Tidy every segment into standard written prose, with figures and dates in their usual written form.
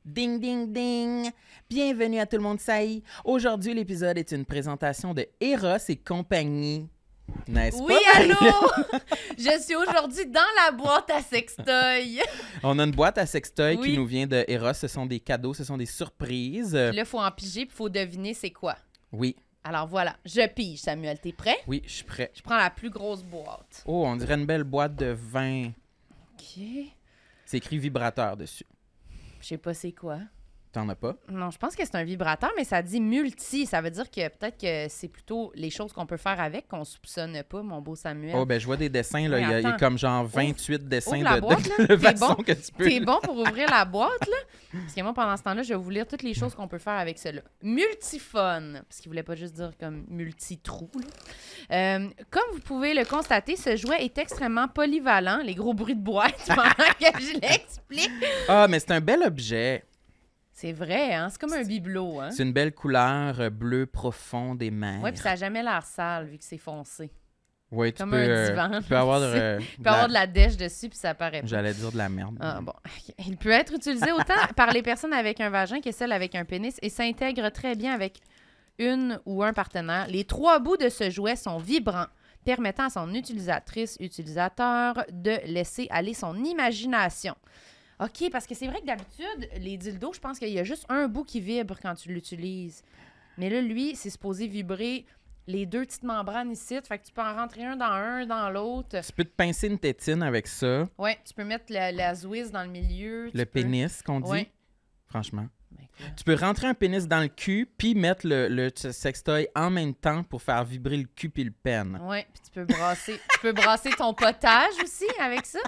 Ding, ding, ding! Bienvenue à tout le monde, ça y est. Aujourd'hui, l'épisode est une présentation de Eros et compagnie. N'est-ce oui, pas? allô! Je suis aujourd'hui dans la boîte à sextoy. On a une boîte à sextoy Oui. qui nous vient de Eros. Ce sont des cadeaux, ce sont des surprises. Puis là, il faut en piger, puis il faut deviner c'est quoi. Oui, Alors voilà, je pige, Samuel. T'es prêt? oui, je suis prêt. Je prends la plus grosse boîte. Oh, on dirait une belle boîte de vin. OK. C'est écrit vibrateur dessus. Je sais pas c'est quoi. T'en as pas? Non, je pense que c'est un vibrateur, mais ça dit multi. Ça veut dire que peut-être que c'est plutôt les choses qu'on peut faire avec qu'on soupçonne pas, mon beau Samuel. Oh, ben je vois des dessins, là. Oui, il y a attends. comme genre 28 dessins ouvre la boîte, de là. façon T'es bon? que tu peux... T'es bon pour ouvrir la boîte, là? Parce que moi, pendant ce temps-là, je vais vous lire toutes les choses qu'on peut faire avec cela. Multiphone, parce qu'il voulait pas juste dire comme multi-trou. Comme vous pouvez le constater, ce jouet est extrêmement polyvalent. Les gros bruits de boîte pendant que je l'explique. Ah, mais c'est un bel objet. C'est vrai, hein? C'est comme un bibelot, hein? C'est une belle couleur bleu profond des mers. Oui, puis ça n'a jamais l'air sale, vu que c'est foncé. Oui, tu comme peux, un divan. tu peux avoir Tu peux avoir de la dèche dessus, puis ça paraît pas. J'allais dire de la merde. Ah, bon. Il peut être utilisé autant par les personnes avec un vagin que celles avec un pénis et s'intègre très bien avec une ou un partenaire. Les trois bouts de ce jouet sont vibrants, permettant à son utilisateur de laisser aller son imagination. OK, parce que c'est vrai que d'habitude, les dildos, je pense qu'il y a juste un bout qui vibre quand tu l'utilises. Mais là, lui, c'est supposé vibrer les deux petites membranes ici. Fait que tu peux en rentrer un dans l'autre. Tu peux te pincer une tétine avec ça. Ouais, tu peux mettre la Zwiz dans le milieu. Le pénis, qu'on dit. Ouais. Franchement. Ben, quoi. Tu peux rentrer un pénis dans le cul, puis mettre le sextoy en même temps pour faire vibrer le cul puis le pen. Ouais, puis tu peux brasser ton potage aussi avec ça.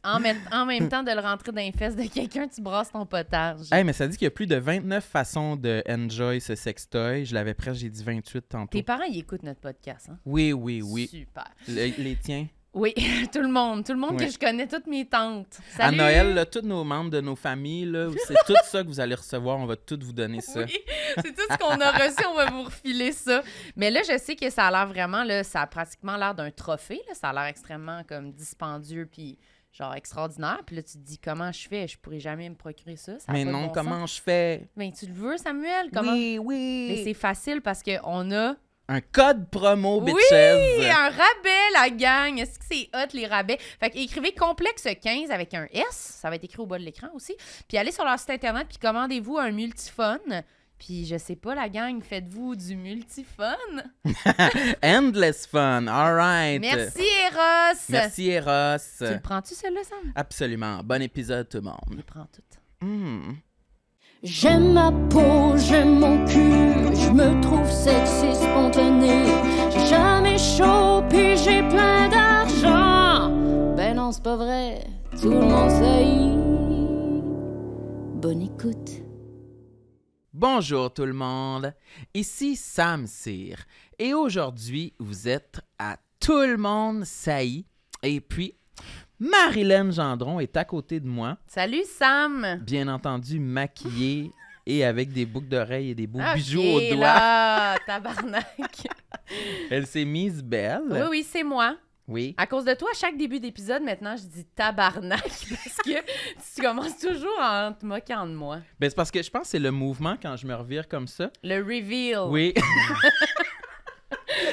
En même temps de le rentrer dans les fesses de quelqu'un, tu brasses ton potage. Hey, mais ça dit qu'il y a plus de 29 façons de enjoy ce sextoy. Je l'avais presque, j'ai dit 28 tantôt. Tes parents, ils écoutent notre podcast, hein? Oui, oui, oui. Super. Les tiens. Oui, tout le monde Ouais. que je connais, toutes mes tantes. À Salut! Noël, là, tous nos membres de nos familles, là, c'est tout ça que vous allez recevoir. On va tout vous donner ça. Oui, c'est tout ce qu'on a reçu, on va vous refiler ça. Mais là, je sais que ça a l'air vraiment, là, ça a pratiquement l'air d'un trophée. Là. Ça a l'air extrêmement comme dispendieux puis genre extraordinaire. Puis là, tu te dis, comment je fais? Je pourrais jamais me procurer ça. Ça a Mais pas de non, bon comment sens. je fais? Ben, tu le veux, Samuel? Comment? Oui, Mais oui. c'est facile parce qu'on a... Un code promo, Oui, bitches. un rabais, la gang. Est-ce que c'est hot, les rabais? Fait que écrivez complexe 15 avec un S. Ça va être écrit au bas de l'écran aussi. Puis allez sur leur site internet puis commandez-vous un multiphone. Puis je sais pas, la gang, faites-vous du multiphone. Endless fun, all right. Merci, Eros. Merci, Eros. Tu le prends-tu, celui-là, Sam? Absolument. Bon épisode, tout le Je monde. le prends tout. J'aime ma peau, j'aime mon cul, je me trouve sexy spontané. J'ai jamais chaud, puis j'ai plein d'argent. Ben non, c'est pas vrai, tout le monde sait. Bonne écoute. Bonjour tout le monde, ici Sam Cyr et aujourd'hui vous êtes à Tout le monde saillit et puis Marilyn Gendron est à côté de moi, Salut, Sam. bien entendu maquillée et avec des boucles d'oreilles et des beaux Ok, bijoux aux doigts. là, tabarnak. Elle s'est mise belle. Oui, oui, c'est moi. Oui. À cause de toi, à chaque début d'épisode, maintenant, je dis tabarnak parce que tu commences toujours en te moquant de moi. Ben, c'est parce que je pense que c'est le mouvement quand je me revire comme ça. Le reveal. Oui.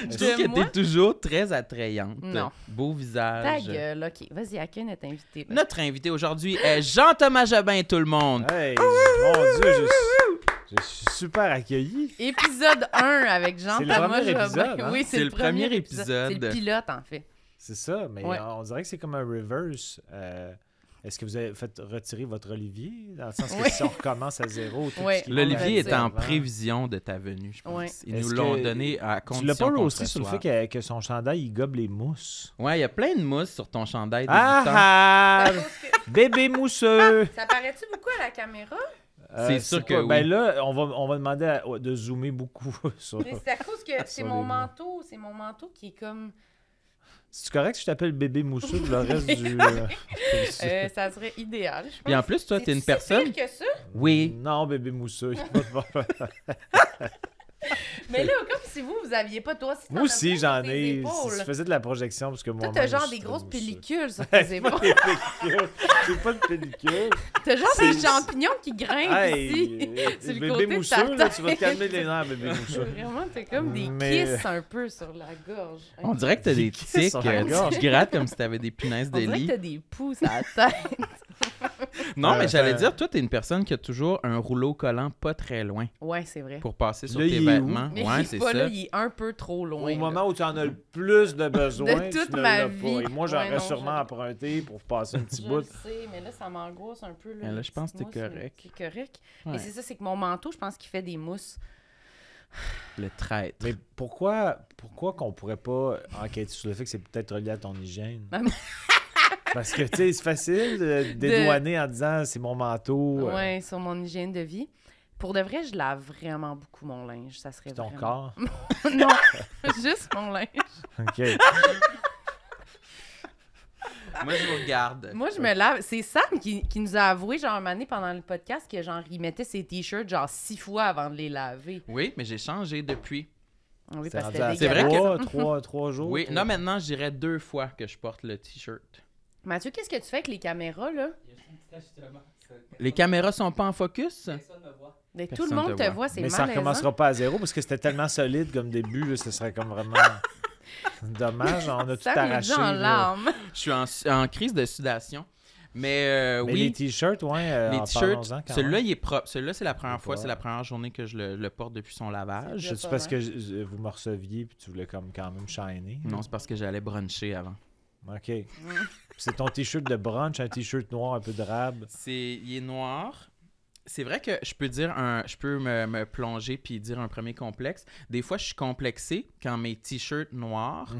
Je trouve que moi? t'es toujours très attrayante. Non. Beau Ta visage. gueule, OK. Vas-y, à qui notre invité? Notre invité aujourd'hui est Jean-Thomas Jobin, tout le monde. Hey, mon Dieu, je suis super accueilli. Épisode 1 avec Jean-Thomas premier Jobin. épisode, hein? Oui, C'est le premier épisode. C'est le pilote, en fait. C'est ça, mais Ouais. on dirait que c'est comme un reverse. Est-ce que vous avez fait retirer votre Olivier? Dans le sens que Oui. si on recommence à zéro, tout Ouais. ce qui L'Olivier qu'on est a en dit prévision de ta venue, je pense. Ouais. Ils Est-ce nous l'ont que donné à avant. Tu condition l'as pas qu'on roasté se sur le reçoive. fait que son chandail, il gobe les mousses. Ouais, il y a plein de mousse sur ton chandail Ah débutant. ah! Bébé mousseux! Ça paraît-tu beaucoup à la caméra? C'est sûr que quoi? oui. Ben là, on va demander de zoomer beaucoup sur... Mais c'est à cause que c'est Sur mon les manteau. C'est mon manteau qui est comme... C'est correct si je t'appelle bébé mousseux pour le reste du... ça serait idéal, je pense. Puis en plus, toi, t'es une C'est-tu si personne... pire que ça? Oui. Non, bébé mousseux. Mais là, comme si vous aviez pas, toi aussi. Moi aussi, j'en ai. Je faisais de la projection parce que moi. Toi, t'as genre des grosses pellicules sur Hey, tes pas épaules. des pellicules. J'ai pas de pellicule. T'as genre des champignons qui grimpent ici. Sur le côté bébé de ta mousseux, là, tu vas te tête. calmer les nerfs, bébé mousseux. Vraiment, t'as comme des Mais- kisses un peu sur la gorge. On dirait que t'as des Qui tics, sur la tu gorge? grattes comme si t'avais des punaises On de dirait que lit. t'as des pouces à la tête. Non, mais j'allais Enfin- dire, toi, t'es une personne qui a toujours un rouleau collant pas très loin Ouais, c'est vrai. pour passer sur Là, tes il est où? vêtements. Mais Ouais, il est c'est pas ça. là, il est un peu trop loin. Au là. moment où tu en as le plus de besoin, De toute tu ne ma l'as vie. pas. Et moi, j'aurais Ouais, non, sûrement je- emprunté pour passer un petit Je bout. le sais, mais là, ça m'angoisse un peu. Mais là, je pense que t'es Petite mousse, correct. C'est correct. Ouais. Mais c'est ça, c'est que mon manteau, je pense qu'il fait des mousses. Le traître. Mais pourquoi qu'on pourrait pas enquêter sur le fait que c'est peut-être relié à ton hygiène? Ah, mais- Parce que, tu sais, c'est facile de dédouaner en disant c'est mon manteau. Ouais, sur mon hygiène de vie. Pour de vrai, je lave vraiment beaucoup mon linge. Ça serait Puis ton vraiment... corps. Non, juste mon linge. OK. Moi, je vous regarde. Moi, je me lave. C'est Sam qui nous a avoué, genre, un moment donné, pendant le podcast, que, genre, il mettait ses t-shirts, genre, 6 fois avant de les laver. Oui, mais j'ai changé depuis. Ah oui, C'est parce que rendu à C'est vrai que- trois jours. Oui, non, maintenant, je dirais 2 fois que je porte le t-shirt. Mathieu, qu'est-ce que tu fais avec les caméras, là? Les caméras sont pas en focus? Mais tout Personne le monde te te voit. voit, c'est Mais ça malaisant. recommencera pas à zéro parce que c'était tellement solide comme début, là, ce serait comme vraiment dommage. On a tout Sam, il est arraché. déjà en là. larmes. Je suis en crise de sudation. Mais, Mais oui, les t-shirts, ouais, les en t-shirts, parlons-en quand celui-là, même. il est propre. Celui-là, c'est la première fois, Ouais. c'est la première journée que je le porte depuis son lavage. C'est C'est parce que vous me receviez puis tu voulais comme quand même shiner. Non, c'est parce que j'allais bruncher avant. OK. C'est ton t-shirt de brunch, un t-shirt noir un peu drabe. Il est noir. C'est vrai que je peux me plonger puis dire un premier complexe. Des fois, je suis complexé quand mes t-shirts noirs,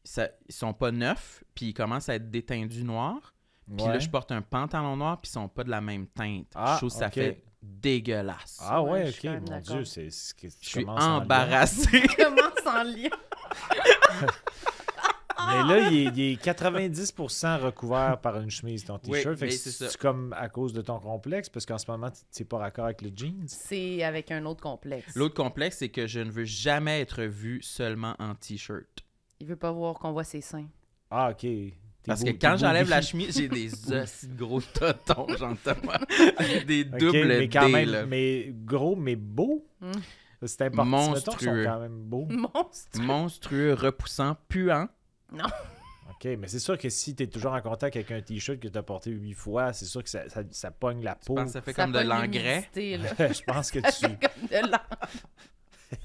ils sont pas neufs, puis ils commencent à être détendus noirs. Puis là, je porte un pantalon noir, puis ils sont pas de la même teinte. Ah, je trouve que ça ok. fait dégueulasse. Ah ouais, Ouais, je ok. suis quand même Mon d'accord. Dieu, c'est ce que je tu suis commences en lien. embarrassé. Commence en lien. Mais là, il est 90% recouvert par une chemise, ton Oui, t-shirt. Fait que mais c'est ça. c'est comme à cause de ton complexe, parce qu'en ce moment, c'est pas raccord avec le jeans. C'est avec un autre complexe. L'autre complexe, c'est que je ne veux jamais être vu seulement en t-shirt. Il veut pas voir qu'on voit ses seins. Ah, OK. Parce que quand j'enlève la chemise, j'ai des aussi de gros totons, j'entends. Des doubles mais quand D, même, là. mais gros, mais beau. Mm. C'est important. Monstrueux. Mettons qu'ils sont quand même beaux. Monstre. Monstrueux, repoussant, puant. OK, mais c'est sûr que si tu es toujours en contact avec un t-shirt que tu as porté 8 fois, c'est sûr que ça pogne la Je peau. pense que ça fait Ça comme de pogne l'engrais. l'humidité, là. Je pense que Ça tu... fait comme de l'engrais.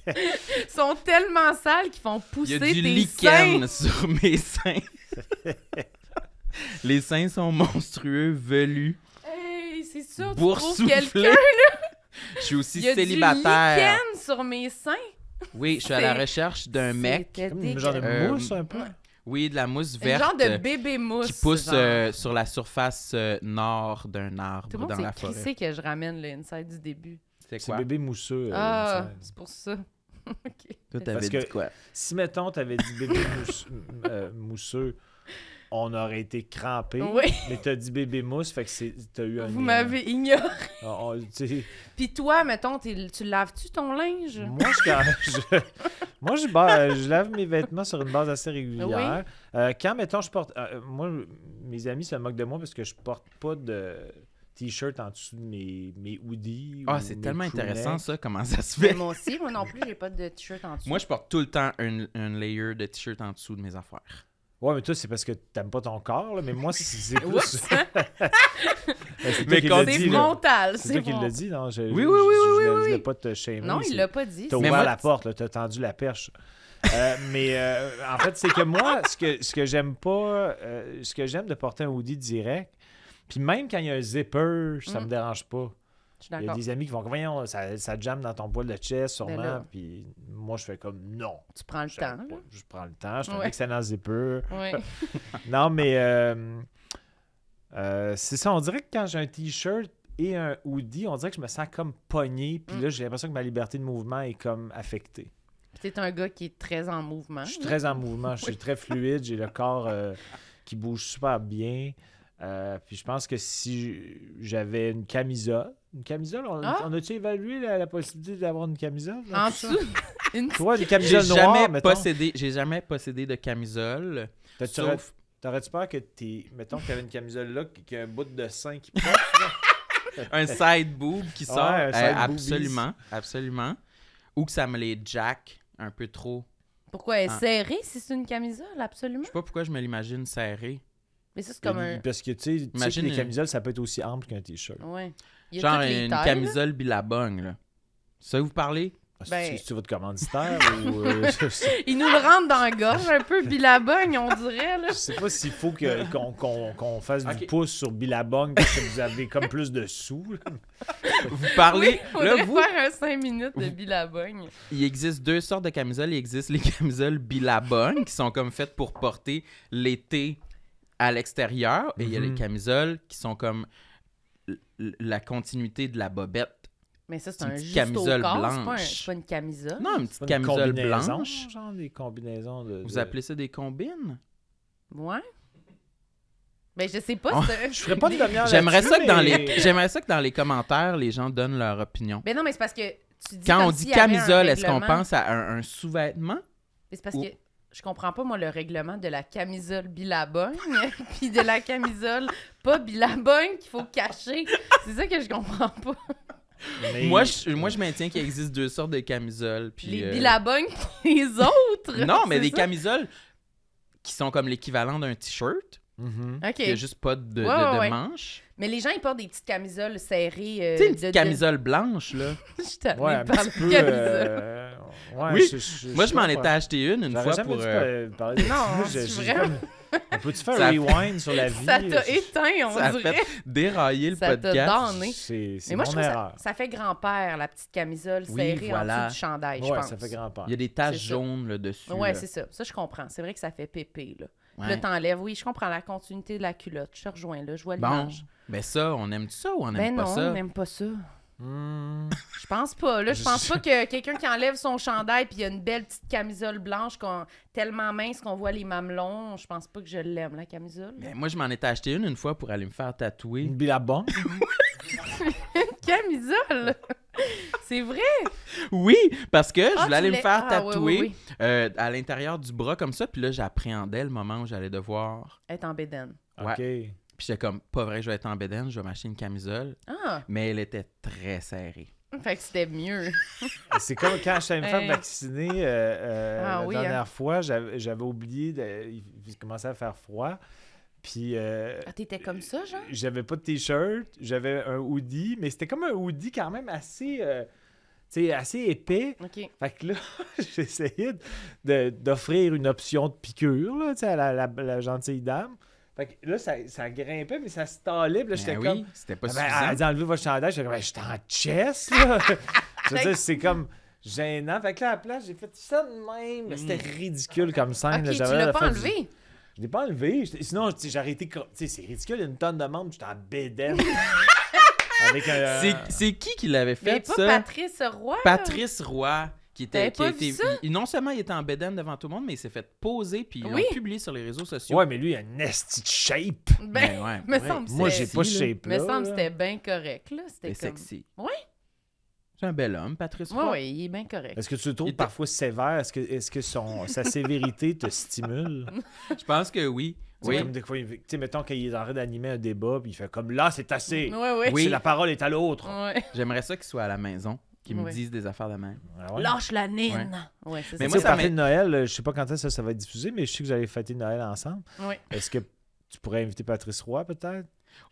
Ils sont tellement sales qu'ils font Il y pousser a du tes lichen seins. sur mes seins. Les seins sont monstrueux, velus, Hey, c'est sûr, tu trouves boursouflés. quelqu'un. Je suis aussi Il y a célibataire. du lichen sur mes seins. Oui, je suis à la C'est- recherche d'un mec. C'était Comme une genre de Euh, mousse, un peu. Oui, de la mousse Un verte genre de bébé mousse. qui pousse genre. sur la surface nord d'un Tout le arbre monde dans la sait forêt. qui c'est que je ramène le inside du début. C'est C'est quoi? bébé mousseux. Ah, ça. c'est pour ça. OK. Toi, t'avais Parce dit que- quoi? Si, mettons, t'avais dit bébé mousseux, on aurait été crampés. Oui, Mais t'as dit bébé mousse, fait que t'as eu un... vous m'avez ignoré. Tu sais, Puis toi, mettons, tu laves-tu ton linge? moi, je lave mes vêtements sur une base assez régulière. Quand, mettons, je porte... moi, mes amis se moquent de moi parce que je porte pas de t-shirt en dessous de mes hoodies. Ah, ou c'est mes tellement crew intéressant, necks. ça, comment ça se Mais fait. moi aussi, moi non plus, j'ai pas de t-shirt en dessous. Moi, je porte tout le temps un layer de t-shirt en dessous de mes affaires. Ouais, mais toi, c'est parce que t'aimes pas ton corps, là, mais moi, c'est plus... Oups! C'est Mais toi qui quand l'as C'est dit, là. frontal, C'est c'est toi qui bon. l'as dit, non? Oui, oui, oui, Je oui. voulais pas te shamer. Non, il l'a pas dit. T'as Mais ouvert moi, la porte, là, t'as tendu la perche. Mais en fait, c'est que moi, ce que j'aime pas, ce que j'aime de porter un hoodie direct, puis même quand il y a un zipper, ça me dérange pas. Je suis Il y a d'accord. des amis qui vont comme, voyons, ça jamme dans ton poil de chest, Ben là. sûrement, puis moi, je fais comme, non. Tu prends le J'aime temps. pas. Je prends le temps, je suis un Ouais. excellent zipper. Oui. Non, mais c'est ça, on dirait que quand j'ai un t-shirt et un hoodie, on dirait que je me sens comme pogné, puis là, j'ai l'impression que ma liberté de mouvement est comme affectée. T'es un gars qui est très en mouvement. Je suis très en mouvement, je suis très fluide, j'ai le corps qui bouge super bien. Puis je pense que si j'avais une camisole, Une camisole? Ah. On a-tu évalué la possibilité d'avoir une camisole? dans En tout ça? dessous, une Toi, des J'ai camisoles noires, mettons. j'ai jamais possédé de camisole. Sauf... T'aurais-tu peur que mettons que t'avais une camisole là, qui a un bout de sein qui pop? un side boob qui sort. un side absolument, absolument. Ou que ça me les jack un peu trop. Pourquoi elle est serrée si c'est une camisole, absolument? Je sais pas pourquoi je me l'imagine serrée. Mais ça, c'est comme un... Parce que tu sais que Imagine les camisoles, ça peut être aussi ample qu'un t-shirt. Ouais. Il y a Genre toutes les une tailles, camisole Billabong, là. Ça vous parlez? Ben- Si tu veux de commanditaire ou... là. Il nous le rentre dans la gorge un peu, Billabong, on dirait, là. Je sais pas s'il faut qu'on fasse du Ok. pouce sur Billabong parce que vous avez comme plus de sous. là. Vous parlez... Oui, là, faudrait vous, faire un 5 minutes de Billabong. il existe deux sortes de camisoles. Il existe les camisoles Billabong qui sont comme faites pour porter l'été à l'extérieur. Et il y a les camisoles qui sont comme la continuité de la bobette. Mais ça, c'est C'est une un petite juste camisole au corps, blanche. c'est pas une camisole. Non, une petite Une camisole combinaison, blanche. genre des combinaisons de... Vous appelez ça des combines? Ouais. Ben, je sais pas. Oh, c'est- Je ferais pas de demi-heure J'aimerais là-dessus, ça, que dans mais- j'aimerais ça que dans les commentaires, les gens donnent leur opinion. Ben non, mais c'est parce que tu dis Quand comme on dit s'il y avait un camisole, est-ce qu'on règlement. pense à un sous-vêtement? Mais c'est parce Ou- que je comprends pas, moi, le règlement de la camisole Billabong puis de la camisole pas Billabong qu'il faut cacher. C'est ça que je comprends pas. mais- Moi, je maintiens qu'il existe deux sortes de camisoles. Puis, Les Billabong et les autres. Non, mais c'est des ça? camisoles qui sont comme l'équivalent d'un t-shirt. Mhm. OK. Il n'y a juste pas de Ouais. manches. Mais les gens, ils portent des petites camisoles serrées. Tu sais, une petite camisole blanche, là. Je suis tannée Ouais, de un parler petit de peu... camisole. Ouais, Oui. Moi, je m'en comprends. étais acheté une J'aurais fois jamais pour... dû parler de Non, ça. c'est J'ai vrai. comme- On peut-tu faire Ça un fait- rewind sur la vie? Ça t'a éteint, on ça a dirait. fait dérailler le Ça t'a podcast. damné. C'est Mais moi, je mon trouve erreur. ça fait grand-père, la petite camisole Oui, serrée voilà. en dessous du chandail, je Ouais, pense. ça fait grand-père. Il y a des taches C'est ça. jaunes là, dessus. Ouais, là. c'est ça. Ça, je comprends. C'est vrai que ça fait pépé, là. Puis Ouais. là, t'enlèves. Oui, je comprends la continuité de la culotte. Je te rejoins, là. Je vois Bon, l'image. ben ça, on aime ça ou on Ben aime pas non, ça? on n'aime pas ça. Hmm. Je pense pas. Là, je pense pas que quelqu'un qui enlève son chandail puis il y a une belle petite camisole blanche tellement mince qu'on voit les mamelons. Je pense pas que je l'aime, la camisole. Ben, moi, je m'en étais acheté une fois pour aller me faire tatouer. Une Billabong? Camisole! C'est vrai! Oui, parce que je Ah, voulais aller tu me faire l'as- ah, oui, tatouer oui, oui. à l'intérieur du bras comme ça. Puis là, j'appréhendais le moment où j'allais devoir... Être en bédaine. Ouais. OK. Puis j'étais comme, pas vrai, je vais être en bédaine, je vais m'acheter une camisole. Ah! Mais elle était très serrée. Fait que c'était mieux. C'est comme quand je suis allé me faire Hey. vacciner Ah la oui, dernière hein. fois, j'avais oublié, il commençait à faire froid. Puis Ah, t'étais comme ça, genre? j'avais pas de t-shirt, j'avais un hoodie, mais c'était comme un hoodie quand même assez, tu sais, assez épais. OK. Fait que là, j'essayais d'offrir une option de piqûre là, tu sais, à la gentille dame. Fait que là, ça grimpait, mais ça se talait. Puis là, j'étais Ben comme... oui, c'était pas Ben, suffisant. elle a dit enlever votre chandail. J'étais comme, ben, j'étais en chest, là. Je veux dire, c'est comme gênant. Fait que là, à la place, j'ai fait ça de même. C'était ridicule comme scène. OK, là. tu J'avais l'as l'air de pas faire du- enlevé? Je l'ai pas enlevé. Sinon, tu sais, j'aurais été... Tu sais, c'est ridicule. Une tonne de membres, j'étais en bédaine. Avec un... C'est qui l'avait Mais fait, pas ça? Patrice Roy? là? Patrice Roy, qui T'avais était... pas vu ça? Non seulement il était en bédaine devant tout le monde, mais il s'est fait poser, puis ils Oui. l'ont publié sur les réseaux sociaux. Ouais, mais lui, il a une esti de shape. Ben ouais, me ouais. semble que Moi, c'était- j'ai pas ce là. shape-là. me semble que là. c'était bien correct, là. C'était C'est comme... sexy. Ouais? C'est un bel homme, Patrice Ouais, Roy. ouais, il est bien correct. Est-ce que tu le trouves Il était- parfois sévère? Est-ce que sa sévérité te stimule? Je pense que oui. C'est Oui. comme des fois, tu sais, mettons qu'il est en train d'animer un débat, puis il fait comme là, c'est assez. Ouais, ouais. Oui. C'est la parole est à l'autre. Ouais. J'aimerais ça qu'il soit à la maison, qu'il me Ouais. dise des affaires de même. Ah ouais? Lâche la nine! Ouais, c'est Mais ça. moi, Tu sais, ça au party m'est- de Noël, je sais pas quand est-ce que ça va être diffusé, mais je sais que vous allez fêter Noël ensemble. Oui. Est-ce que tu pourrais inviter Patrice Roy, peut-être?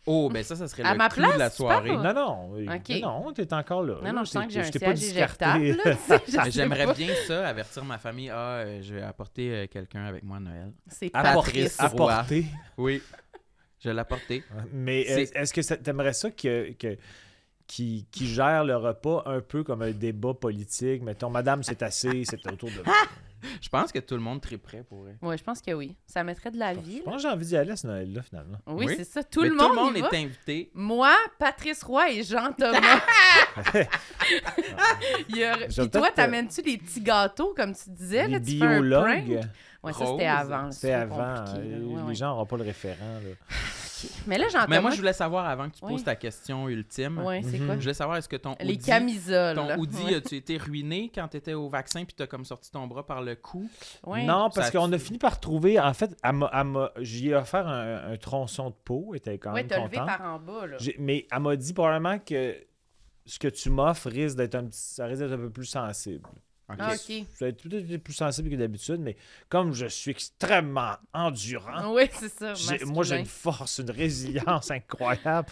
Oh, ben ça serait À le ma clou de la place, tu soirée. parles? Non, Ok. non, t'es encore là. Non, non, je sens que j'ai un t'ai pas siège discarté. éjectable, là, tu sais, je Mais sais j'aimerais pas. bien ça, avertir ma famille. Je vais apporter quelqu'un avec moi à Noël. C'est Patrice Patrice. Roy. Apporter. Oui, je l'ai apporté. Mais C'est- est-ce que t'aimerais ça qui gère le repas un peu comme un débat politique? Mettons, madame, c'est assez, c'est autour de... Je pense que tout le monde triperait pour elle. Oui, je pense que oui. Ça mettrait de la vie. Je là. pense que j'ai envie d'y aller à ce Noël-là, finalement. Oui, Oui. c'est ça. Tout Mais le monde y va. est invité. Moi, Patrice Roy et Jean-Thomas. Je Puis vais toi, peut-être, t'amènes-tu des petits gâteaux, comme tu disais? Les Là, tu fais un prank? biologues, Ouais, ça, Rose. c'était avant. là, c'est trop avant. compliqué, là. Ouais, Les ouais. gens n'auront pas le référent. Là. Mais là, j'entends... Mais moi, je voulais savoir, avant que tu Oui. poses ta question ultime, Ouais, c'est quoi? je voulais savoir, est-ce que ton Les Audi... camisoles. Ton là. Audi, Ouais. as-tu été ruiné quand tu étais au vaccin puis tu as comme sorti ton bras par le cou? Ouais. Non, parce Ça qu'on a tue. fini par trouver. En fait, j'y ai offert un tronçon de peau. Elle était quand Ouais, même t'as levé contente. par en bas, là. Mais elle m'a dit probablement que ce que tu m'offres risque d'être ça risque d'être un peu plus sensible. OK. Ah, OK. Ça va être peut-être plus sensible que d'habitude, mais comme je suis extrêmement endurant, Oui, c'est ça. moi j'ai masculin. une force, une résilience incroyable.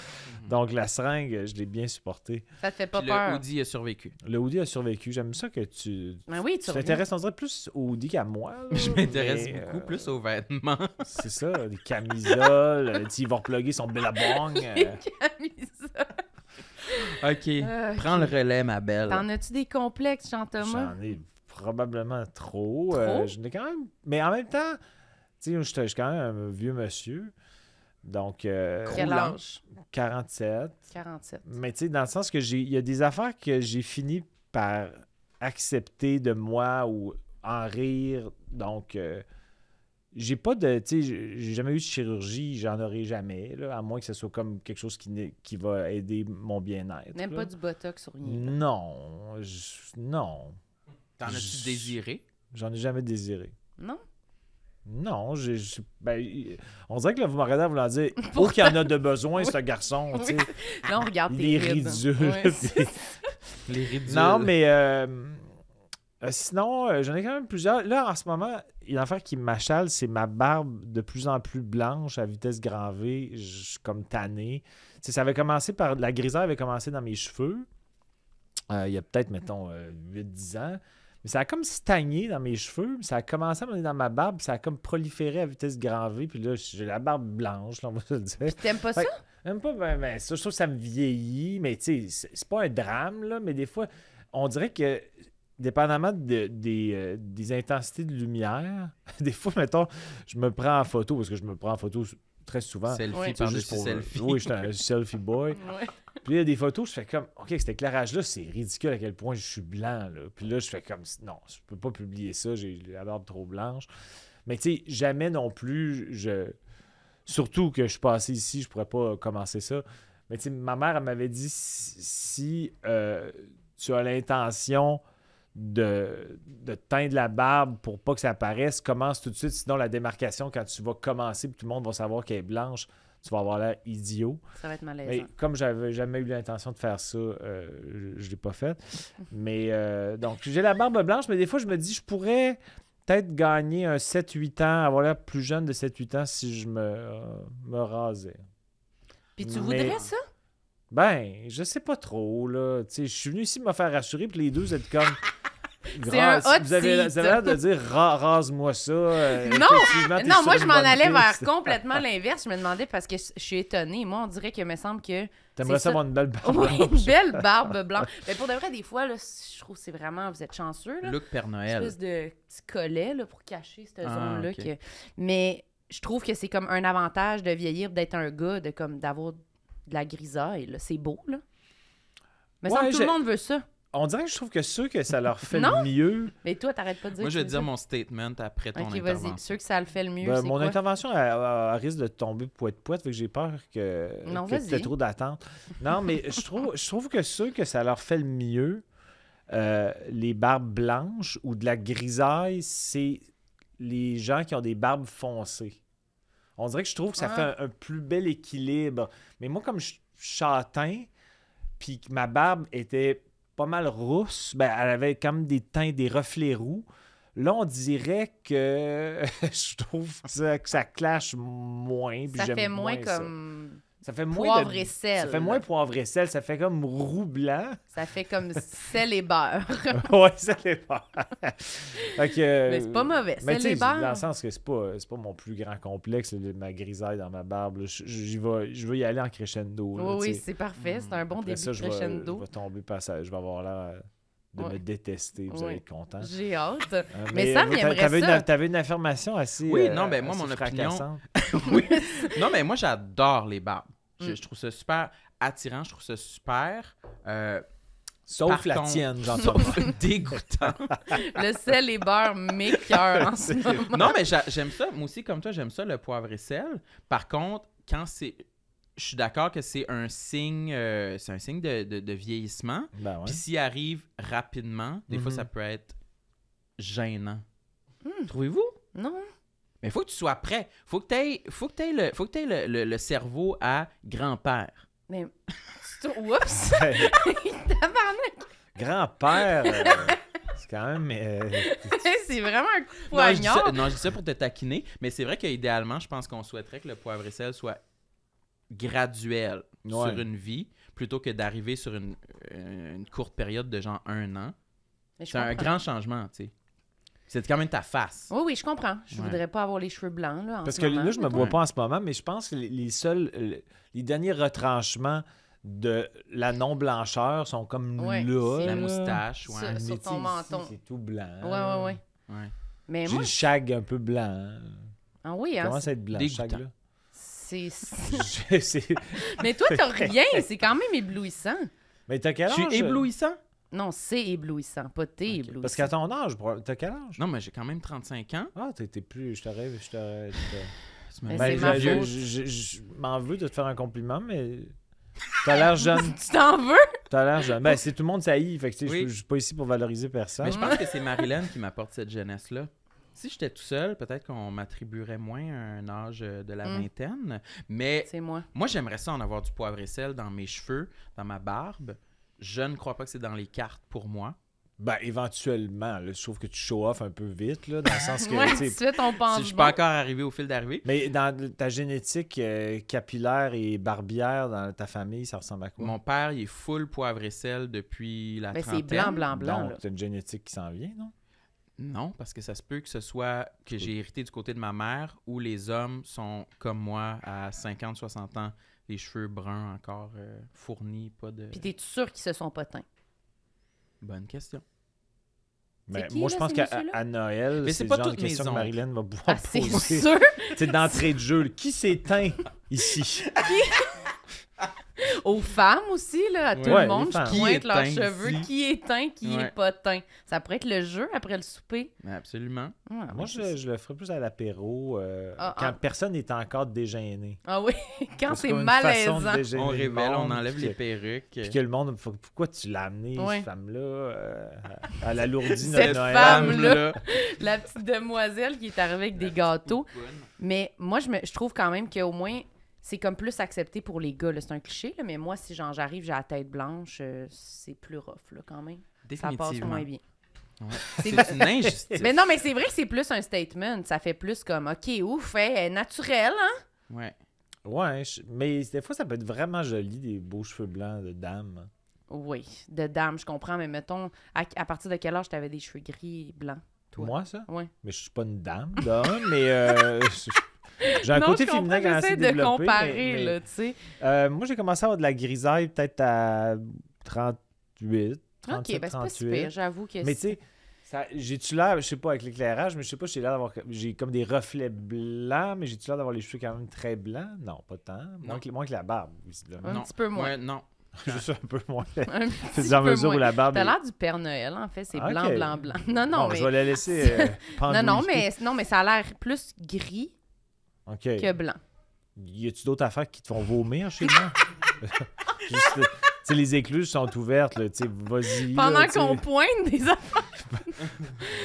Donc la seringue, je l'ai bien supportée. Ça te fait pas Puis peur. le Audi a survécu. Le Hoodie a survécu. J'aime ça que tu Ben oui, tu reviens. t'intéresses, on dirait plus au Hoodie qu'à moi. là, Je m'intéresse mais, beaucoup plus aux vêtements. C'est ça, des camisoles, il va reploguer son billabong. Camisole. OK. Ah, ok. Prends le relais, ma belle. T'en as-tu des complexes, Jean-Thomas? J'en ai probablement trop. Trop? Je n'ai quand même... Mais en même temps, tu sais, je suis quand même un vieux monsieur. Donc, Quel Roulant. âge? 47. 47. Mais tu sais, dans le sens que il y a des affaires que j'ai fini par accepter de moi ou en rire. Donc, j'ai pas de... Tu sais, j'ai jamais eu de chirurgie, j'en aurai jamais, là, à moins que ce soit comme quelque chose qui va aider mon bien-être. Même là. pas du botox sur rien. Non. Non. T'en as-tu désiré? J'en ai jamais désiré. Non? Non, on dirait que là, vous me regardez en voulant dire « Oh, qu'il y en a de besoin, ce garçon! Oui. tu sais. Là, on regarde Il tes est rides. ridule. Ouais. Les ridules. Non, mais sinon, j'en ai quand même plusieurs. Là, en ce moment, il y a une affaire qui m'achale, c'est ma barbe de plus en plus blanche à vitesse grand V. Je suis comme tanné. Tu sais, ça avait commencé par... La grisaille avait commencé dans mes cheveux. Il y a peut-être, mettons, 8-10 ans. Mais ça a comme stagné dans mes cheveux. Ça a commencé à m'aller dans ma barbe. Ça a comme proliféré à vitesse grand V. Puis là, j'ai la barbe blanche, là, on va se le dire. T'aimes pas ça? Fait- Même pas, ben, ça, je trouve que ça me vieillit, mais tu sais, c'est pas un drame, là, mais des fois, on dirait que, dépendamment des intensités de lumière, des fois, mettons, je me prends en photo, parce que je me prends en photo très souvent. Selfie Ouais. C'est par-dessus juste pour- selfie. Oui, je suis un selfie boy. Ouais. Puis il y a des photos, je fais comme, OK, cet éclairage-là, c'est ridicule à quel point je suis blanc, là. Puis là, je fais comme, non, je peux pas publier ça, j'ai la barbe trop blanche. Mais tu sais, jamais non plus, surtout que je suis passé ici, je pourrais pas commencer ça. Mais tu sais, ma mère, elle m'avait dit, si tu as l'intention de te teindre la barbe pour pas que ça apparaisse, commence tout de suite, sinon la démarcation, quand tu vas commencer, puis tout le monde va savoir qu'elle est blanche, tu vas avoir l'air idiot. Ça va être malaisant. Mais comme j'avais jamais eu l'intention de faire ça, je l'ai pas fait. Mais donc, j'ai la barbe blanche, mais des fois, je me dis, je pourrais peut-être gagner un 7-8 ans, avoir l'air plus jeune de 7-8 ans si je me rasais. Puis tu mais- voudrais ça? Ben, je sais pas trop, là. Tu sais, je suis venu ici me faire rassurer, puis les deux, vous êtes comme... C'est un hot vous avez seat. l'air de dire rase-moi ça. Non! Effectivement, t'es Non, sur moi, une je m'en bonne allais vers piste. complètement l'inverse. Je me demandais parce que je suis étonnée. Moi, on dirait que me semble que... T'aimerais c'est ça avoir une belle barbe Oui, blanche. une belle barbe blanche. Mais pour de vrai, des fois, là, je trouve que c'est vraiment... Vous êtes chanceux, là. Look Père Une Noël. espèce de petit collet là, pour cacher cette Ah, zone-là. ok. Mais je trouve que c'est comme un avantage de vieillir, d'être un gars, d'avoir de la grisaille. Là. C'est beau, là. Mais Ouais, tout le monde veut ça. On dirait que je trouve que ceux que ça leur fait Non? le mieux... Mais toi, t'arrêtes pas de dire Moi, que je vais tu dire veux mon statement après ton ça. Ok, intervention. vas-y. Ceux que ça le fait le mieux, Ben, c'est mon quoi? intervention elle risque de tomber poète-poète, fait que j'ai peur que Non, que vas-y. t'aies trop d'attente. Non, mais je trouve que ceux que ça leur fait le mieux, les barbes blanches ou de la grisaille, c'est les gens qui ont des barbes foncées. On dirait que je trouve que ça Ah. fait un plus bel équilibre. Mais moi, comme je suis châtain, puis que ma barbe était pas mal rousse, ben, elle avait comme des teints, des reflets roux. Là, on dirait que je trouve que ça clash moins. puis Ça j'aime fait moins ça. comme Ça fait moins poivre de- et sel. Ça fait moins poivre et sel. Ça fait comme roux blanc. Ça fait comme sel et beurre. Ouais, ça fait pas. Fait que, Mais c'est pas mauvais. Mais Sel tu et sais, dans beurre. le sens que c'est pas mon plus grand complexe, ma grisaille dans ma barbe. Là. Je vais y aller en crescendo. Là, Oui, oui, tu sais. c'est parfait. C'est un bon Après début ça, de je crescendo. vais tomber passage. Je vais avoir l'air de Ouais. me détester. Vous Ouais. allez être content. J'ai hâte. Euh, Mais Sam, il aimerait ça. T'avais une affirmation assez. Oui, non, ben, moi, assez mon opinion- fracassante. Oui. Non, mais moi, j'adore les barbes. Je Mm. trouve ça super attirant. Je trouve ça super... Sauf Par la contre- tienne, j'entends. sauf dégoûtant. Le sel et beurre m'écœure en ce moment. Non, mais j'aime ça. Moi aussi, comme toi, j'aime ça, le poivre et sel. Par contre, quand c'est... Je suis d'accord que c'est un signe de vieillissement. Ben ouais. Puis s'il arrive rapidement, des fois, ça peut être gênant. Trouvez-vous? Non. Mais il faut que tu sois prêt. Faut que tu aies le cerveau à grand-père. Mais. Oups! Tabarnak! Grand-père, c'est quand même... C'est vraiment un coup de Non, je dis ça, poignard. non, je dis ça pour te taquiner, mais c'est vrai qu'idéalement, je pense qu'on souhaiterait que le poivre et sel soit graduel Ouais. sur une vie, plutôt que d'arriver sur une courte période de genre 1 an. Mais je C'est un comprends. grand changement, tu sais. C'est quand même ta face. Oui, je comprends. Je Ouais. voudrais pas avoir les cheveux blancs, là, en Parce ce que moment. là, je me mettons. vois pas en ce moment, mais je pense que les derniers retranchements de la non-blancheur sont comme Ouais, là. c'est La là. moustache, ouais. Ça, Mais sur tu sais, ton ici, menton. c'est tout blanc. Ouais. Ouais. Mais J'ai moi, le shag un peu blanc. ah oui, Il hein, commence à être blanc, dégoûtant. ce shag-là. c'est... C'est- Mais toi, t'as rien. C'est quand même éblouissant. Mais t'as quel Je âge? suis éblouissant? Non, c'est éblouissant, pas t'es Ok. éblouissant. Parce qu'à ton âge, t'as quel âge? Non, mais j'ai quand même 35 ans. Ah, t'es plus... Je t'aurais... Tu me Mais dis c'est ma vieux. faute. Je m'en veux de te faire un compliment, mais... T'as l'air jeune. Tu t'en veux? T'as l'air jeune. Ben, c'est tout le monde saillit. Fait que, tu sais, Oui. je suis pas ici pour valoriser personne. Mais je pense que c'est Marilyn qui m'apporte cette jeunesse-là. Si j'étais tout seul, peut-être qu'on m'attribuerait moins un âge de la vingtaine. Mais C'est moi. moi, j'aimerais ça en avoir du poivre et sel dans mes cheveux, dans ma barbe. Je ne crois pas que c'est dans les cartes pour moi. Ben, éventuellement, là, je trouve que tu show off un peu vite, là, dans le sens que, Ouais, tu tu sais, fais ton Si pense je suis pas encore arrivé au fil d'arrivée. mais dans ta génétique capillaire et barbière dans ta famille, ça ressemble à quoi? Mon père, il est full poivre et sel depuis la Ben, c'est trentaine. blanc. Donc, Là. t'as une génétique qui s'en vient, non? Non, parce que ça se peut que ce soit que j'ai hérité du côté de ma mère où les hommes sont comme moi à 50-60 ans, les cheveux bruns encore fournis, pas de... Puis t'es sûr qu'ils se sont pas teints? Bonne question. Ben, qui, moi, là, je pense ces qu'à messieurs-là? à Noël, Mais c'est c'est le pas genre de toutes mes question que oncles. Marilyn va pouvoir Ah, c'est poser. sûr? C'est d'entrée de jeu. Qui s'éteint ici? Aux femmes aussi, là, à tout Ouais, le monde, les femmes. je Qui pointe est leurs teint cheveux. ici? Qui est teint, qui Ouais. est pas teint. Ça pourrait être le jeu après le souper. Absolument. Ouais, Moi, ouais, c'est- je le ferais plus à l'apéro Ah, quand ah. personne n'est encore déjeuné. Ah oui, quand Parce c'est qu'on a une façon de malaisant. déjeuner On le révèle, on monde, enlève puis les que- perruques. Puis que le monde, pourquoi tu l'as amené, Ouais. cette femme-là, elle alourdit Cette notre Noël. femme-là. La petite demoiselle qui est arrivée avec des gâteaux. Poupoune. Mais moi, je trouve quand même qu'au moins, c'est comme plus accepté pour les gars. là. C'est un cliché, là, mais moi, si genre j'arrive, j'ai la tête blanche, c'est plus rough là, quand même. Ça passe Définitivement. moins bien. Ouais. C'est- C'est une injustice. Mais non, mais c'est vrai que c'est plus un statement. Ça fait plus comme, OK, ouf, elle est naturelle, hein? Ouais. Ouais, mais des fois, ça peut être vraiment joli, des beaux cheveux blancs de dame. Oui, de dame, je comprends, mais mettons, à partir de quel âge t'avais des cheveux gris et blancs? Toi? Moi, ça? Ouais. Mais je suis pas une dame d'homme, mais j'ai un Non, côté je comprends, féminin quand même assez j'essaie de développé. comparer, mais- là, tu sais. moi, j'ai commencé à avoir de la grisaille peut-être à 38, 37, OK, ben c'est pas si 38. pire, j'avoue que Mais tu sais, j'ai-tu l'air, je sais pas, avec l'éclairage, mais je sais pas, j'ai comme des reflets blancs, mais j'ai-tu l'air d'avoir les cheveux quand même très blancs? Non, pas tant. Moins que la barbe, visiblement. Un non. petit peu moins. Ouais, non. Juste un peu moins. Un C'est petit dans peu mesure où moins. la barbe... T'as est- l'air du Père Noël, en fait. C'est Ah, blanc, ok. blanc, blanc. Non, non, Bon, mais... je vais la laisser Non, mais ça a l'air plus gris OK. que blanc. Y a-tu d'autres affaires qui te font vomir chez moi? Juste, tu sais, les écluses sont ouvertes, là, tu sais, vas-y. là, Pendant tu sais. qu'on pointe des affaires.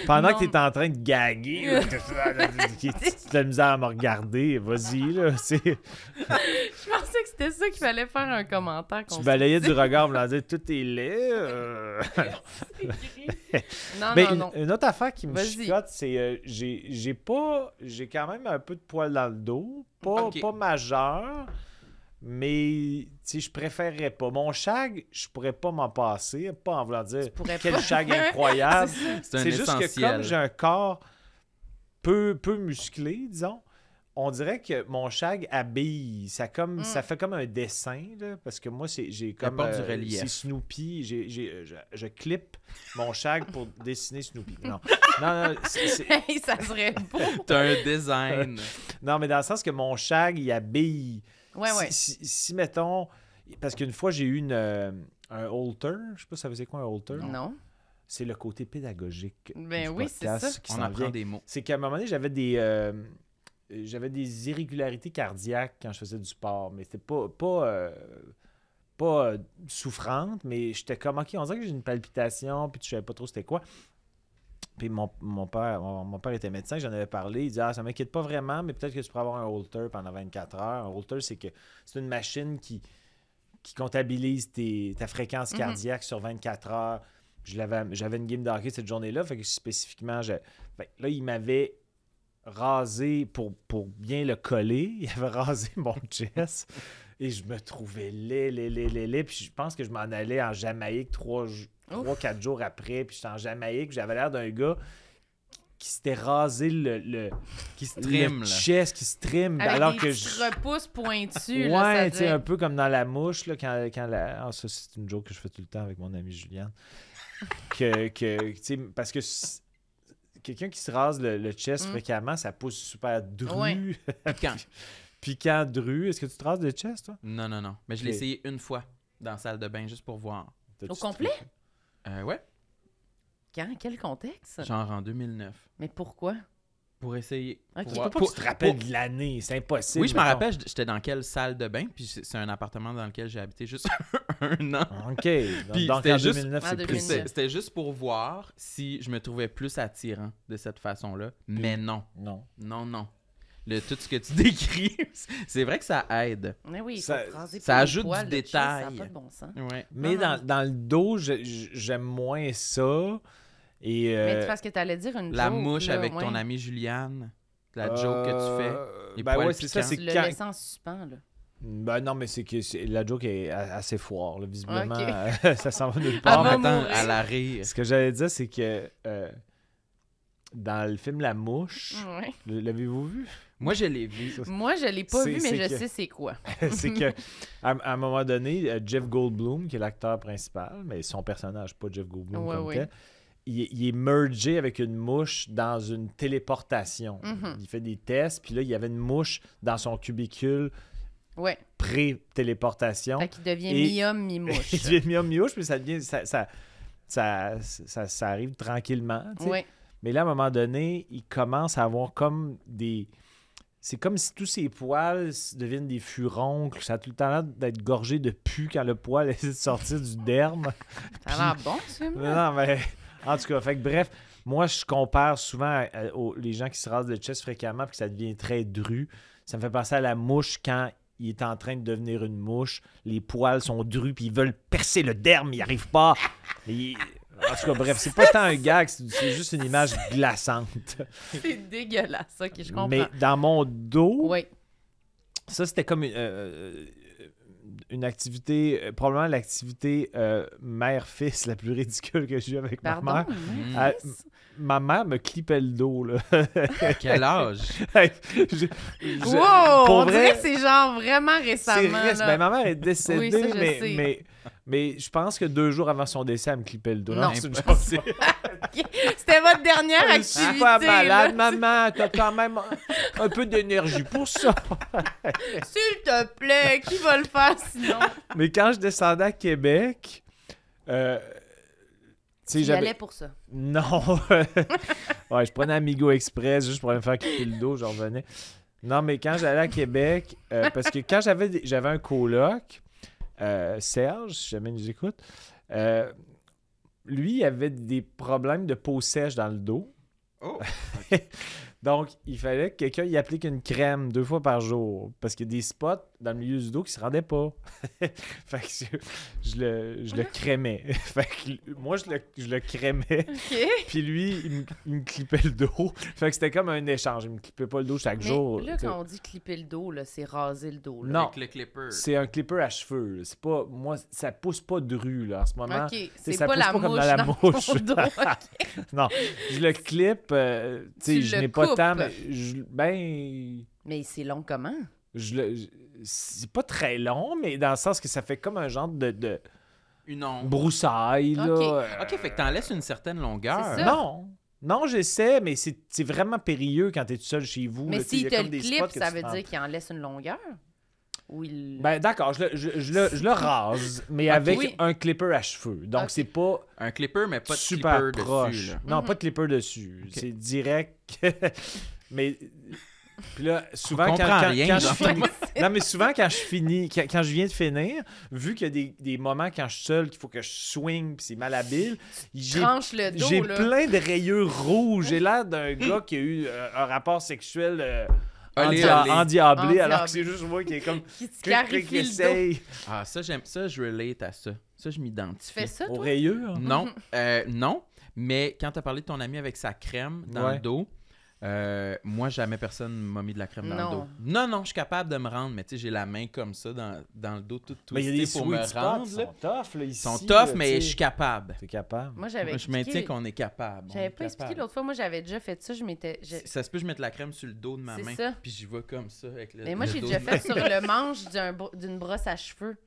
Pendant Non. que t'es en train de gaguer, là, tu as la misère à me regarder, vas-y, là, tu sais. Je pensais que c'était ça qu'il fallait faire un commentaire. Tu balayais du regard, me disant, tout est laid. Non, Mais non, non. une autre affaire qui me Vas-y. chicote, c'est j'ai quand même un peu de poils dans le dos, Ok. pas majeur, mais tu sais, je préférerais pas. Mon shag, je pourrais pas m'en passer, pas en voulant dire pourrais quel pas. shag incroyable. C'est un C'est juste que essentiel. comme j'ai un corps peu musclé, disons, on dirait que mon shag habille. Ça fait comme un dessin, là, parce que moi, j'ai comme... apporte du relief. C'est Snoopy. Je clip mon shag pour dessiner Snoopy. Non, Hey, ça serait beau. T'as un design. non, mais dans le sens que mon shag, il habille. Ouais, ouais. Si, mettons... Parce qu'une fois, j'ai eu un halter. Je sais pas si ça faisait quoi un halter. Non. C'est le côté pédagogique Ben du oui, c'est podcast ça. qui On s'en apprend vient. des mots. C'est qu'à un moment donné, j'avais j'avais des irrégularités cardiaques quand je faisais du sport, mais c'était pas souffrante, mais j'étais comme, OK, on dirait que j'ai une palpitation, puis je savais pas trop c'était quoi. Puis mon père était médecin, j'en avais parlé, il dit « Ah, ça m'inquiète pas vraiment, mais peut-être que tu pourrais avoir un Holter pendant 24 heures. » Un Holter, c'est une machine qui comptabilise ta fréquence cardiaque sur 24 heures. J'avais une game de hockey cette journée-là, fait que spécifiquement, là, il m'avait rasé pour bien le coller. Il avait rasé mon chest et je me trouvais laid. Puis je pense que je m'en allais en Jamaïque 3-4 jours après. Puis j'étais en Jamaïque. J'avais l'air d'un gars qui s'était rasé le chest, qui se trim. Avec alors des que petits repousses pointus. Ouais, tu sais, un peu comme dans La Mouche. Là, Ah, ça, c'est une joke que je fais tout le temps avec mon ami Juliane. Parce que quelqu'un qui se rase le chest fréquemment, ça pousse super dru. Ouais. Piquant dru. Est-ce que tu te rases le chest, toi? Non. Mais je l'ai essayé une fois dans la salle de bain, juste pour voir. Au complet? Ouais. Quand? Quel contexte? Genre en 2009. Mais pourquoi? Pour essayer. Ok. Tu peux pas que tu te rappelles de l'année, c'est impossible. Oui, je me rappelle, j'étais dans quelle salle de bain, puis c'est un appartement dans lequel j'ai habité juste un an. OK. Puis Donc en c'était 2009, c'est plus ça. C'était juste pour voir si je me trouvais plus attirant de cette façon-là. Mais non. Non. Tout ce que tu décris, c'est vrai que ça aide. Mais oui, Ça ajoute poils, du le chest, détail. Ça n'a pas de bon sens. Ouais. Mais dans le dos, j'aime moins ça. Et, Mais c'est parce que tu allais dire une La joke, mouche là, avec ouais. ton amie Juliane. La joke que tu fais. Les Ben poils ouais, c'est ça. piquants. C'est Tu le quand... laisses en suspens, là. Ben non, mais c'est que la joke est assez foire. Là. Visiblement, Ok. ça s'en va nulle Elle part. va Attends, mourir. à la rire. Ce que j'allais dire, c'est que dans le film La Mouche, Ouais. l'avez-vous vu? Moi, je l'ai vu. Moi, je l'ai pas C'est- vu, mais c'est je que- sais c'est quoi. C'est que à un moment donné, Jeff Goldblum, qui est l'acteur principal, mais son personnage, pas Jeff Goldblum Ouais, comme ouais. tel, il est mergé avec une mouche dans une téléportation. Mhm. Il fait des tests, puis là, il y avait une mouche dans son cubicule Ouais. pré-téléportation. Fait qu'il devient Et- mi-homme, mi-mouche. Il devient mi-homme-mi-mouche, puis ça devient... Ça arrive tranquillement, tu sais. Ouais. Mais là, à un moment donné, il commence à avoir comme des... C'est comme si tous ses poils deviennent des furoncles. Ça a tout le temps l'air d'être gorgé de pu quand le poil essaie de sortir du derme. Ça a l'air bon, ce film. Non, mais... En tout cas, fait que bref, moi, je compare souvent les gens qui se rasent le chest fréquemment puis que ça devient très dru. Ça me fait penser à la mouche quand il est en train de devenir une mouche. Les poils sont drus puis ils veulent percer le derme, ils n'y arrivent pas. En tout cas, bref, c'est pas tant un gag, c'est juste une image glaçante. C'est dégueulasse, ça, que je comprends. Mais dans mon dos, Oui. ça, c'était comme une activité, probablement l'activité mère-fils la plus ridicule que j'ai eue avec ma Pardon? mère. mais- Ma mère me clippait le dos, là. Quel âge? Wow! pour On dirait vrai, que c'est genre vraiment récemment. là. ben, ma mère est décédée, Oui, ça, je sais. mais je pense que 2 jours avant son décès, elle me clippait le dos. Non. c'est une joke. C'était votre dernière Je suis activité. pas malade, là. maman. T'as quand même un peu d'énergie pour ça. S'il te plaît, qui va le faire sinon? Mais quand je descendais à Québec, tu sais, Tu y j'avais... allais pour ça. Non. Ouais, je prenais Amigo Express juste pour aller me faire clipper le dos, je revenais. Non, mais quand j'allais à Québec, parce que quand j'avais un coloc, Serge, si jamais il nous écoute, lui, il avait des problèmes de peau sèche dans le dos. Oh! Donc, il fallait que quelqu'un y applique une crème 2 fois par jour. Parce qu'il y a des spots dans le milieu du dos qui se rendaient pas. Fait que je le crémais. Fait que moi, je le crémais. OK. Puis lui, il me clippait le dos. Fait que c'était comme un échange. Il me clippait pas le dos chaque Mais jour. là, tu sais. quand on dit clipper le dos, là, c'est raser le dos. Là. Non. Avec le clipper. C'est un clipper à cheveux. Là. C'est pas... Moi, ça pousse pas de rue, là, en ce moment. OK, sais, c'est ça pas pousse la pas comme mouche dans la dans mouche. ton dos. OK. Non, je le clip, tu sais, Tu je le n'ai pas coupes. tant, mais ben, Mais c'est long comment? c'est pas très long, mais dans le sens que ça fait comme un genre de Une ombre. broussaille, là. Ok. OK, fait que t'en laisses une certaine longueur. C'est ça. Non, j'essaie, mais c'est vraiment périlleux quand t'es tout seul chez vous. Mais là, tu sais, s'il il y te a le comme des clip, spots que ça tu veut prends. dire qu'il en laisse une longueur? Ou il... Ben d'accord, je le rase, mais Ok. avec Oui. un clipper à cheveux. Donc Ok. c'est pas Un clipper, mais pas de super clipper proche. dessus. Là. Non, Mhm. pas de clipper dessus. Ok. C'est direct. Mais Puis là, souvent, On comprend rien, quand je genre. finis... Non, mais souvent, quand je viens de finir, vu qu'il y a des moments quand je suis seul, qu'il faut que je swing, puis c'est malhabile, Tranche le dos, j'ai là. plein de rayures rouges. J'ai l'air d'un gars qui a eu un rapport sexuel Olé, olé. endiablé, alors Endiablé. que c'est juste moi qui est comme... Qui te clarifie le dos. essaye. Ah, ça, j'aime ça, je relate à ça. Ça, je Tu m'identifie. fais ça, Aux toi? rayures? Non, non, mais quand t'as parlé de ton ami avec sa crème dans Ouais. le dos, moi, jamais personne m'a mis de la crème dans le Non. dos. Non, je suis capable de me rendre, mais tu sais, j'ai la main comme ça dans le dos, tout Mais il y a des twisté pour me sweet spots, rendre. ils là. sont tough, là, Ils ici. sont tough, là, mais tu je sais. suis capable. T'es capable? Moi, j'avais Moi, je maintiens expliqué... qu'on est capable. on J'avais est pas expliqué capable. l'autre fois. Moi, j'avais déjà fait ça. Ça se peut, je mette la crème sur le dos de ma C'est main, ça. puis j'y vais comme ça avec le Mais moi, le j'ai dos déjà de fait ma sur main. le manche d'une brosse à cheveux.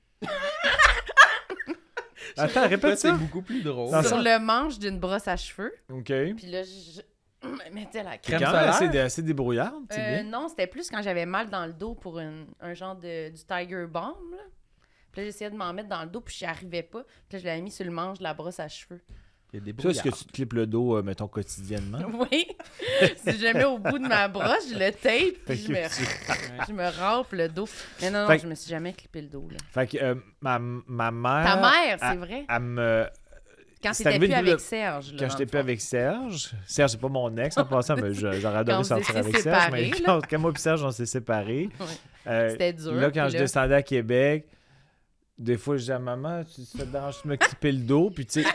Attends, répète C'est ça. beaucoup plus drôle. Dans Sur ça- le manche d'une brosse à cheveux. OK. Puis là, je me mettais la Crème crème. Quand même solaire? assez débrouillarde, c'est bien. Non, c'était plus quand j'avais mal dans le dos pour un genre du Tiger Balm. Là. Puis là, j'essayais de m'en mettre dans le dos, puis j'y arrivais pas. Puis là, je l'avais mis sur le manche de la brosse à cheveux. Il y a des Ça, est-ce que brouillards. tu te clips le dos, mettons, quotidiennement? Oui. Si je le mets au bout de ma brosse, je le tape, puis je me râpe le dos. Mais non, Fait que- je me suis jamais clippé le dos. Là. Fait que ma mère... Ta mère, c'est elle- vrai. Elle me... Quand c'est t'étais arrivé plus une avec fois- Serge. Là, Quand dans j'étais le plus fond. avec Serge... Serge, c'est pas mon ex en passant, mais j'aurais adoré Quand vous sortir étiez avec Serge. Mais séparés, là. quand moi et Serge, on s'est séparés. Ouais. C'était dur, Là, quand puis je là- descendais à Québec... Des fois, je disais à maman, ça te dérange de me clipper le dos. Puis, tu sais,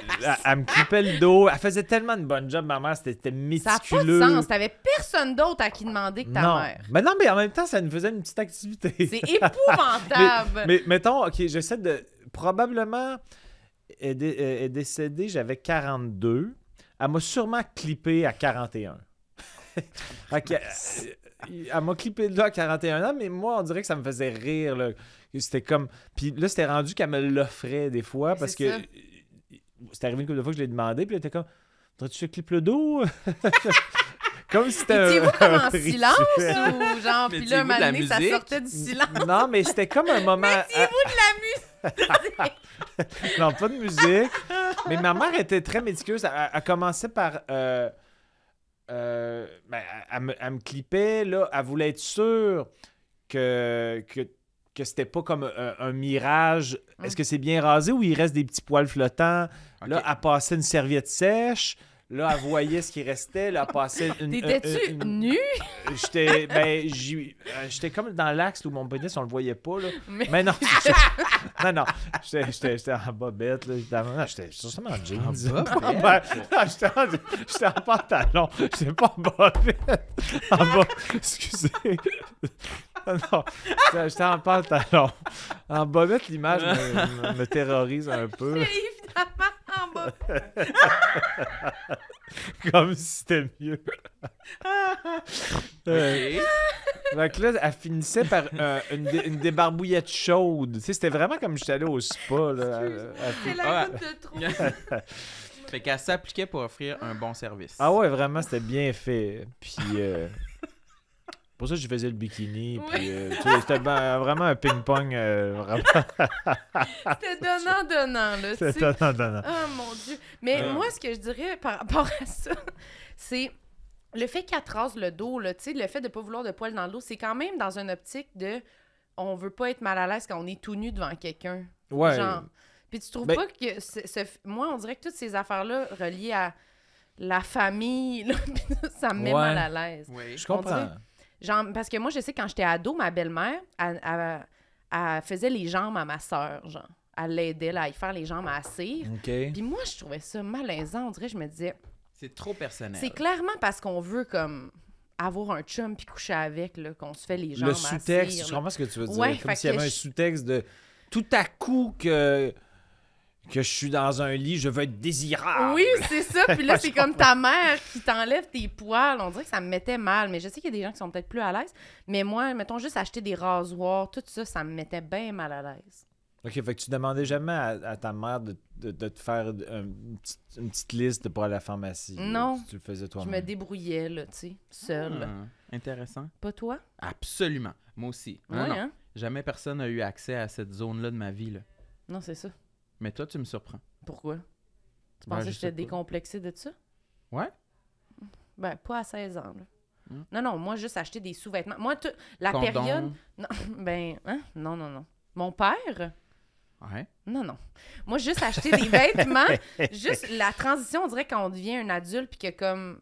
elle me clippait le dos. Elle faisait tellement de bonne job, ma mère. C'était Ça n'a méticuleux. pas de sens. T'avais personne d'autre à qui demander que ta non. mère. Mais non, mais en même temps, ça nous faisait une petite activité. C'est épouvantable. Mais mettons, OK, j'essaie de... Probablement, elle est décédée, j'avais 42. Elle m'a sûrement clippé à 41. Fait que, elle m'a clippé le dos à 41 ans, mais moi, on dirait que ça me faisait rire, là. C'était comme... Puis là, c'était rendu qu'elle me l'offrait des fois, parce C'est que... ça. C'était arrivé une couple de fois que je l'ai demandé, puis elle était comme... Voudrais-tu que je te clippe le dos? Comme si c'était Étiez-vous comme en rituel. silence ou genre, puis là, un Mettiez-vous de moment la donné, ça musique? sortait du silence. Non, mais c'était comme un moment... Non, pas de musique. Mais ma mère était très méticuleuse. Elle commençait par... ben, elle me clippait, là. Elle voulait être sûre que c'était pas comme un mirage. Est-ce que c'est bien rasé ou il reste des petits poils flottants? Ok. Là, elle passait une serviette sèche. Là, elle voyait ce qui restait. Là, elle passait une... T'étais-tu nu? J'étais comme dans l'axe où mon pénis, on le voyait pas, là. Mais- Non, non, j'étais en bobette, là, évidemment. Non, j'étais justement en jeans. J'étais en pantalon. J'étais pas en bobette. En bas, excusez. Non, j'étais en pantalon. En bobette, l'image me terrorise un peu. Évidemment, en bas. Comme si c'était mieux. Ok. Fait que là, elle finissait par une débarbouillette chaude. Tu sais, c'était vraiment comme j'étais allé au spa. Là. C'est la Ah. goutte de trop. Fait qu'elle s'appliquait pour offrir un bon service. Ah ouais, vraiment, c'était bien fait. Puis, pour ça, je faisais le bikini. Puis, tu sais, c'était vraiment un ping-pong. Vraiment, C'était donnant, là, tu sais. c'était donnant. Oh mon Dieu. Mais Ah. moi, ce que je dirais par rapport à ça, c'est le fait qu'elle te rase le dos, là, tu sais, le fait de pas vouloir de poils dans le dos, c'est quand même dans une optique de on veut pas être mal à l'aise quand on est tout nu devant quelqu'un. Ouais. Genre. Puis tu trouves Ben- pas que moi, on dirait que toutes ces affaires-là reliées à la famille, là, ça me met Ouais. mal à l'aise. Oui. Je comprends. dirait- Genre, parce que moi, je sais, quand j'étais ado, ma belle-mère, elle faisait les jambes à ma sœur, genre. Elle l'aidait là, à y faire les jambes à cire. OK. Puis moi, je trouvais ça malaisant. On dirait, je me disais, C'est trop personnel. c'est clairement parce qu'on veut comme avoir un chum puis coucher avec, là, qu'on se fait les jambes Le à sous-texte, cire, je là. comprends ce que tu veux dire. Ouais, Comme fait s'il y que avait un je- sous-texte de tout à coup que je suis dans un lit, je veux être désirable. Oui, c'est ça. Puis là, c'est comme ta mère qui t'enlève tes poils. On dirait que ça me mettait mal. Mais je sais qu'il y a des gens qui sont peut-être plus à l'aise. Mais moi, mettons juste acheter des rasoirs, tout ça, ça me mettait bien mal à l'aise. OK, fait que tu demandais jamais à ta mère de te faire une petite liste pour aller à la pharmacie. là. Non. Tu le faisais Je toi-même. me débrouillais, là, tu sais, seule. Ah, intéressant. Pas toi? Absolument. Moi aussi. Non, Ouais, non. hein? Jamais personne n'a eu accès à cette zone-là de ma vie. Là. Non, c'est ça. Mais toi, tu me surprends. Pourquoi? Tu Ben, pensais je que j'étais sais pas. décomplexée de ça? Ouais? Ben, pas à 16 ans, là. Non, moi, juste acheter des sous-vêtements. Moi, la Condom. période... Non, non. Mon père... Ouais. Non. Moi, juste acheter des vêtements, juste la transition, on dirait quand on devient un adulte, puis que comme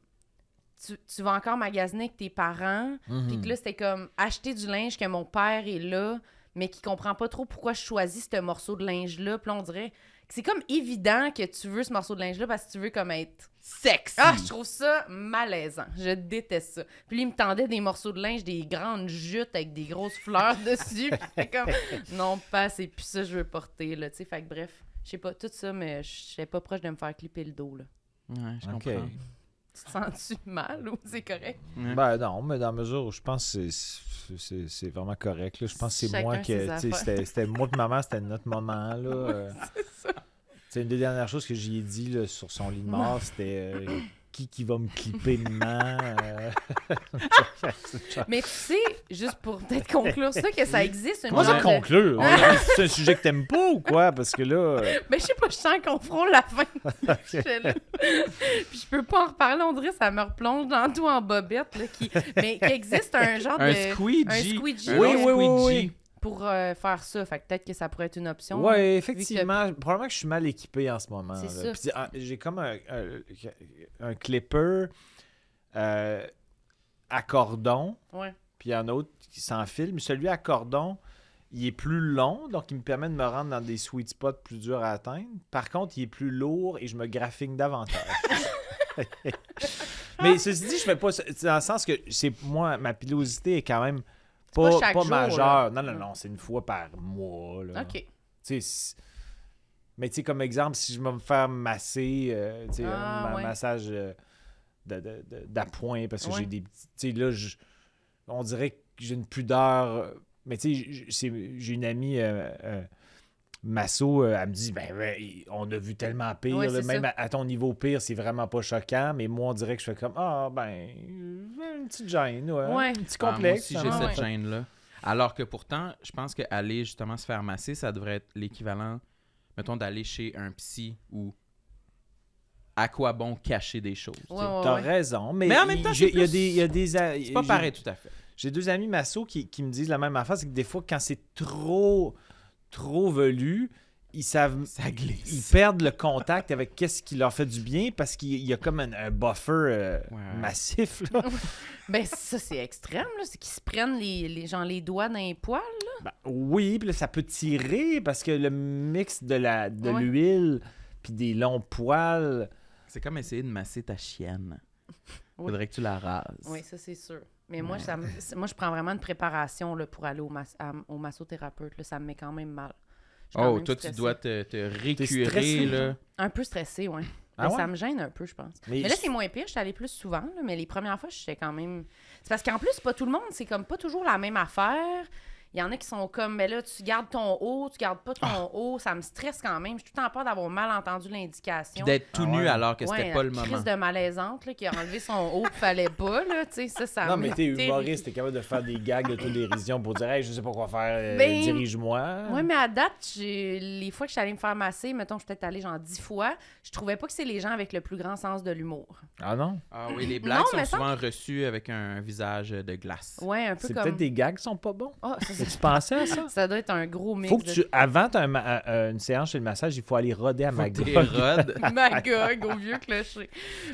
tu vas encore magasiner avec tes parents, puis que là, c'était comme acheter du linge que mon père est là, mais qui comprend pas trop pourquoi je choisis ce morceau de linge-là. Puis là, on dirait que c'est comme évident que tu veux ce morceau de linge-là parce que tu veux comme être... Sexy! Ah, je trouve ça malaisant. Je déteste ça. Puis là, il me tendait des morceaux de linge, des grandes jutes avec des grosses fleurs dessus. Puis j'étais comme, non, pas, c'est plus ça que je veux porter, là, tu sais. Fait que bref, je sais pas, tout ça, mais je suis pas proche de me faire clipper le dos, là. Ouais, je OK. comprends. Tu te sens-tu mal ou c'est correct? Ouais. Ben non, mais dans la mesure où je pense que c'est vraiment correct. Là. Je pense que c'est moi Chacun ses que... tu sais, c'était moi et maman, c'était notre moment. Là. C'est ça. C'est une des dernières choses que j'y ai dit là, sur son lit de mort, c'était qui va me clipper demain. Mais tu sais, juste pour peut-être conclure ça, que ça existe une Comment ça genre de- conclure? C'est un sujet que t'aimes pas ou quoi? Parce que là... Ben, je sais pas, je sens qu'on frôle la fin. J'étais là. Puis je peux pas en reparler, on dirait que ça me replonge dans tout en bobette. Là, mais qu'il existe un genre Un de... squeegee. Un squeegee. Un Oui, long oui, oui, squeegee. Pour faire ça. Fait que peut-être que ça pourrait être une option. Oui, Vu effectivement. Probablement que je suis mal équipé en ce moment. C'est là. ça. Puis, j'ai comme un clipper à cordon, Ouais. puis un autre qui sans fil. Mais celui à cordon, il est plus long, donc il me permet de me rendre dans des sweet spots plus durs à atteindre. Par contre, il est plus lourd et je me graphine davantage. Mais ceci dit, je fais pas ça. Dans le sens que c'est moi, ma pilosité est quand même pas pas chaque jour, majeure. là. Non, c'est une fois par mois. Là. OK. Tu sais, mais tu sais, comme exemple, si je vais me faire masser, tu sais, Ah, un ouais. massage d'appoint, parce que Ouais. j'ai des petits... Tu sais, là, on dirait que j'ai une pudeur... Mais tu sais, j'ai une amie... masso, elle me dit, ben ouais, on a vu tellement pire, Ouais, là, c'est même ça. à ton niveau pire, c'est vraiment pas choquant, mais moi, on dirait que je fais comme, une petite gêne, Ouais. un petit Ah, moi complexe. aussi, j'ai Ah, cette ouais. gêne-là. Alors que pourtant, je pense qu'aller justement se faire masser, ça devrait être l'équivalent, mettons, d'aller chez un psy ou à quoi bon cacher des choses. tu sais. Ouais, T'as ouais. raison, mais Mais en même temps, j'ai- c'est il y a plus- des... il y a des C'est pas pareil tout à fait. J'ai deux amis masso qui me disent la même affaire, c'est que des fois, quand c'est trop velu, ils savent... Ça glisse. Ils perdent le contact avec qu'est-ce qui leur fait du bien parce qu'il y a comme un buffer massif. Là. Ben, ça, c'est extrême, là. C'est qu'ils se prennent les doigts dans les poils. Ben, oui, puis là, ça peut tirer parce que le mix de Ouais. l'huile puis des longs poils... C'est comme essayer de masser ta chienne. Oui. Faudrait que tu la rases. Oui, ça, c'est sûr. Mais moi, moi, je prends vraiment une préparation là, pour aller au massothérapeute. Là. Ça me met quand même mal. Je suis quand Oh, même toi, tu stressée. dois te récurer, stressée, là. Un peu stressée, oui. Ah ouais? Ça me gêne un peu, je pense. Mais Mais là, c'est moins pire. Je suis allée plus souvent, là, mais les premières fois, j'étais quand même... C'est parce qu'en plus, c'est pas tout le monde. C'est comme pas toujours la même affaire. Il y en a qui sont comme, ben là, tu gardes ton haut, tu gardes pas ton haut. Ça me stresse quand même. J'ai tout le temps peur d'avoir mal entendu Puis l'indication. d'être tout Ah nu ouais. alors que c'était Ouais, pas le la moment. crise de malaisante là, qui a enlevé son haut qu'il fallait pas, là, tu sais, ça Non, me mais t'es terrifie. humoriste, t'es capable de faire des gags de toute dérision pour dire « Hey, je sais pas quoi faire, Ben, dirige-moi. » Oui, mais à date, les fois que je suis allée me faire masser, mettons, je suis peut-être allée genre 10 fois, je trouvais pas que c'est les gens avec le plus grand sens de l'humour. Ah non? Ah oui, les blagues Non, sont mais ça- souvent reçues avec un visage de glace. Ouais, un peu C'est comme... peut-être des gags qui sont pas bons. Ah, Tu pensais à ça? ça doit être un gros mix Faut que de... avant une séance chez le massage, il faut aller roder à Faut ma que t'es gueule. rode. Magog au vieux clocher.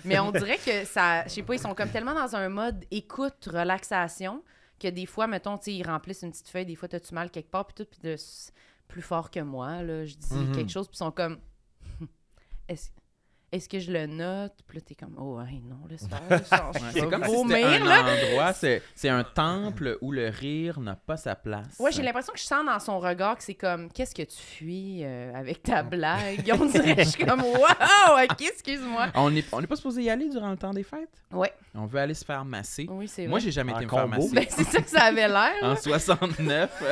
Mais on dirait que ça... Je sais pas, ils sont comme tellement dans un mode écoute, relaxation, que des fois, mettons, tu sais, ils remplissent une petite feuille, des fois, t'as-tu mal quelque part, puis tout, puis plus fort que moi, là, je dis quelque chose, puis ils sont comme... Est-ce que je le note? Puis là, t'es comme, oh, hey, non, laisse faire. Ouais, c'est comme si c'était vomir, un là. endroit, c'est un temple où le rire n'a pas sa place. Ouais, j'ai l'impression que je sens dans son regard que c'est comme, qu'est-ce que tu fuis avec ta blague? On dirait que je suis comme, wow, ok, excuse-moi. On n'est pas supposé y aller durant le temps des fêtes? Ouais, On veut aller se faire masser. oui, c'est Moi, vrai. j'ai jamais En été me faire combo? masser. Ben, c'est ça que ça avait l'air. En là. 69,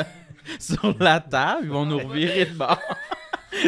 sur la table, ils vont nous revirer de bord.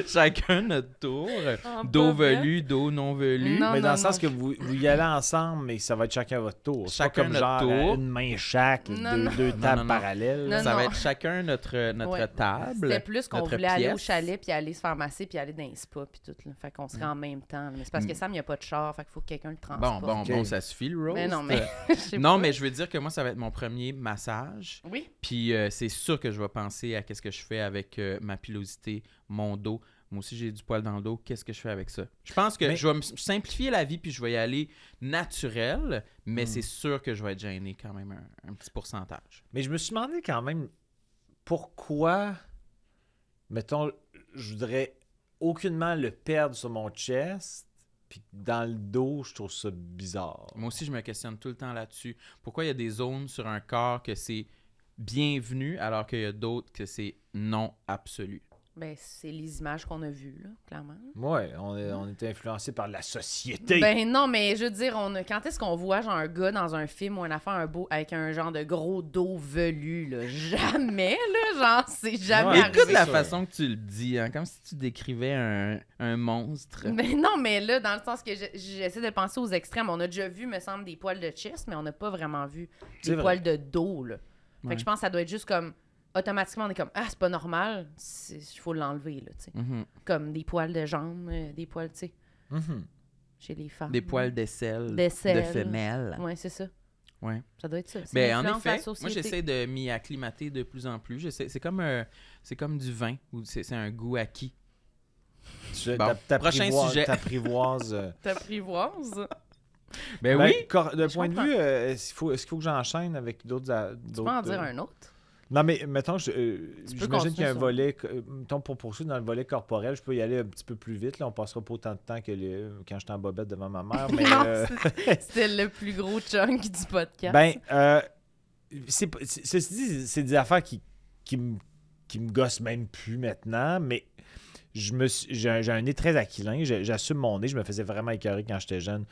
Chacun notre tour. En Dos bobette. velu, dos non velu. Non. Mais dans le sens que vous y allez ensemble, mais ça va être chacun votre tour. C'est Chacun pas comme notre genre tour. une main chaque, Non, deux, non. deux Non, tables non, non. parallèles. Non, Ça non. va être chacun notre Ouais. table. C'était plus qu'on notre voulait aller au pièce. chalet puis aller se faire masser puis aller dans un spa puis tout. Là. Fait qu'on serait en même temps. Mais c'est parce que Sam, il n'y a pas de char. Fait qu'il faut que quelqu'un le transporte. Bon, Ok. ça suffit le roast. Mais non, mais. je sais Non, pas. mais je veux dire que moi, ça va être mon premier massage. Oui. Puis c'est sûr que je vais penser à qu'est-ce que je fais avec ma pilosité, mon dos. Moi aussi, j'ai du poil dans le dos. Qu'est-ce que je fais avec ça? Je pense que Mais- je vais me simplifier la vie puis je vais y aller naturel, mais c'est sûr que je vais être gêné quand même un petit pourcentage. Mais je me suis demandé quand même pourquoi, mettons, je voudrais aucunement le perdre sur mon chest, puis dans le dos, je trouve ça bizarre. Moi aussi, je me questionne tout le temps là-dessus. Pourquoi il y a des zones sur un corps que c'est bienvenu alors qu'il y a d'autres que c'est non absolu? Ben, c'est les images qu'on a vues, là, clairement. Ouais, on est influencé par la société. Ben non, mais je veux dire, quand est-ce qu'on voit genre un gars dans un film ou une affaire avec un genre de gros dos velu, là? Jamais, là, genre, c'est jamais Ouais, arrivé. Écoute la sûr. façon que tu le dis, hein, comme si tu décrivais un monstre. Mais non, mais là, dans le sens que j'essaie de penser aux extrêmes. On a déjà vu, me semble, des poils de chest, mais on n'a pas vraiment vu C'est des vrai. poils de dos, là. Fait Ouais. que je pense que ça doit être juste comme... Automatiquement, on est comme « Ah, c'est pas normal. Il faut l'enlever, là, tu sais. Mhm. Comme des poils de jambes, des poils, tu sais, Mhm. chez les femmes. Des poils d'aisselle, D'aisselle. de femelle. Ouais, c'est ça. Ouais. Ça doit être ça. C'est Ben, en l'influence de la effet, moi société. j'essaie de m'y acclimater de plus en plus. C'est comme du vin, ou c'est un goût acquis. Bon, prochain sujet. T'apprivoises. T'apprivoise. Ben, Ben, oui! de Je point de comprends. vue, est-ce qu'il faut que j'enchaîne avec d'autres. Tu peux en dire un autre? Non, mais mettons, peux j'imagine qu'il y a un continuer volet. Mettons, pour poursuivre dans le volet corporel, je peux y aller un petit peu plus vite. Là, on passera pas autant de temps que quand j'étais en bobette devant ma mère. Mais, Non, c'était le plus gros chunk du podcast. ben, ceci dit, c'est des affaires qui me gossent même plus maintenant, mais j'ai un nez très aquilin. J'assume mon nez. Je me faisais vraiment écœurer quand j'étais jeune.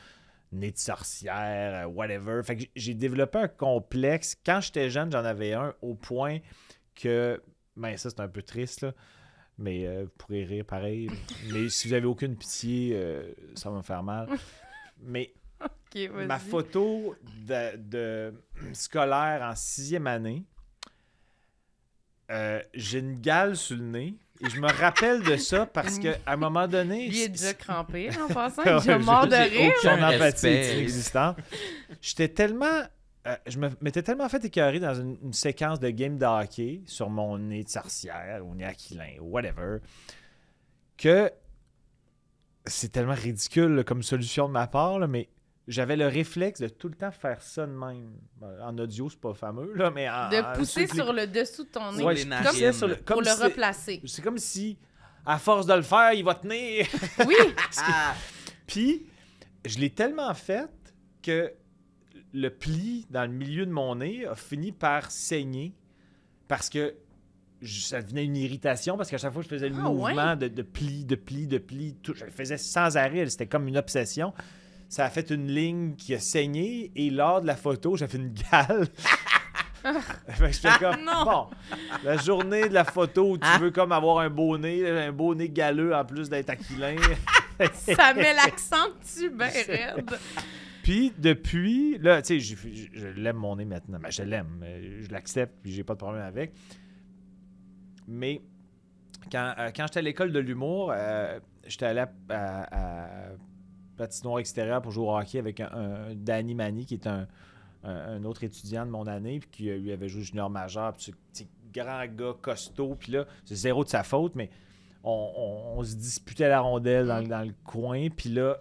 Nez de sorcière, whatever. Fait que j'ai développé un complexe. Quand j'étais jeune, j'en avais un au point que... Ben, ça, c'est un peu triste, là. Mais vous pourrez rire pareil. Mais si vous avez aucune pitié, ça va me faire mal. Mais Ok, vas-y. ma photo de scolaire en 6e année, j'ai une gale sur le nez. Et je me rappelle de ça parce qu'à un moment donné... Lui est déjà crampé en passant. Ouais, Il est déjà mort de j'ai rire. aucun Son empathie respect. est inexistante. J'étais tellement... je m'étais tellement fait écœurer dans une séquence de game de hockey sur mon nez de sorcière ou nez aquilin ou whatever que c'est tellement ridicule là, comme solution de ma part, là, mais j'avais le réflexe de tout le temps faire ça de même. En audio, c'est pas fameux, là, mais De pousser les- sur le dessous de ton nez Ouais, je les poussais narines. sur le- pour comme le si- replacer. C'est comme si, à force de le faire, il va tenir. Oui! Puis, je l'ai tellement fait que le pli dans le milieu de mon nez a fini par saigner parce que ça devenait une irritation parce qu'à chaque fois que je faisais le Ah, mouvement de pli, tout, je le faisais sans arrêt. C'était comme une obsession. Ça a fait une ligne qui a saigné et lors de la photo, j'ai fait une gale. Fait que j'étais comme, non! bon, la journée de la photo où tu veux comme avoir un beau nez galeux en plus d'être aquilin. Ça met l'accent dessus bien raide. Puis depuis, là, tu sais, je l'aime mon nez maintenant. Ben, je l'aime. Je l'accepte, puis j'ai pas de problème avec. Mais quand j'étais à l'école de l'humour, j'étais allé à patinoire extérieure pour jouer au hockey avec un Danny Manny, qui est un autre étudiant de mon année, puis qui lui avait joué junior majeur, puis c'est grand gars costaud, puis là, c'est zéro de sa faute, mais on se disputait la rondelle dans le coin, puis là,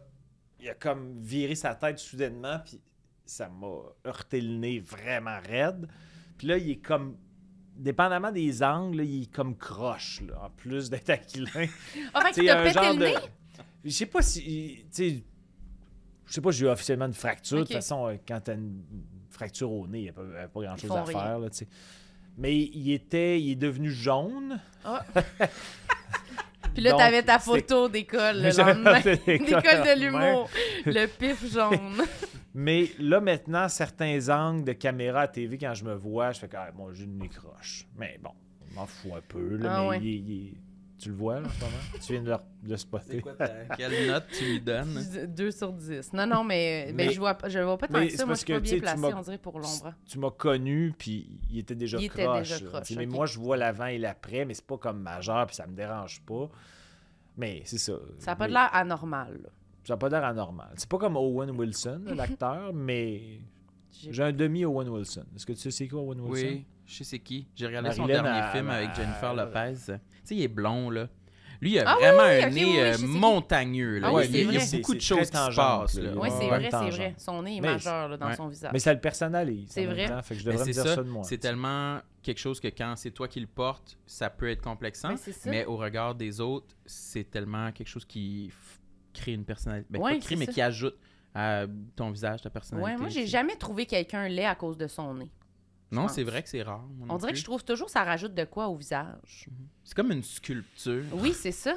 il a comme viré sa tête soudainement, puis ça m'a heurté le nez vraiment raide. Puis là, il est comme, dépendamment des angles, là, il est comme croche, là, en plus d'être aquilin. Ah, fait que Tu sais, t'as pété le nez? Je sais pas si... Tu sais, je sais pas si j'ai eu officiellement une fracture. Ok. De toute façon, quand t'as une fracture au nez, il n'y a pas grand-chose font à rien. faire, là, tu sais. Mais il est devenu jaune. Ah. Puis là, Donc, t'avais ta c'est- photo d'école le J'avais lendemain. fait l'école D'école de le l'humour. Le pif jaune. Mais là, maintenant, certains angles de caméra à TV, quand je me vois, je fais quand même, bon, j'ai une nez croche. Mais bon, je m'en fous un peu. Là, Ah mais ouais. tu Tu le vois, là, en ce moment? Tu viens de le spotter. Quelle note tu lui donnes? 2 sur 10. Non, mais Mais- je vois pas tant mais que c'est ça. Moi, parce je suis pas que, tu bien sais, tu placée, m'as- on dirait, pour l'ombre. Tu m'as connu, puis il était déjà Il était croche. déjà là. croche, Tu sais, mais ok. moi, je vois l'avant et l'après, mais c'est pas comme majeur, puis ça me dérange pas. Mais c'est ça. Ça n'a pas de Mais l'air anormal. Là. Ça n'a pas l'air anormal. C'est pas comme Owen Wilson, là, l'acteur, mais j'ai un demi-Owen Wilson. Est-ce que tu sais c'est quoi Owen Wilson? Oui, je sais c'est qui. J'ai regardé son Marilyn, dernier elle- film avec elle- Jennifer Lopez. Tu sais, il est blond, là. Lui, il a Ah vraiment oui, un ok, nez oui, je sais qui. montagneux. Là. Ah oui, il y a- c'est il y a vrai. beaucoup de C'est choses très qui se tangente, passent. là. Là. Oui, Ouais, c'est ouais, vrai, c'est tangente. vrai. Son nez est Mais- majeur là, dans ouais. son visage. Mais ça le personnalise. C'est en même vrai. temps, fait que je Mais devrais me c'est dire ça, ça de moi. c'est tellement quelque chose que quand c'est toi qui le portes, ça peut être complexant. Ouais, c'est ça. Mais au regard des autres, c'est tellement quelque chose qui crée une personnalité. Ben, Ouais, pas crée, c'est mais ça. qui ajoute à ton visage, ta personnalité. Ouais, moi, j'ai jamais trouvé quelqu'un laid à cause de son nez. Non, pense. c'est vrai que c'est rare. moi non On dirait que plus. je trouve toujours que ça rajoute de quoi au visage. C'est comme une sculpture. Oui, c'est ça.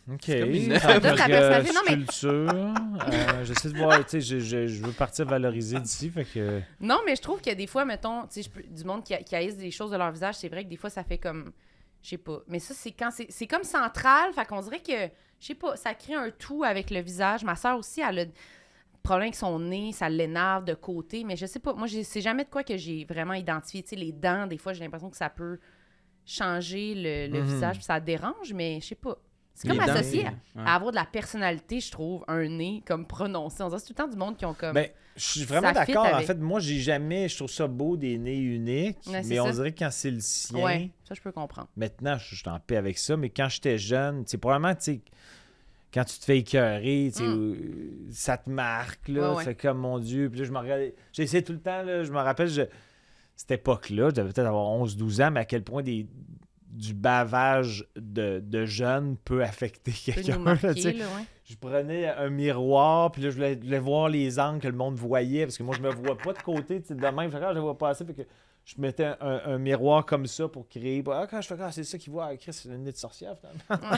OK. C'est comme une- En Ça donne tant la que personnalité. Non, mais- sculpture, j'essaie de voir, tu sais, je veux partir valoriser d'ici, fait que... Non, mais je trouve que des fois, mettons, tu sais, du monde qui haïssent des choses de leur visage, c'est vrai que des fois, ça fait comme. Je sais pas. Mais ça, c'est quand c'est comme central. Fait qu'on dirait que, je sais pas, ça crée un tout avec le visage. Ma soeur aussi, elle a problème avec son nez, ça l'énerve de côté. Mais je sais pas. Moi, c'est jamais de quoi que j'ai vraiment identifié. Tu sais, les dents, des fois, j'ai l'impression que ça peut changer le visage, puis ça dérange, mais je sais pas. C'est comme Les dents, associé ouais. à avoir de la personnalité, je trouve, un nez comme prononcé. On dirait que c'est tout le temps du monde qui ont comme. Ben, je suis vraiment Ça fit d'accord. En avec. fait, moi, j'ai jamais... Je trouve ça beau, des nez uniques, Ouais, c'est mais on ça. dirait que quand c'est le sien... Ouais, ça, je peux comprendre. Maintenant, je suis en paix avec ça, mais quand j'étais jeune, c'est probablement, tu sais, quand tu te fais écœurer, tu sais, ça te marque, là. Ouais, ouais. C'est comme, mon Dieu. Puis là, je me regardais. J'ai essayé tout le temps, là. Je me rappelle, cette époque-là, je devais peut-être avoir 11-12 ans, mais à quel point du bavage de jeunes peut affecter Ça peut quelqu'un. nous là, marquer, tu sais. là, ouais. Je prenais un miroir, puis là, je voulais voir les angles que le monde voyait, parce que moi, je me vois pas de côté, tu sais, de même. Je ne vois pas assez, fait que je mettais un miroir comme ça pour créer. Quand je fais, c'est ça qu'il voit, Chris, c'est une nez de sorcière, finalement.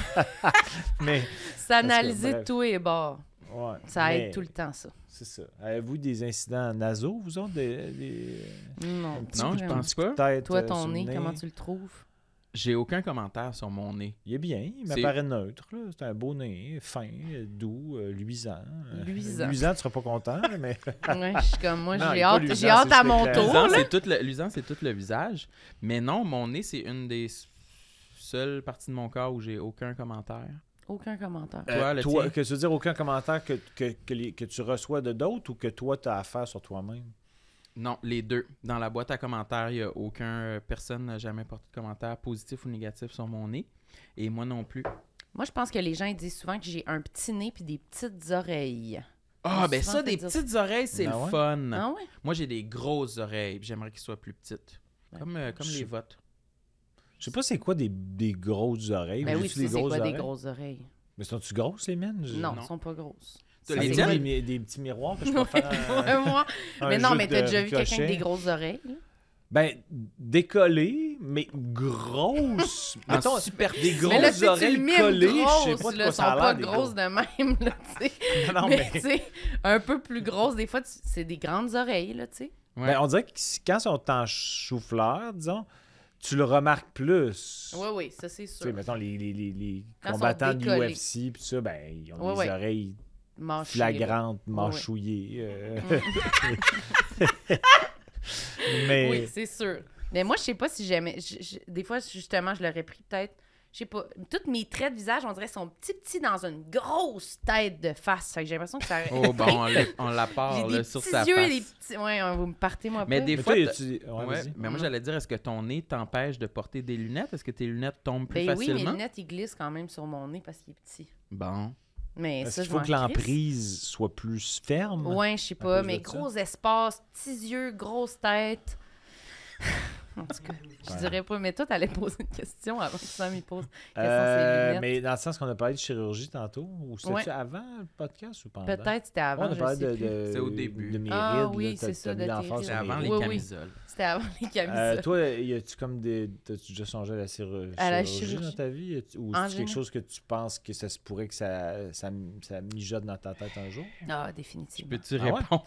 Mais, S'analyser de bref. tous les bords. ouais. Ça mais aide tout le temps, ça. C'est ça. Avez-vous des incidents nasaux, vous autres? Non, Un petit Non, coup je de pense pas. tête, Toi, sur ton le nez, comment tu le trouves? J'ai aucun commentaire sur mon nez. Il est bien, il C'est- m'apparaît neutre. Là. C'est un beau nez, fin, doux, luisant. Luisant. Luisant, tu seras pas content, mais... Ouais, je suis comme moi, Non, il j'ai est pas hâte, luisant, j'ai hâte c'est à juste mon éclairant. tour. Luisant, là. Luisant, c'est tout le visage. Mais non, mon nez, c'est une des seules parties de mon corps où j'ai aucun commentaire. Aucun commentaire. Toi, le tien? que tu veux dire aucun commentaire que tu reçois de d'autres ou que toi, tu as à faire sur toi-même? Non, les deux. Dans la boîte à commentaires, il n'y a aucun... personne n'a jamais porté de commentaire positif ou négatif sur mon nez. Et moi non plus. Moi, je pense que les gens ils disent souvent que j'ai un petit nez puis des petites oreilles. Ah, ben souvent ça, fait des dire- petites oreilles, c'est Ah le ouais? fun. Ah ouais? Moi, j'ai des grosses oreilles, puis j'aimerais qu'ils soient plus petites. Comme Je les sais- vôtres. Je sais pas c'est quoi des grosses oreilles. Ben J'ai-tu oui, tu sais c'est quoi grosses des oreilles? grosses oreilles? Mais sont-tu grosses, les miennes? Non, Non. elles sont pas grosses. T'as Ça, les c'est tiennes? vrai. Des petits miroirs que je peux faire Ouais, moi. un Mais non, jeu mais t'as de déjà vu quelqu'un ricochet. avec des grosses oreilles? là? Ben, décollées, mais grosses. En Mettons, superficie. des grosses Mais là, tu sais, tu oreilles le mimes collées, je sais grosses, pas de là, quoi sont ça a pas l'air, des grosses de même, là, tu sais. Non, mais mais- tu sais, un peu plus grosses, des fois, c'est des grandes oreilles, là, tu sais. Ouais. Ben, on dirait que quand ils sont en chou-fleur, disons, tu le remarques plus. Oui, oui, ça, c'est Tu sais, sûr. mettons, les Quand ils sont combattants de décollés. UFC, pis ça, ben, ils ont Ouais, des ouais. oreilles Mâché, flagrantes, ouais. mâchouillées. là. Mais... Oui, c'est sûr. Mais moi, je sais pas si j'aimais. Des fois, justement, je l'aurais pris peut-être. Je sais pas. Tous mes traits de visage, on dirait, sont petits dans une grosse tête de face. Fait que j'ai l'impression que ça. Oh, bon, on la part J'ai là, des sur petits sa yeux, face. des petits. Ouais, vous me partez, moi, Mais pas. des Mais fois, toi, t'as- ouais, Ouais, vas-y. mais moi, j'allais dire, est-ce que ton nez t'empêche de porter des lunettes? Est-ce que tes lunettes tombent plus Ben oui, mes facilement? lunettes, ils glissent quand même sur mon nez parce qu'il est petit. Bon. Mais Est-ce ça, qu'il je faut que m'en crisse. l'emprise soit plus ferme? Ouais, je sais à pas, cause mais de ça? gros espace, petits yeux, grosse tête. En tout cas, je Ouais. dirais pas, mais toi, t'allais poser une question avant que Sam y pose. Quelles sont ses lunettes? Mais dans le sens qu'on a parlé de chirurgie tantôt, ou c'était Ouais. avant le podcast ou pendant? Peut-être c'était avant, Ouais, on a je parlé sais plus. C'est au début. de mes Ah rides, oui, là, c'est t'as ça, mis de tes l'emphase rides. C'est sur mes avant les Oui, oui. camisoles. C'était avant les camisoles. Toi, y a-tu comme t'as-tu déjà songé à la chirurgie dans chirurgie. ta vie? Ou En c'est quelque général. chose que tu penses que ça se pourrait que ça mijote dans ta tête un jour? Ah, définitivement. Peux-tu Ah ouais? répondre?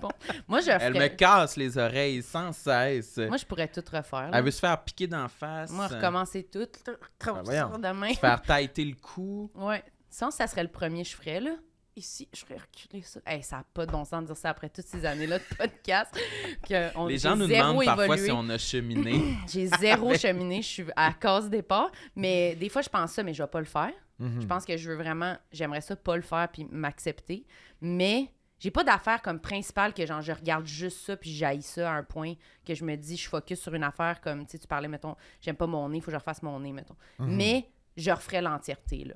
bon. Moi, je Elle me ferais... casse les oreilles sans cesse. Moi, je pourrais tout refaire. là. Elle veut se faire piquer d'en face. Moi, recommencer tout. Comme voyons. ça, demain. Se faire tailler le cou. Ouais. Ça serait le premier que je ferais, là. Ici, je ferais reculer ça. Hey, ça n'a pas de bon sens de dire ça après toutes ces années-là de podcast. Les gens nous demandent parfois si on a cheminé. J'ai zéro cheminé. Je suis à case départ. Mais des fois, je pense ça, mais je vais pas le faire. Je pense que j'aimerais ça pas le faire puis m'accepter. Mais j'ai pas d'affaire comme principale que genre je regarde juste ça puis j'haïs ça à un point que je me dis je focus sur une affaire comme tu sais tu parlais mettons j'aime pas mon nez, il faut que je refasse mon nez mettons. Mais je referais l'entièreté là.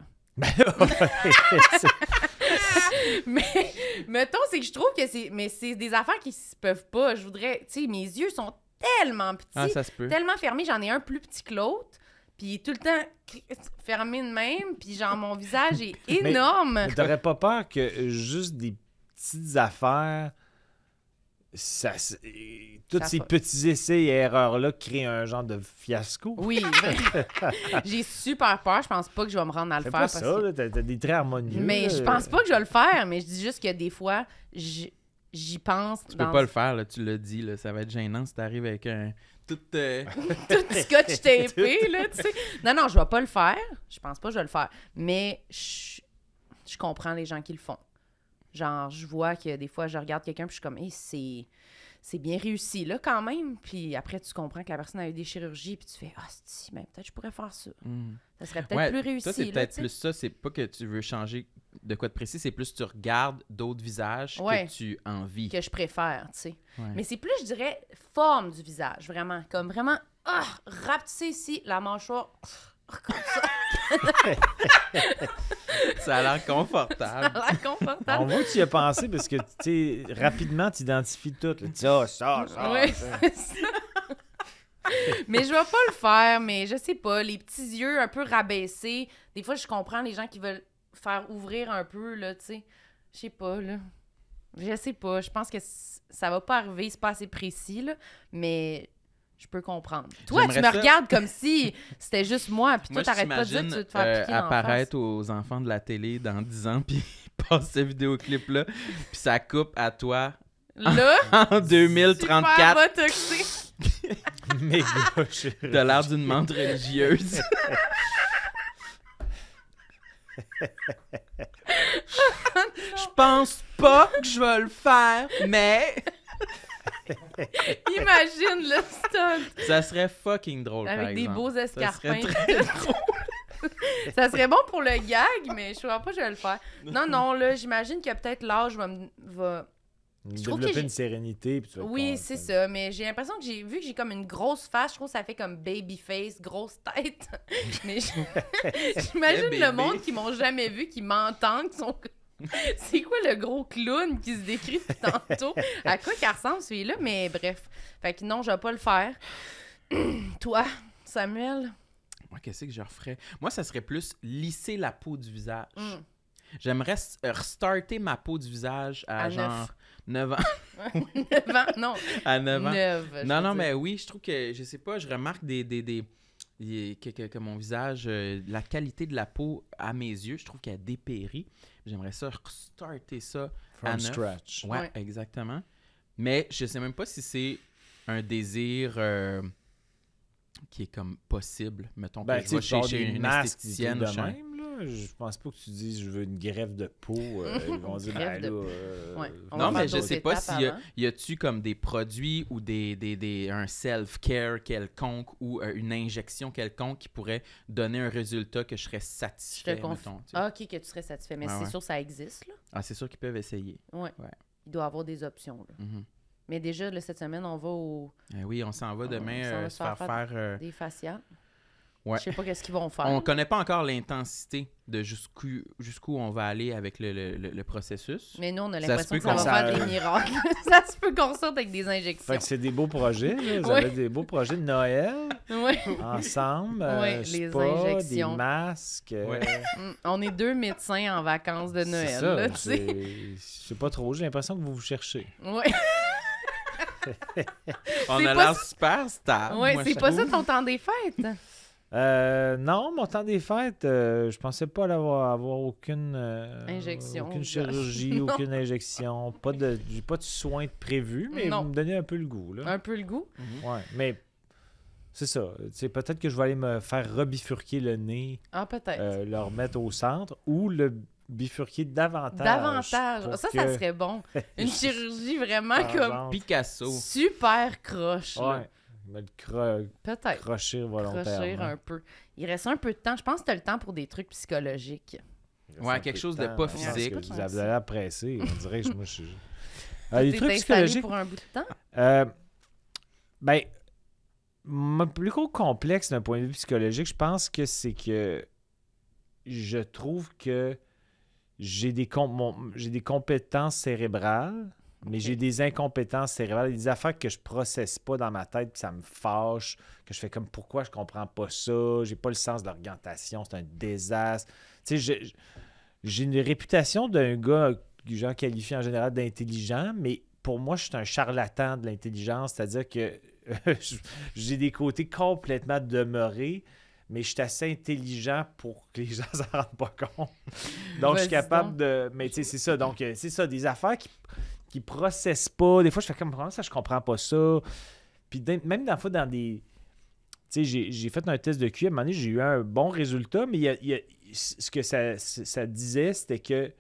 Mais mettons c'est que je trouve que c'est des affaires qui se peuvent pas. Je voudrais tu sais mes yeux sont tellement petits, Ah, ça se peut. tellement fermés, j'en ai un plus petit que l'autre. Puis tout le temps fermé de même, puis genre mon visage est énorme. Mais t'aurais pas peur que juste des petites affaires, tous ces petits essais et erreurs-là créent un genre de fiasco? Oui, j'ai super peur. Je pense pas que je vais me rendre à le Fais faire. pas parce ça, que... là, t'as des traits harmonieux. Mais je pense pas que je vais le faire, mais je dis juste que des fois, j'y pense. Tu peux pas le faire, là, tu l'as dit. Là, ça va être gênant si t'arrives avec un... Tout scotch tapé, là, tu sais. Non, je vais pas le faire. Je pense pas que je vais le faire. Mais je comprends les gens qui le font. Genre, je vois que des fois, je regarde quelqu'un puis je suis comme, hey, c'est bien réussi, là, quand même. Puis après, tu comprends que la personne a eu des chirurgies puis tu fais, ah, si, ben, peut-être je pourrais faire ça. Ça serait peut-être plus réussi. Toi, c'est là, peut-être tu sais. plus ça. C'est pas que tu veux changer de quoi de précis, c'est plus que tu regardes d'autres visages que tu envies. Que je préfère, tu sais. Ouais. Mais c'est plus, je dirais, forme du visage, vraiment. Comme vraiment, rapetisser ici, la mâchoire, comme ça. Ça a l'air confortable. Ça a l'air On confortable. voit que tu y as pensé parce que, tu sais, rapidement, tu identifies tout. Là. Ça. Oui, c'est ça. Mais je vais pas le faire, mais je sais pas, les petits yeux un peu rabaissés. Des fois, je comprends les gens qui veulent faire ouvrir un peu, là, tu sais. Je sais pas, là. Je sais pas. Je pense que ça va pas arriver, c'est pas assez précis, là. Mais je peux comprendre. Toi, tu me regardes comme si c'était juste moi, puis toi, t'arrêtes pas de dire que tu veux te faire piquer dans la face. Apparaître aux enfants de la télé dans 10 ans, puis passe ce vidéoclip-là, puis ça coupe à toi là, en 2034. super botoxé. Méga T'as l'air d'une menthe religieuse. Je pense pas que je vais le faire, mais... Imagine le stunt. Ça serait fucking drôle, par Avec des exemple. beaux Ça escarpins. serait très drôle. Ça serait bon pour le gag, mais je crois pas que je vais le faire. Non, là, j'imagine que peut-être l'âge va... Je trouve que Développer une sérénité. Puis tu vas Oui, c'est ça, mais j'ai l'impression que vu que j'ai comme une grosse face, je trouve que ça fait comme baby face, grosse tête. Mais j'imagine Bébé. le monde qui m'ont jamais vu, qui m'entendent, qui sont... C'est quoi le gros clown qui se décrit depuis tantôt? À quoi qu'il ressemble celui-là? Mais bref. Fait que non, je vais pas le faire. Toi, Samuel? Moi, qu'est-ce que je referais? Moi, ça serait plus lisser la peau du visage. J'aimerais restarter ma peau du visage à genre 9 ans. 9 ans? Non. À 9 ans. 9, Non, mais oui, je trouve que, je sais pas, je remarque que mon visage, la qualité de la peau à mes yeux, je trouve qu'elle a dépéri. J'aimerais ça restarter ça à From 9. scratch. Ouais, exactement. Mais je sais même pas si c'est un désir qui est comme possible. Mettons que je vais chez une esthéticienne. De même, là. Je pense pas que tu dises je veux une greffe de peau. Ils vont dire Greffe ben de là. Ouais. On Non, va mais faire je d'autres sais pas étapes s'il avant. y a-tu comme des produits ou un self-care quelconque ou une injection quelconque qui pourrait donner un résultat que je serais Je satisfait, te mettons, tu sais. Ah, OK, que tu serais satisfait. Mais Ouais, c'est ouais. sûr que ça existe, là. Ah, c'est sûr qu'ils peuvent essayer. Ouais. Ouais. Il doit y avoir des options, là. Mhm. Mais déjà, là, cette semaine, on va au... Oui, on s'en va demain s'en va se faire faire... des faciales. Ouais. Je sais pas qu'est-ce qu'ils vont faire. On connaît pas encore l'intensité de jusqu'où on va aller avec le processus. Mais nous, on a Ça l'impression se que peut ça va qu'on- faire des miracles. Ça se peut qu'on sorte avec des injections. Fait que c'est des beaux projets. Là. Vous Oui. avez des beaux projets de Noël Oui. ensemble. Oui, spa, les injections. des masques. Ouais. On est 2 médecins en vacances de c'est Noël, ça, là, tu sais. Je sais pas trop. J'ai l'impression que vous vous cherchez. Oui, On C'est a pas l'air super stable. ouais, moi, c'est je pas trouve. ça ton temps des fêtes. Non, mon temps des fêtes, je pensais pas avoir aucune Injection. aucune chirurgie, Non. aucune injection. J'ai pas de soins de prévus, mais Non. vous me donnez un peu le goût. Là. Un peu le goût. Ouais, mais c'est ça. Peut-être que je vais aller me faire rebifurquer le nez, Ah, peut-être. le remettre au centre ou le bifurquer davantage. Davantage. pour Ça que- serait bon. Une chirurgie vraiment Par comme exemple. Picasso. super croche. là. Ouais, me le Peut-être. crocher Crochir volontairement. un peu. Il reste un peu de temps. Je pense que tu as le temps pour des trucs psychologiques. Ouais, quelque chose de pas physique. Vous avez l'air pressé, on dirait. Moi, je suis... Tu les trucs installé psychologiques, pour un bout de temps? ben, mon plus gros complexe d'un point de vue psychologique, je pense que c'est que je trouve que j'ai des compétences cérébrales, mais j'ai des incompétences cérébrales, des affaires que je processe pas dans ma tête, puis ça me fâche, que je fais comme pourquoi je comprends pas ça, j'ai pas le sens de l'orientation, c'est un désastre. Tu sais, j'ai une réputation d'un gars que les gens qualifient en général d'intelligent, mais pour moi, je suis un charlatan de l'intelligence, c'est-à-dire que j'ai des côtés complètement demeurés, mais je suis assez intelligent pour que les gens s'en rendent pas compte. Donc, je suis Vas-y capable donc. de... Mais tu sais, c'est ça. Donc, c'est ça, des affaires qui processent pas. Des fois, je fais comme, comment ça, je comprends pas ça. Puis même dans, dans des... Tu sais, j'ai fait un test de QI. À un moment donné, j'ai eu un bon résultat, mais ce que ça disait, c'était que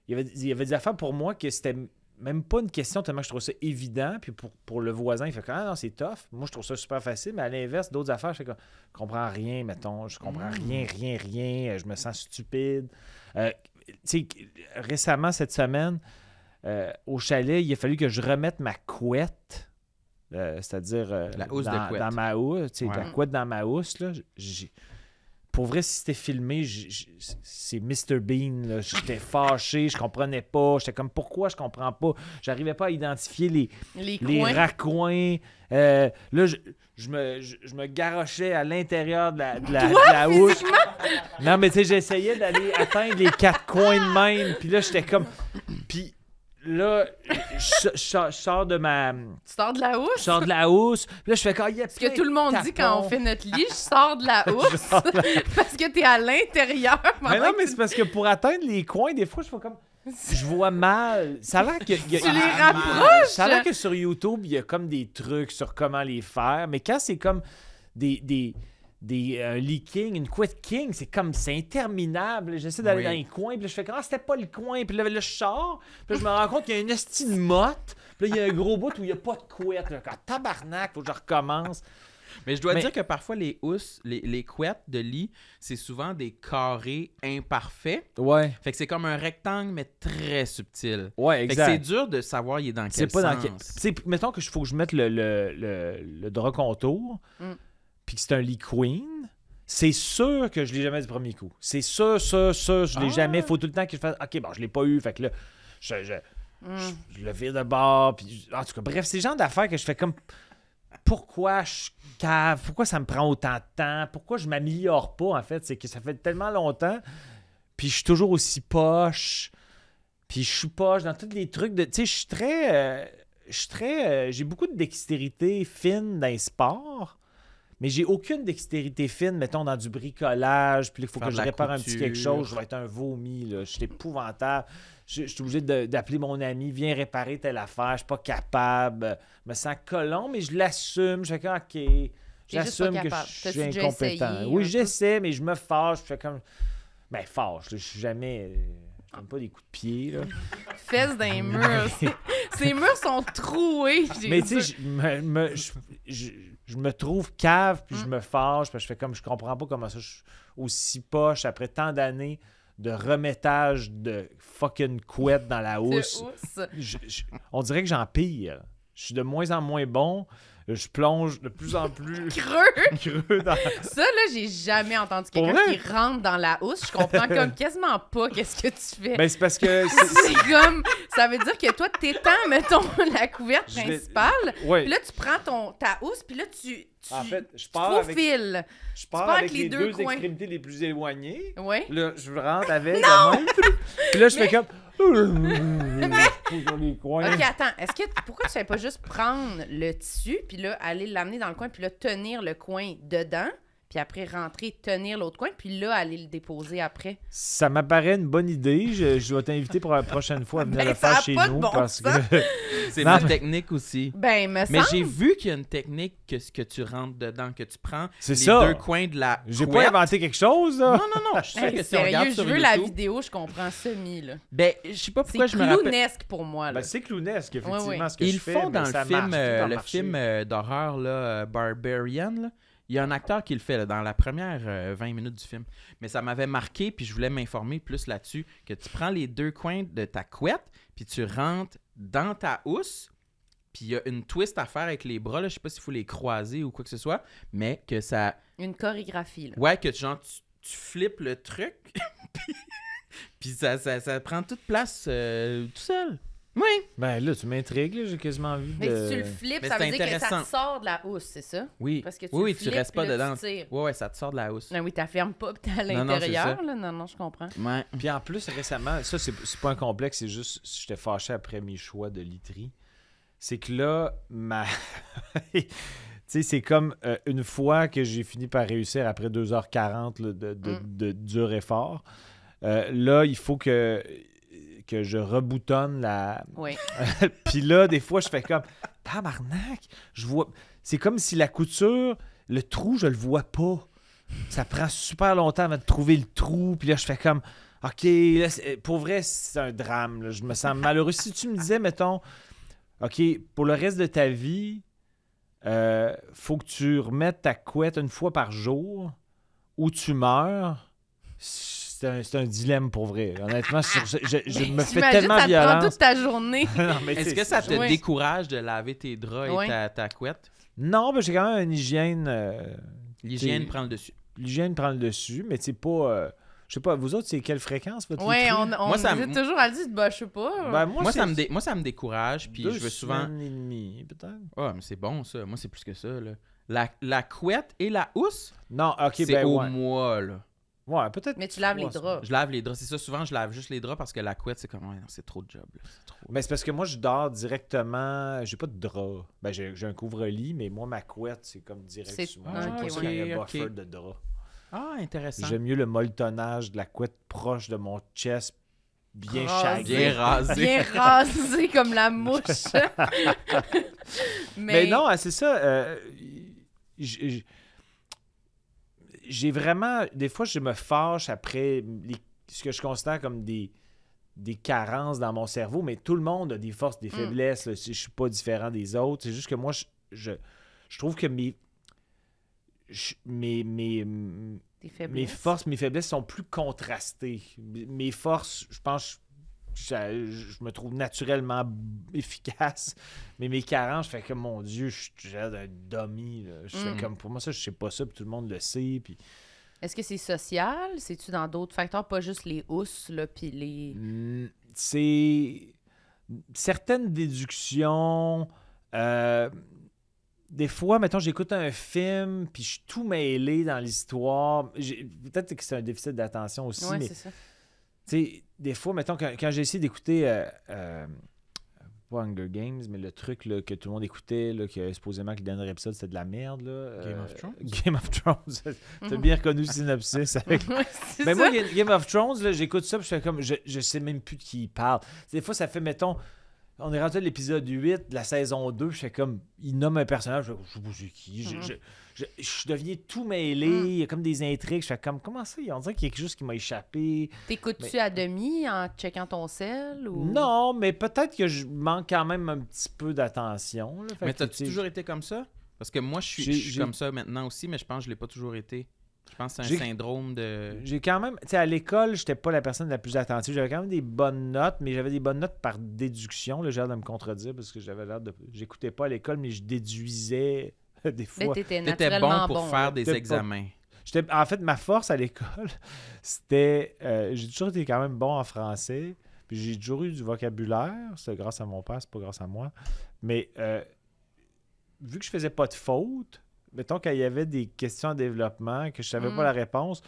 il y avait des affaires pour moi que c'était même pas une question tellement que je trouve ça évident. Puis pour le voisin, il fait comme, ah non, c'est tough. Moi, je trouve ça super facile. Mais à l'inverse, d'autres affaires, je fais comme, je comprends rien, mettons. Je comprends rien. Je me sens stupide. Tu sais, récemment, cette semaine, au chalet, il a fallu que je remette ma couette. C'est-à-dire La housse de couette. dans ma housse, tu sais, Ouais. la couette dans ma housse, là, pour vrai, si c'était filmé, c'est Mr. Bean, là. J'étais fâché, je comprenais pas, j'étais comme, pourquoi je comprends pas? J'arrivais pas à identifier Les les coins. raccoins. Là, je me garochais à l'intérieur de la housse. Non, mais tu sais, j'essayais d'aller atteindre les quatre coins de même, puis là, j'étais comme... Puis là, je sors de ma... Tu sors de la Je housse? sors de la housse. Puis là, je fais quand il y a Ce que tout le monde dit quand on fait notre lit, je sors de la housse parce que t'es à l'intérieur. Mais pendant non, que mais tu- c'est parce que pour atteindre les coins, des fois, je fais comme... Je vois mal. Ça a l'air que... Tu les rapproches! Ça a l'air que sur YouTube, il y a comme des trucs sur comment les faire. Mais quand c'est comme des leaking, une couette king, c'est interminable. J'essaie d'aller Oui. dans les coins, puis là, je fais comme, ah, c'était pas le coin. Puis là, je sors, puis là, je me rends compte qu'il y a une esti de motte. Puis là, il y a un gros bout où il n'y a pas de couette. Là, quand tabarnak, faut que je recommence. Mais je dois Mais- dire que parfois, les housses, les couettes de lit, c'est souvent des carrés imparfaits. Ouais. Fait que c'est comme un rectangle, mais très subtil. Ouais, Fait que c'est exact. dur de savoir il est dans C'est quel pas sens. dans quel... Tu sais, mettons que faut que je mette le drap contour, Mm. puis que c'est un lit queen. C'est sûr que je l'ai jamais du premier coup. C'est sûr, je l'ai Ah. jamais. Faut tout le temps que je fasse. OK, bon, je l'ai pas eu. Fait que là, je le vire de bord. Puis, en tout cas, bref, c'est le genre d'affaires que je fais comme. Pourquoi je cave? Pourquoi ça me prend autant de temps? Pourquoi je m'améliore pas, en fait? C'est que ça fait tellement longtemps. Puis je suis toujours aussi poche. Puis je suis poche dans tous les trucs de. Tu sais, je suis très. J'ai beaucoup de dextérité fine dans les sports. Mais j'ai aucune dextérité fine, mettons, dans du bricolage, puis il faut Faire que de je la répare un petit quelque couture. chose, je vais être un vomi, là. Je suis épouvantable. Je suis obligé d'appeler mon ami, viens réparer telle affaire, je suis pas capable. Je me sens colon, mais je l'assume. Je fais comme, OK, juste j'assume pas que capable. je T'as-tu suis déjà essayé incompétent. un Oui, peu? j'essaie, mais je me fâche, je fais comme... Ben, fâche, là, je suis jamais... J'aime pas des coups de pied, là. Fesses dans les murs. Ces murs sont troués. j'ai Mais tu dit. sais, je me trouve cave, puis je me fâche, puis je fais comme, je comprends pas comment ça, je suis aussi poche après tant d'années de remettage de fucking couette dans la C'est housse. housse. On dirait que j'empire. Je suis de moins en moins bon. Je plonge de plus en plus Creux. creux dans... Ça, là, j'ai jamais entendu Pour quelqu'un vrai? qui rentre dans la housse. Je comprends comme quasiment pas qu'est-ce que tu fais. Ben, c'est parce que... C'est comme... Ça veut dire que toi, t'étends, mettons, la couverte Je l'ai- principale. Ouais. Puis là, tu prends ta housse, puis là, tu En fait, je tu pars avec, faufiles. je pars pars avec avec les les deux deux coins. extrémités les plus éloignées. Ouais. Là, je rentre avec la main. Puis là, je fais comme... Sur les coins. OK, attends. Pourquoi tu fais pas juste prendre le tissu, puis là, aller l'amener dans le coin, puis là, tenir le coin dedans, puis après rentrer, tenir l'autre coin, puis là, aller le déposer après. Ça m'apparaît une bonne idée. Je vais t'inviter pour la prochaine fois à venir Ben, le ça faire a chez pas de nous bon parce sens. que C'est Non, ma mais- technique aussi. Ben, me Mais semble. j'ai vu qu'il y a une technique que ce que tu rentres dedans, que tu prends c'est les ça. deux coins de la J'ai pas couette. inventé quelque chose, là. Non, non, non, je suis sûr Hey, que si on regarde sérieux, sur je veux la YouTube... vidéo, je comprends semi, là. Ben, je sais pas pourquoi C'est je me rappelle... clownesque pour moi, là. Ben, c'est clownesque, effectivement, Ouais, ouais. ce que Ils je le fais, font mais dans ça le film, marche, tout a le marché. film d'horreur, là, Barbarian, là. Il y a un acteur qui le fait là, dans la première 20 minutes du film. Mais ça m'avait marqué, puis je voulais m'informer plus là-dessus, que tu prends les deux coins de ta couette, puis tu rentres dans ta housse, puis il y a une twist à faire avec les bras, là. Je sais pas s'il faut les croiser ou quoi que ce soit, mais que ça... Une chorégraphie, là. Ouais, que genre, tu flippes le truc, puis ça prend toute place tout seul. Oui. Ben là, tu m'intrigues, là, j'ai quasiment envie Mais de... si tu le flippes, Mais ça c'est veut dire que ça intéressant. te sort de la housse, c'est ça? Oui, Parce que tu oui, le oui, tu flippes, restes pas puis là, dedans. tu tires. Ouais, ouais, ça te sort de la housse. Ah oui, t'affermes pas, puis t'es à Non, non, c'est l'intérieur, ça. là. Non, non, je comprends. Ouais. Puis en plus, récemment, ça, c'est pas un complexe, c'est juste, j'étais fâché après mes choix de literie. C'est que là, tu sais, c'est comme une fois que j'ai fini par réussir après 2h40 là, de dur effort, là, il faut que je reboutonne la... Oui. Puis là, des fois, je fais comme tabarnak, je vois. C'est comme si la couture, le trou, je le vois pas. Ça prend super longtemps avant de trouver le trou. Puis là, je fais comme OK, là, pour vrai, c'est un drame. Là. Je me sens malheureux. Si tu me disais, mettons, OK, pour le reste de ta vie, faut que tu remettes ta couette une fois par jour ou tu meurs. C'est un dilemme pour vrai. Honnêtement, je me fais T'imagines, tellement ça te prend violence. toute ta journée. Non, mais Est-ce c'est- que ça te Oui. décourage de laver tes draps et Oui. ta couette? Non, ben j'ai quand même une hygiène. L'hygiène T'sais- prend le dessus. L'hygiène prend le dessus, mais c'est pas. Je sais pas, vous autres, c'est quelle fréquence votre Oui, literie? on Moi, ça hésite me- toujours à le dire, bah, je sais pas. Ben, Moi, c'est ça me décourage, puis 2 je veux souvent... semaines et demie, peut-être. Ah, mais c'est bon, ça. Moi, c'est plus que ça, là. La couette et la housse, Non, ok, c'est ben au ouais. mois, là. Ouais, peut-être. Mais tu laves les 3 draps. Je lave les draps. C'est ça, souvent, je lave juste les draps parce que la couette, c'est comme... Ouais, non, c'est trop de job, là. C'est trop... Mais c'est parce que moi, je dors directement. J'ai pas de drap. Ben, j'ai un couvre-lit, mais moi, ma couette, c'est comme direct C'est- sur moi. Ah, J'aime ok, pas ça ouais. quand il y a un Ok. buffer de drap. Ah, intéressant. J'aime mieux le molletonnage de la couette proche de mon chest, bien Rasé. shagué. Bien rasé. Bien rasé comme la mouche. Mais non, c'est ça. J'ai vraiment... Des fois, je me fâche après ce que je considère comme des carences dans mon cerveau, mais tout le monde a des forces, des faiblesses. Là. Je suis pas différent des autres. C'est juste que moi, je trouve que mes forces, mes faiblesses sont plus contrastées. Mes forces, je pense... Je me trouve naturellement efficace, mais mes carences, je fais comme, mon Dieu, je suis un dummy. Là. Je fais comme, pour moi, ça, je sais pas ça, puis tout le monde le sait. Puis... Est-ce que c'est social? C'est-tu dans d'autres facteurs, pas juste les housses, là, puis les... C'est certaines déductions. Des fois, mettons, j'écoute un film, puis je suis tout mêlé dans l'histoire. Peut-être que c'est un déficit d'attention aussi, Ouais, mais c'est ça. tu sais, des fois, mettons, quand j'ai essayé d'écouter, pas Hunger Games, mais le truc là, que tout le monde écoutait, là, que supposément que le dernier épisode, c'était de la merde. Là, Game of Thrones? Game of Thrones. T'as bien reconnu le synopsis avec... Ouais, c'est Mais ça. moi, Game of Thrones, là, j'écoute ça, puis je fais comme, je sais même plus de qui il parle. Des fois, ça fait, mettons, on est rendu à l'épisode 8 de la saison 2, je fais comme, il nomme un personnage, je sais pas c'est qui, je deviens tout mêlé, il y a comme des intrigues, je fais comme, comment ça, on dirait qu'il y a quelque chose qui m'a échappé. T'écoutes-tu à demi en checkant ton sel? Ou... Non, mais peut-être que je manque quand même un petit peu d'attention. Là. Fait Mais que, t'as-tu tu sais, toujours été comme ça? Parce que moi, je suis comme ça maintenant aussi, mais je pense que je l'ai pas toujours été. Je pense que c'est un J'ai- syndrome de... J'ai quand même, tu sais, à l'école, j'étais pas la personne la plus attentive. J'avais quand même des bonnes notes, mais j'avais des bonnes notes par déduction. Là, j'ai l'air de me contredire parce que j'avais l'air de. J'écoutais pas à l'école, mais je déduisais des Mais fois. t'étais T'étais naturellement bon pour bon, faire là. des T'étais pas- examens. En fait, ma force à l'école, c'était. J'ai toujours été quand même bon en français. Puis j'ai toujours eu du vocabulaire. C'est grâce à mon père, c'est pas grâce à moi. Mais vu que je faisais pas de fautes, mettons quand il y avait des questions en développement que je savais pas la réponse,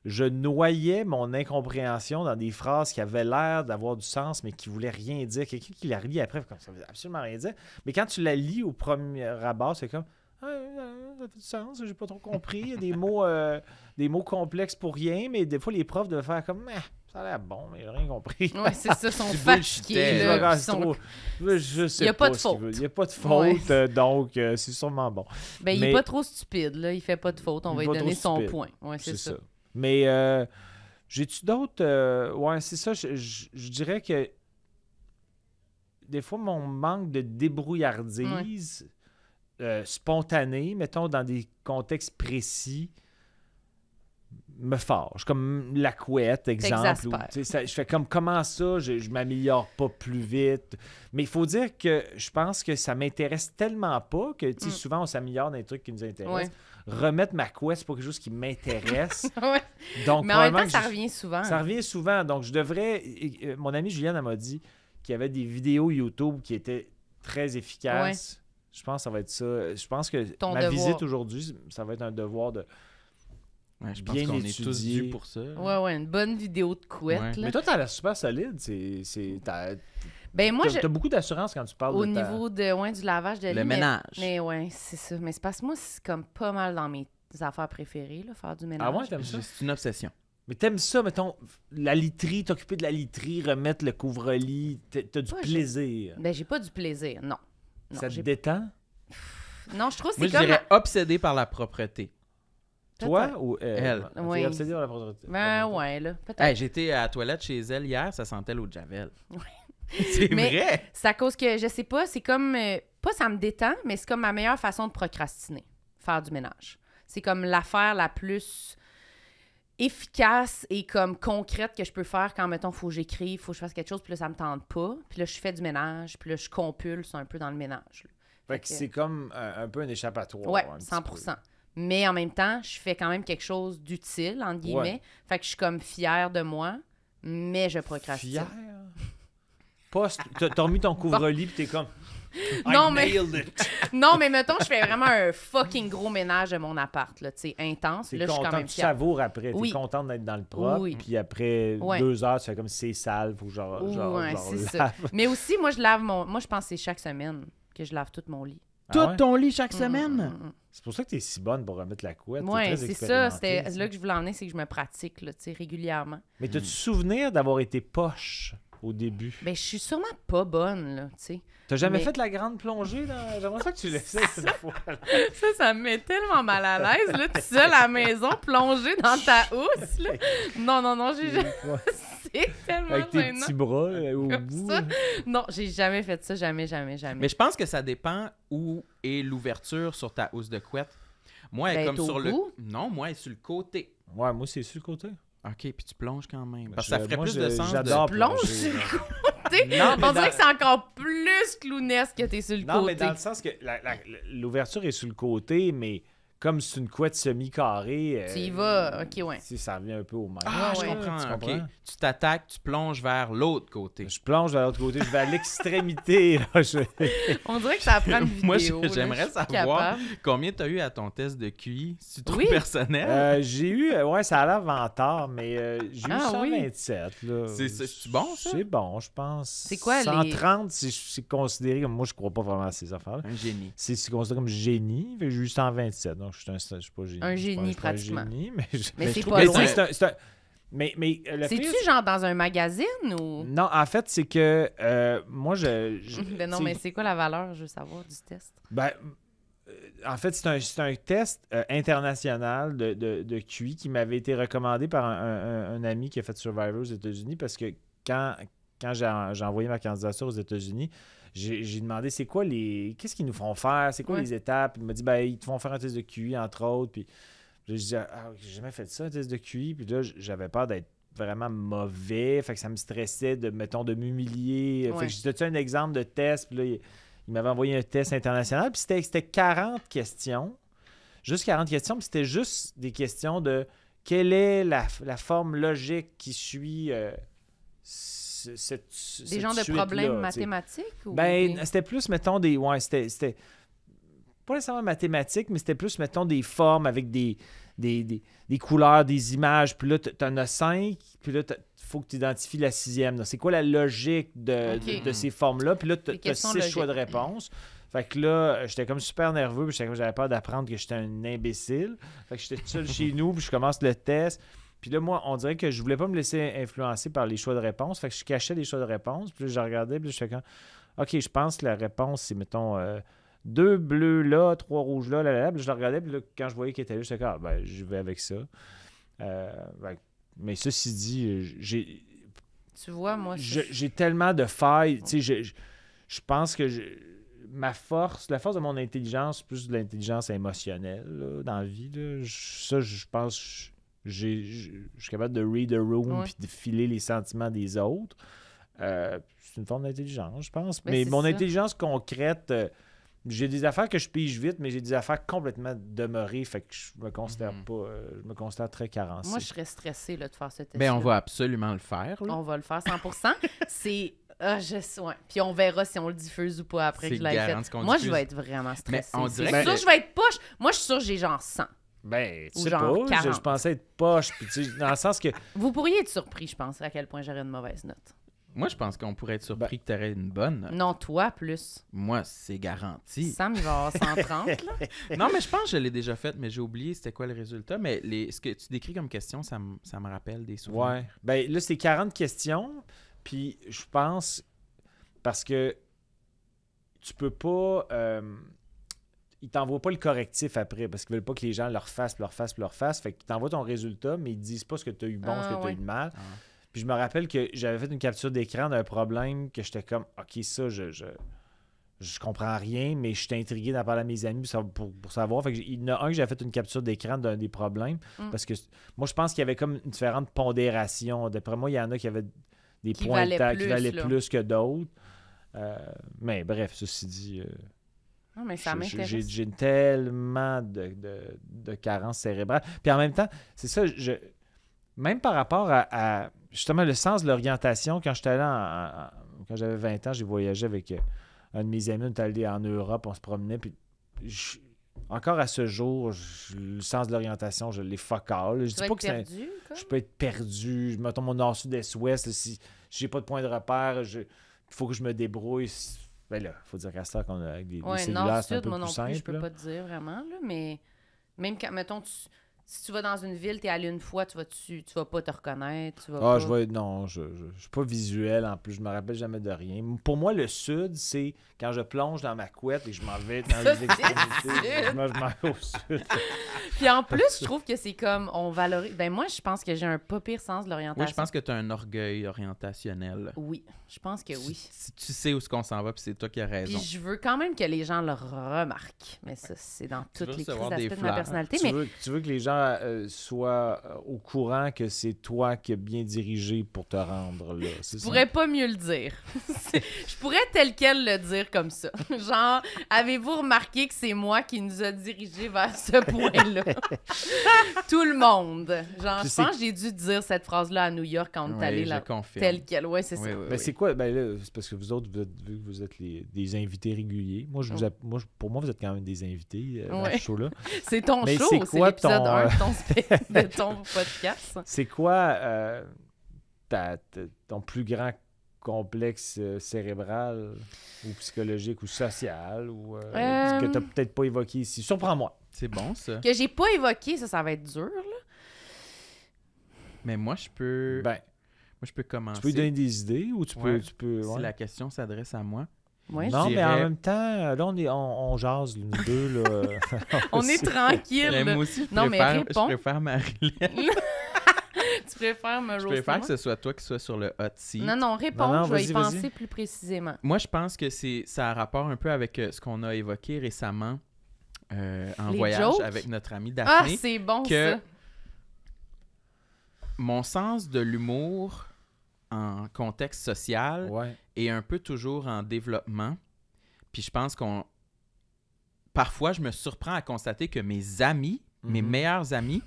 je noyais mon incompréhension dans des phrases qui avaient l'air d'avoir du sens, mais qui voulaient rien dire. Quelqu'un qui la relit après, comme ça veut absolument rien dire. Mais quand tu la lis au premier abord, c'est comme ça fait du sens, j'ai pas trop compris. Il y a des mots complexes pour rien, mais des fois, les profs devaient faire comme ça a l'air bon, mais j'ai rien compris. Ouais, c'est ça, son Tu fatigués. bullshitais, là, C'est puis trop- Je sais Il y a pas de ce qu'il faute. veut. Il n'y a pas de faute, donc c'est sûrement bon. Ben, il Mais- est pas trop stupide, là. Il fait pas de faute. On Il va est lui pas donner trop son stupide. point. Ouais, c'est ça. Mais j'ai-tu d'autres... ouais, c'est ça. Je dirais que des fois, mon manque de débrouillardise spontanée, mettons, dans des contextes précis, me fâche. Comme la couette, exemple. T'exaspères. Tu sais, je fais comme, comment ça, je m'améliore pas plus vite. Mais il faut dire que je pense que ça m'intéresse tellement pas que, tu sais, souvent, on s'améliore dans les trucs qui nous intéressent. Remettre ma couette, c'est pas quelque chose qui m'intéresse. Ouais. Donc, Mais en même probablement temps, que ça je- revient souvent. ça revient souvent. Donc, je devrais... mon amie Juliane, elle m'a dit qu'il y avait des vidéos YouTube qui étaient très efficaces. Je pense que ça va être ça. Je pense que Ton ma devoir. visite aujourd'hui, ça va être un devoir de... Ouais, je pense Bien qu'on est tous étudié. dus pour ça. Ouais, une bonne vidéo de couette, Ouais. là. Mais toi, t'as l'air super solide. Ben, moi, T'as beaucoup d'assurance quand tu parles au de ta... niveau du lavage de lit. Le ménage. Mais ouais, c'est ça. Mais c'est parce que moi, c'est comme pas mal dans mes affaires préférées, là, faire du ménage. Ah ouais, t'aimes ça? C'est une obsession. Mais t'aimes ça, mettons, la literie, t'occuper de la literie, remettre le couvre-lit. T'as du Ouais, plaisir. Ben, j'ai pas du plaisir, non. Non, Ça te j'ai- détend? non, je trouve que Moi, c'est je comme... dirais obsédé par la propreté. Toi Peut-être. ou Elle. T'es Oui. obsédé par la propreté. Ben, ouais, là, peut-être. Hey, j'étais à la toilette chez elle hier, ça sentait l'eau de Javel. C'est Mais- vrai. C'est à cause que, je sais pas, c'est comme... pas ça me détend, mais c'est comme ma meilleure façon de procrastiner, faire du ménage. C'est comme l'affaire la plus efficace et comme concrète que je peux faire quand, mettons, faut que j'écrive, faut que je fasse quelque chose, puis là, ça me tente pas. Puis là, je fais du ménage, puis là, je compulse un peu dans le ménage. Là. Fait que c'est comme un peu un échappatoire. Ouais, un petit 100%. Mais en même temps, je fais quand même quelque chose d'utile, entre guillemets. Ouais. Fait que je suis comme fière de moi, mais je peu. procrastine. Fier? T'as remis ton couvre-lit pis t'es comme... Non, I mais- nailed it. Non, mais mettons, je fais vraiment un fucking gros ménage de mon appart, là, tu sais, intense. T'es Là, je suis quand content, même tu fière. savoures après. Oui. T'es contente d'être dans le propre. Oui. Puis après Ouais. 2 heures, tu fais comme si c'est sale. Faut que Ouais, c'est ça. lave. Mais aussi, moi, je lave mon... Moi, je pense que c'est chaque semaine que je lave tout mon lit. Tout Ah ouais? ton lit chaque semaine. C'est pour ça que t'es si bonne pour remettre la couette. T'es Ouais, très c'est ça. expérimentée, C'était ça. là que je voulais en venir, c'est que je me pratique, là, tu sais, régulièrement. Mais t'as-tu souvenir d'avoir été poche au début? Ben, je suis sûrement pas bonne, là, tu sais. T'as jamais mais- fait la grande plongée? J'aimerais ça que tu l'essayes cette fois. Ça me met tellement mal à l'aise, là, tout seul à la maison, plongé dans ta housse, là. Non, j'ai jamais... C'est tellement Avec tes gênant. petits bras au Comme bout. ça. là. Non, j'ai jamais fait ça, jamais. Mais je pense que ça dépend où est l'ouverture sur ta housse de couette. Moi, elle est Ben, comme t'es sur au le... bout. Non, moi, elle est sur le côté. Ouais, moi, c'est sur le côté. OK, puis tu plonges quand même. Parce que ça ferait Moi, plus de sens J'adore de... Plonge plonger, sur là. Tu sais, Non, mais on dirait dans- que c'est encore plus clownesque que t'es sur le Non, côté. mais dans le sens que l'ouverture est sur le côté, mais comme c'est une couette semi-carrée... Tu y vas, ok, ouais. tu sais, ça revient un peu au même. Ah, Ouais, je ouais. comprends. Tu OK. comprends? Tu t'attaques, tu plonges vers l'autre côté. Je plonge vers l'autre côté, je vais à l'extrémité. là, On dirait que ça prend une vidéo. Moi, là, j'aimerais je suis savoir capable. combien tu as eu à ton test de QI. C'est trop Oui. personnel. J'ai eu, ouais, ça a l'air vantard, mais j'ai eu Ah, oui. 127. Là. C'est bon, ça? C'est bon, je pense. C'est quoi, les- 130, c'est considéré comme... Moi, je crois pas vraiment à ces affaires-là. Un génie. C'est considéré comme génie. Fait que j'ai eu 127, donc je suis pas génie. Un Je suis pas- génie, je suis pas un pratiquement. génie, mais Mais c'est je pas trouve que loin. c'est un- Mais le C'est-tu pire, genre dans un magazine ou. non, en fait, c'est que moi, Ben non, c'est- mais c'est quoi la valeur, je veux savoir, du test? Ben, en fait, c'est un test international de QI qui m'avait été recommandé par un ami qui a fait Survivor aux États-Unis parce que quand j'ai envoyé ma candidature aux États-Unis, j'ai demandé c'est quoi qu'est-ce qu'ils nous font faire, c'est quoi Ouais. les étapes. Il m'a dit ben, ils te font faire un test de QI entre autres. Puis là, je dis j'ai jamais fait ça, un test de QI. Puis là, j'avais peur d'être vraiment mauvais. Fait que ça me stressait de m'humilier. Ouais. Fait que c'était un exemple de test. Puis là, il m'avait envoyé un test international. Puis c'était 40 questions. Juste 40 questions. Puis c'était juste des questions de quelle est la forme logique qui suit cette Des genres de suite-là, problèmes tu sais. mathématiques? Ou Ben, des- c'était plus, mettons, des... Ouais, c'était pas nécessairement mathématiques, mais c'était plus, mettons, des formes avec des couleurs, des images. Puis là, t'en as 5, puis là, faut que tu identifies la 6e. Donc, c'est quoi la logique Ok. de ces formes-là? Puis là, Des t'as questions 6 choix de logiques. réponse. Fait que là, j'étais comme super nerveux, puis j'avais peur d'apprendre que j'étais un imbécile. Fait que j'étais tout seul chez nous, puis je commence le test. Puis là, moi, on dirait que je voulais pas me laisser influencer par les choix de réponse. Fait que je cachais les choix de réponse. Puis là, je regardais, puis là, je fais comme, OK, je pense que la réponse, c'est, mettons, 2 bleus là, 3 rouges là, là. Puis je le regardais, puis là, quand je voyais qu'il était là, j'étais comme, ben, je vais avec ça. Mais ceci dit, Tu vois, moi, j'ai tellement de failles. Tu sais, je pense que la force de mon intelligence, c'est plus de l'intelligence émotionnelle là, dans la vie. Là. Je pense que je suis capable de read the room puis de filer les sentiments des autres. C'est une forme d'intelligence, je pense. Mais mon intelligence concrète, j'ai des affaires que je pige vite, mais j'ai des affaires complètement demeurées. Fait que je me considère pas. Je me considère très carencé. Moi, je serais stressée là, de faire ce test. Ben, on va absolument le faire. Là. On va le faire 100%. C'est. Ouais. Puis on verra si on le diffuse ou pas après que je l'ai fait. Moi, je vais être vraiment stressée. Mais on dirait c'est sûr, je vais être poche. Moi, je suis sûre que j'ai genre 100. Ben, tu sais genre pas, je pensais être poche, puis tu sais, dans le sens que... Vous pourriez être surpris, je pense, à quel point j'aurais une mauvaise note. Moi, je pense qu'on pourrait être surpris que tu aurais une bonne note. Non, toi, plus. Moi, c'est garanti. Sam, il va avoir 130, là. Non, mais je pense que je l'ai déjà fait, mais j'ai oublié c'était quoi le résultat. Mais ce que tu décris comme question, ça me rappelle des souvenirs. Ouais. Ben, là, c'est 40 questions, puis je pense... Parce que tu peux pas... ils t'envoient pas le correctif après parce qu'ils veulent pas que les gens leur fassent. Fait qu'ils t'envoient ton résultat, mais ils disent pas ce que tu as eu bon, ce que tu as eu de mal. Puis je me rappelle que j'avais fait une capture d'écran d'un problème que j'étais comme, OK, ça, je comprends rien, mais je suis intrigué d'en parler à mes amis pour savoir. Fait que il y en a un que j'avais fait une capture d'écran d'un des problèmes parce que moi, je pense qu'il y avait comme différentes pondérations. D'après moi, il y en a qui avaient des points qui valaient plus que d'autres. Mais bref, ceci dit... Non, mais ça m'intéresse. J'ai tellement de carences cérébrales. Puis en même temps, c'est ça, même par rapport à justement le sens de l'orientation, quand j'étais allé quand j'avais 20 ans, j'ai voyagé avec un de mes amis, on est allé en Europe, on se promenait, puis encore à ce jour, le sens de l'orientation, je l'ai fuck all. Je dis pas que perdu, je peux être perdu, mettons mon nord, sud, est, ouest, si j'ai pas de point de repère, il faut que je me débrouille. Ben là, il faut dire qu'à ça, avec des cellulaires, c'est un peu moi plus non simple. Plus, je peux pas te dire vraiment, là, mais même quand, mettons, si tu vas dans une ville, tu es allé une fois, tu vas pas te reconnaître. Non, je suis pas visuel en plus, je me rappelle jamais de rien. Pour moi, le sud, c'est quand je plonge dans ma couette et je m'en vais dans les extrémités. Je m'en vais au sud. Puis en plus, je trouve que c'est comme, on valorise... Ben moi, je pense que j'ai un pas pire sens de l'orientation. Oui, je pense que tu as un orgueil orientationnel. Oui, je pense que oui. Tu sais où est-ce qu'on s'en va, puis c'est toi qui as raison. Puis je veux quand même que les gens le remarquent. Mais ça, c'est dans toutes les crises d'aspects de ma personnalité. Tu veux que les gens soient au courant que c'est toi qui as bien dirigé pour te rendre là. Je pourrais pas mieux le dire. Je pourrais tel quel le dire comme ça. Genre, avez-vous remarqué que c'est moi qui nous a dirigés vers ce point-là? Tout le monde. Genre, je pense que j'ai dû dire cette phrase-là à New York quand on est allé là. Tel quel. Ouais, c'est ça. Mais c'est quoi? Ben là, c'est parce que vous autres, vu que vous êtes des invités réguliers. Moi, pour moi, vous êtes quand même des invités dans ce show-là. C'est ton show, c'est l'épisode 1 de ton podcast. C'est quoi ton plus grand complexe cérébral ou psychologique ou social ou que tu n'as peut-être pas évoqué ici? Surprends-moi. C'est bon, ça. Que j'ai pas évoqué, ça va être dur, là. Mais moi, je peux... Moi, je peux commencer. Tu peux lui donner des idées ou tu peux... Si la question s'adresse à moi. Ouais, non, mais en même temps, là, on jase, nous deux. Là. On est tranquille. Mais moi aussi, je préfère Marilyn. Tu préfères me roaster? Je préfère que ce soit toi qui sois sur le hot seat. Non, réponds, je vais y penser plus précisément. Moi, je pense que ça a rapport un peu avec ce qu'on a évoqué récemment en voyage avec notre amie Daphné. Ah, c'est bon, ça! Mon sens de l'humour en contexte social est un peu toujours en développement. Puis je pense parfois, je me surprends à constater que mes amis, mes meilleurs amis,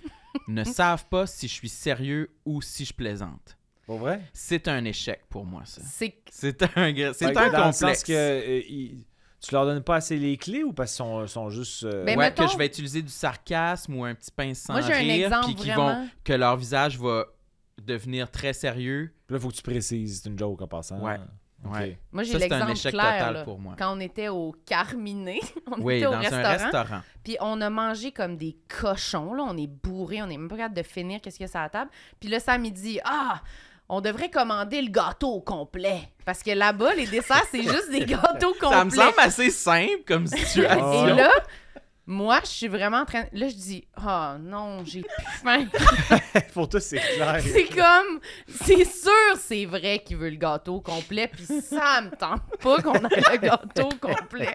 ne savent pas si je suis sérieux ou si je plaisante. Pour vrai? C'est un échec pour moi, ça. C'est un complexe. Parce que tu leur donnes pas assez les clés ou parce qu'ils sont juste... que je vais utiliser du sarcasme ou un petit pince sans rire. Moi, j'ai un exemple puis que leur visage va devenir très sérieux. Puis là, il faut que tu précises. C'est une joke en passant. Ouais. Ouais. Moi, j'ai Ça, c'est un l'exemple échec clair, total là. pour moi. Quand on était au Carminé, on Oui, était au dans un restaurant. puis on a mangé comme des cochons, là. On est bourrés, on est même pas capable de finir qu'est-ce qu'il y a sur la table. Puis là, Sam, il dit « Ah! On devrait commander le gâteau au complet. » Parce que là-bas, les desserts, c'est juste des gâteaux complets. Ça me semble assez simple comme situation. Et là, moi, je suis vraiment en train... Là, je dis « Oh non, j'ai plus faim. » Pour toi, c'est clair. C'est comme... C'est sûr, c'est vrai qu'il veut le gâteau complet, puis ça me tente pas qu'on ait le gâteau complet.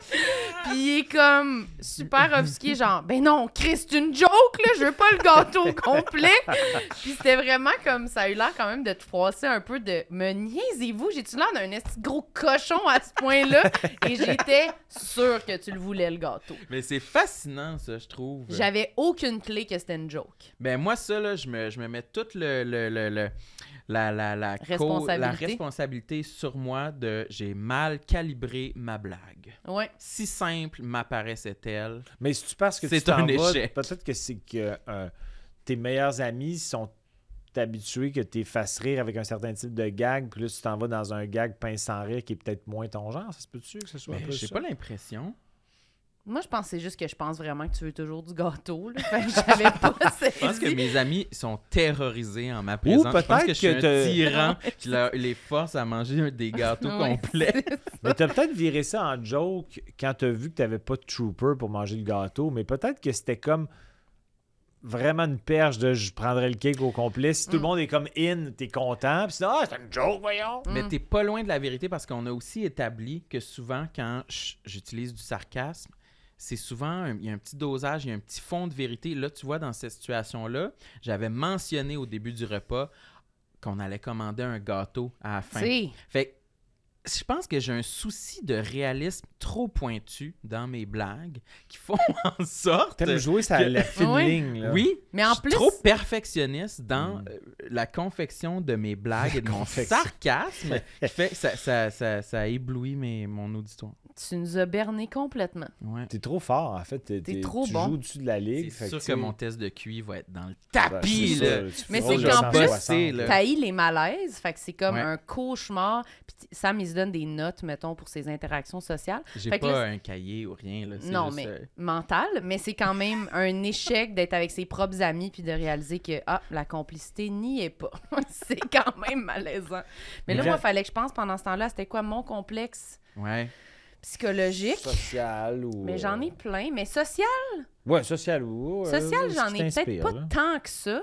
Puis il est comme super offusqué, genre « Ben non, Chris, c'est une joke, là, je veux pas le gâteau complet. » Puis c'était vraiment comme... Ça a eu l'air quand même de te froisser un peu de « Me niaisez-vous, j'ai-tu l'air d'un esti gros cochon à ce point-là? » Et j'étais sûre que tu le voulais, le gâteau. Mais c'est fascinant, ça, je trouve. J'avais aucune clé que c'était une joke. Ben moi, ça, là, je me mets toute la responsabilité sur moi de j'ai mal calibré ma blague. Ouais. Si simple m'apparaissait-elle. Mais si tu penses que C'est tu t'en un vas, échec. peut-être que c'est que tes meilleurs amis sont habitués que tu fasses rire avec un certain type de gag, puis là, tu t'en vas dans un gag pince sans rire qui est peut-être moins ton genre. Ça se peut-tu que ce soit un peu J'ai ça? pas l'impression. Moi, je pense que c'est juste que je pense vraiment que tu veux toujours du gâteau. Là. Fait que j'avais pas Je pense que saisi. mes amis sont terrorisés en ma présence. Je pense peut-être que je suis que un tyran qui les force à manger des gâteaux Ouais, complets. Mais t'as peut-être viré ça en joke quand t'as vu que t'avais pas de trooper pour manger le gâteau, mais peut-être que c'était comme vraiment une perche de je prendrais le cake au complet. Si tout le monde est comme in, t'es content. Puis c'est c'est une joke, voyons. Mais t'es pas loin de la vérité parce qu'on a aussi établi que souvent, quand j'utilise du sarcasme, c'est souvent, il y a un petit dosage, il y a un petit fond de vérité. Là, tu vois, dans cette situation-là, j'avais mentionné au début du repas qu'on allait commander un gâteau à la fin. Si. Fait que je pense que j'ai un souci de réalisme trop pointu dans mes blagues qui font en sorte T'aimes jouer ça, la fine Ouais. ligne. Là. oui, Mais en je suis plus- trop perfectionniste dans la confection de mes blagues et de mon Confection. sarcasme qui fait que ça éblouit mon auditoire. Tu nous as berné complètement. Ouais. T'es trop fort, en fait. T'es trop tu bon. joues au-dessus de la ligue. C'est fait sûr tu que sais, mon test de QI va être dans le ben, tapis. c'est là. ça, tu Mais feras c'est le qu'en plus, 160, là. T'haïs les malaises, fait que c'est comme Ouais. un cauchemar. Puis Sam, il se donne des notes, mettons, pour ses interactions sociales. J'ai Fait que pas là, un cahier ou rien. Là. C'est non, juste, mais mental, mais c'est quand même un échec d'être avec ses propres amis puis de réaliser que la complicité n'y est pas. C'est quand même malaisant. Mais là, Mais moi, il fallait que je pense pendant ce temps-là, c'était quoi mon complexe ouais. psychologique? Social ou... Mais j'en ai plein. Mais social, Ouais, social ou... social ce j'en qui ai peut-être t'inspire, pas là. tant que ça.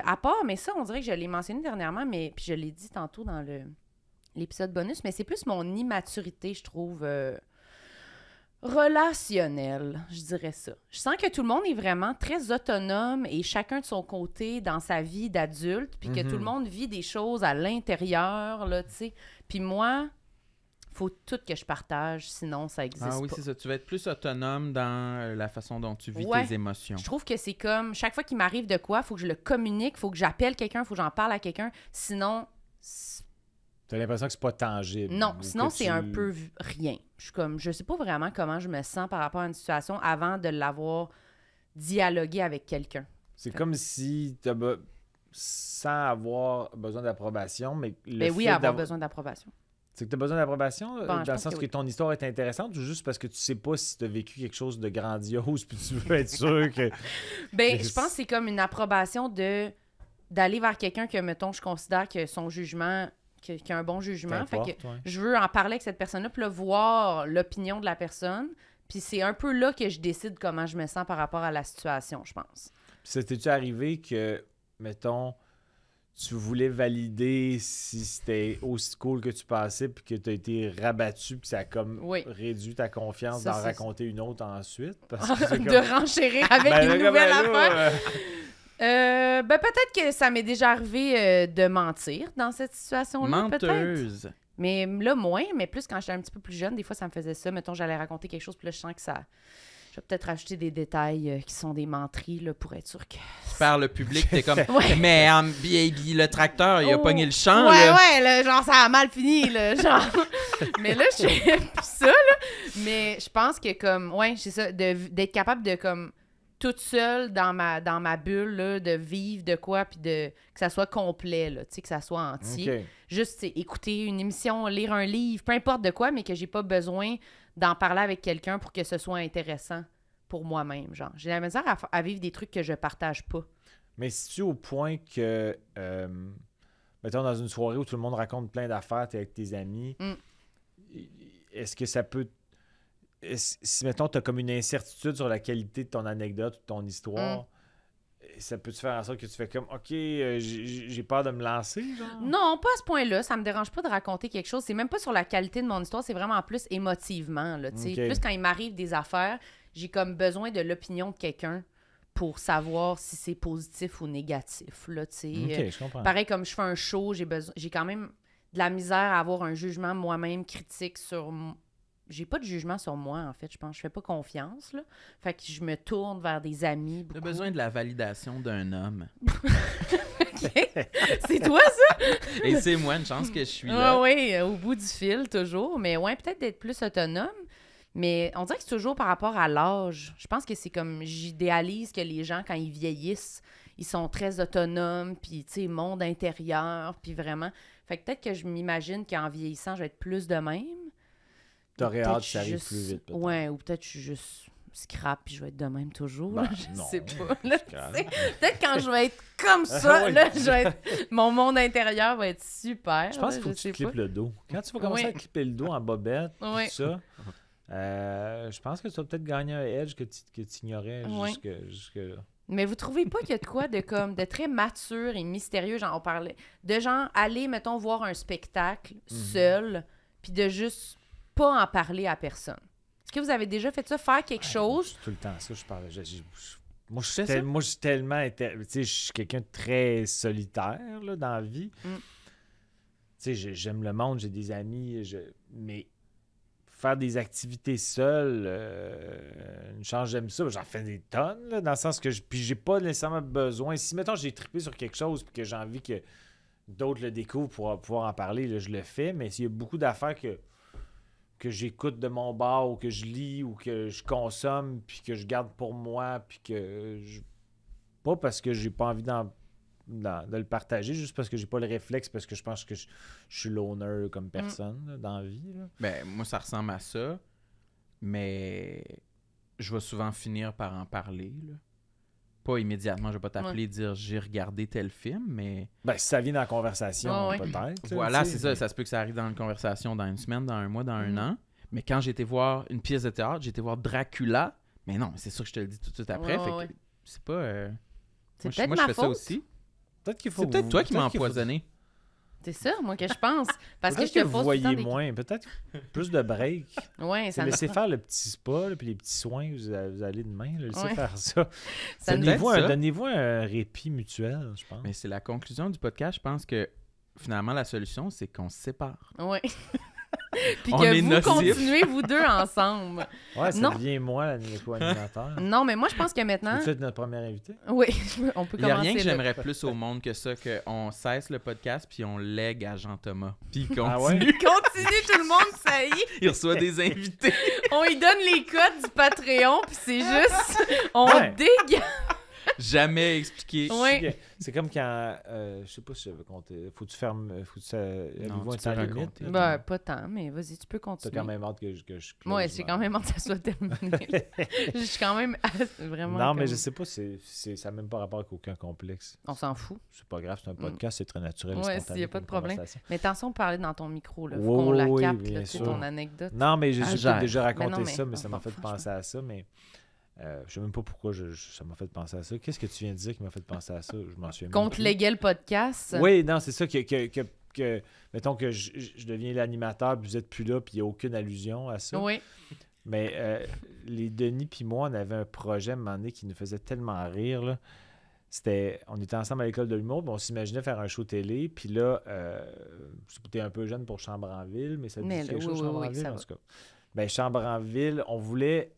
À part, mais ça, on dirait que je l'ai mentionné dernièrement, mais puis je l'ai dit tantôt dans l'épisode bonus, mais c'est plus mon immaturité, je trouve, relationnelle, je dirais ça. Je sens que tout le monde est vraiment très autonome et chacun de son côté dans sa vie d'adulte, puis que tout le monde vit des choses à l'intérieur, là, tu sais. Puis moi, faut tout que je partage, sinon ça existe Ah oui, pas. c'est ça. Tu vas être plus autonome dans la façon dont tu vis Ouais. tes émotions. Je trouve que c'est comme, chaque fois qu'il m'arrive de quoi, faut que je le communique, faut que j'appelle quelqu'un, faut que j'en parle à quelqu'un, sinon... T'as l'impression que c'est pas tangible. Non, ou sinon que c'est tu- un peu rien. Je suis comme, je sais pas vraiment comment je me sens par rapport à une situation avant de l'avoir dialogué avec quelqu'un. C'est comme si sans avoir besoin d'approbation, mais le Ben oui, fait avoir d'avoir- besoin d'approbation. C'est que tu as besoin d'approbation je dans le pense sens que que oui. ton histoire est intéressante ou juste parce que tu sais pas si tu as vécu quelque chose de grandiose puis tu veux être sûr que... Ben, Mais je pense que c'est comme une approbation d'aller vers quelqu'un que, mettons, je considère que son jugement, qu'il a un bon jugement. Fait que Qu'importe, ouais. je veux en parler avec cette personne-là, puis là, voir l'opinion de la personne. Puis c'est un peu là que je décide comment je me sens par rapport à la situation, je pense. Puis ça t'es-tu arrivé que, mettons, tu voulais valider si c'était aussi cool que tu pensais puis que tu as été rabattu puis ça a comme Oui. réduit ta confiance Ça, d'en c'est- raconter une autre ensuite? Parce que c'est De comme- renchérir avec Ben, une là, nouvelle ben là, affaire. Ben peut-être que ça m'est déjà arrivé de mentir dans cette situation-là, peut-être. Menteuse. Mais là, moins, mais plus quand j'étais un petit peu plus jeune, des fois, ça me faisait ça. Mettons, j'allais raconter quelque chose, puis là, je sens que ça... Je vais peut-être rajouter des détails qui sont des menteries, là, pour être sûr que... Par le public, t'es comme Ouais. mais le tracteur, il a Oh. pogné le champ. Ouais, là. ouais, là, genre, ça a mal fini, là, genre... Mais là, je fais plus ça, là. Mais je pense que, comme, ouais, c'est ça, d'être capable de, comme, toute seule dans ma bulle, là, de vivre de quoi, puis que ça soit complet, là, que ça soit entier. OK. Juste écouter une émission, lire un livre, peu importe de quoi, mais que j'ai pas besoin d'en parler avec quelqu'un pour que ce soit intéressant pour moi-même. Genre, j'ai la misère à vivre des trucs que je partage pas. Mais si tu es au point que, mettons, dans une soirée où tout le monde raconte plein d'affaires, tu es avec tes amis, est-ce que ça peut... Si, mettons, tu as comme une incertitude sur la qualité de ton anecdote ou de ton histoire, ça peut te faire en sorte que tu fais comme, OK, j'ai peur de me lancer, genre? Non, pas à ce point-là. Ça me dérange pas de raconter quelque chose. C'est même pas sur la qualité de mon histoire, c'est vraiment plus émotivement, là, tu sais. OK. Plus quand il m'arrive des affaires, j'ai comme besoin de l'opinion de quelqu'un pour savoir si c'est positif ou négatif, là, tu sais. OK, je comprends. Pareil, comme je fais un show, j'ai quand même de la misère à avoir un jugement moi-même critique sur... J'ai pas de jugement sur moi, en fait, je pense. Je fais pas confiance, là. Fait que je me tourne vers des amis, T'as beaucoup. besoin de la validation d'un homme. C'est toi, ça? Et c'est moi, une chance que je suis là. Ah oui, au bout du fil, toujours. Mais ouais, peut-être d'être plus autonome. Mais on dirait que c'est toujours par rapport à l'âge. Je pense que c'est comme... J'idéalise que les gens, quand ils vieillissent, ils sont très autonomes, puis, tu sais, monde intérieur, puis vraiment... Fait que peut-être que je m'imagine qu'en vieillissant, je vais être plus de même. T'aurais Peut-être hâte que ça arrive plus vite, peut-être. Ouais, ou peut-être que je suis juste scrap puis je vais être de même toujours. Ben, là, je non, sais pas. Là, c'est calme. tu sais. Peut-être quand je vais être comme ça, Oui. là, je vais être... mon monde intérieur va être super. Je pense là, qu'il faut que sais tu clippes pas. le dos. Quand tu vas commencer Oui. à clipper le dos en bobette, Oui. tout ça, je pense que tu vas peut-être gagner un edge que tu ignorais Oui. jusque-là. Mais vous trouvez pas qu'il y a de quoi de très mature et mystérieux? Genre, on parlait de gens aller, mettons, voir un spectacle seul, puis de juste pas en parler à personne. Est-ce que vous avez déjà fait ça, faire quelque chose? Tout le temps ça, je parle. Moi, fais ça? moi, je suis tellement... Tu sais, je suis quelqu'un de très solitaire là, dans la vie. Tu sais, j'aime le monde, j'ai des amis, mais faire des activités seul, une chance, j'aime ça. J'en fais des tonnes, là, dans le sens que puis j'ai pas nécessairement besoin. Si, mettons, j'ai trippé sur quelque chose puis que j'ai envie que d'autres le découvrent pour pouvoir en parler, là, je le fais. Mais s'il y a beaucoup d'affaires que j'écoute de mon bar ou que je lis ou que je consomme puis que je garde pour moi puis que pas parce que j'ai pas envie de le partager, juste parce que j'ai pas le réflexe, parce que je pense que je suis l'owner comme personne là, dans la vie. Là. Ben, moi, ça ressemble à ça, mais je vais souvent finir par en parler, là. Pas immédiatement, je vais pas t'appeler et dire j'ai regardé tel film, mais Ben, si ça vient dans la conversation, Ouais. peut-être. là, voilà, tu sais, c'est ça. mais- Ça se peut que ça arrive dans une conversation dans une semaine, dans un mois, dans un an. Mais quand j'ai été voir une pièce de théâtre, j'ai été voir Dracula. Mais non, c'est sûr que je te le dis tout de suite après. Ouais, fait ouais. que c'est pas... C'est moi, peut-être moi, je ma fais ça faute. aussi. Peut-être qu'il faut C'est peut-être toi qui m'as peut-être qu'il faut- empoisonné. C'est ça, moi, que je pense. Parce que Peut-être je te vous pose tout le voyez temps des... moins. Peut-être plus de break. Ouais, ça Laissez nous... faire le petit spa, là, puis les petits soins, vous allez demain. Là, laissez Ouais. faire ça. Ça nous- peut-être ça. Donnez-vous un répit mutuel, je pense. Mais c'est la conclusion du podcast. Je pense que finalement, la solution, c'est qu'on se sépare. Ouais. Puis On que est vous nocifs. continuez, vous deux, ensemble. Ouais, ça Non. devient moi, co-animateur. Non, mais moi, je pense que maintenant... Vous êtes notre première invitée? Oui, on peut Il n'y a commencer rien que là. j'aimerais plus au monde que ça, qu'on cesse le podcast puis on lègue à Jean-Thomas. Puis il Ah continue. ouais? Continue, tout le monde, ça y est. Il reçoit des invités. On lui donne les codes du Patreon, puis c'est juste... On Ouais. dégage. Jamais expliqué. Ouais. C'est comme quand, je sais pas si je veux compter, faut que tu fermes, avez-vous un tu temps peux limite? raconter. là? Ben, pas tant, mais vas-y, tu peux T'as continuer. quand même hâte que je close, Ouais, c'est quand même hâte que ça soit terminé. là. Je suis quand même vraiment... Non, mais comme- je sais pas, ça n'a même pas rapport avec aucun complexe. On s'en fout. C'est pas grave, c'est un podcast, c'est très naturel. et Ouais, spontané s'il y a pas comme de problème. conversation. Mais attention, parler dans ton micro, là. Faut Oui, qu'on la oui, capte, bien là, tu sais, sûr. ton anecdote. Non, mais j'ai gère. peut-être déjà raconté Mais non, mais ça, mais ça m'a enfin, fait penser à ça, mais je sais même pas pourquoi ça m'a fait penser à ça. Qu'est-ce que tu viens de dire qui m'a fait penser à ça? Je m'en souviens même Contre plus. Legal Podcast. Oui, non, c'est ça que mettons que je deviens l'animateur, puis vous êtes plus là, puis il n'y a aucune allusion à ça. Oui. Mais les Denis puis moi, on avait un projet à un moment donné qui nous faisait tellement rire, là. On était ensemble à l'école de l'humour, puis on s'imaginait faire un show télé, puis là, t'es un peu jeune pour Chambre en Ville, mais ça te Mais dit là, quelque chose, oui, Chambre oui, en oui, Ville, ça en va. tout cas. Ben, Chambre en Ville, on voulait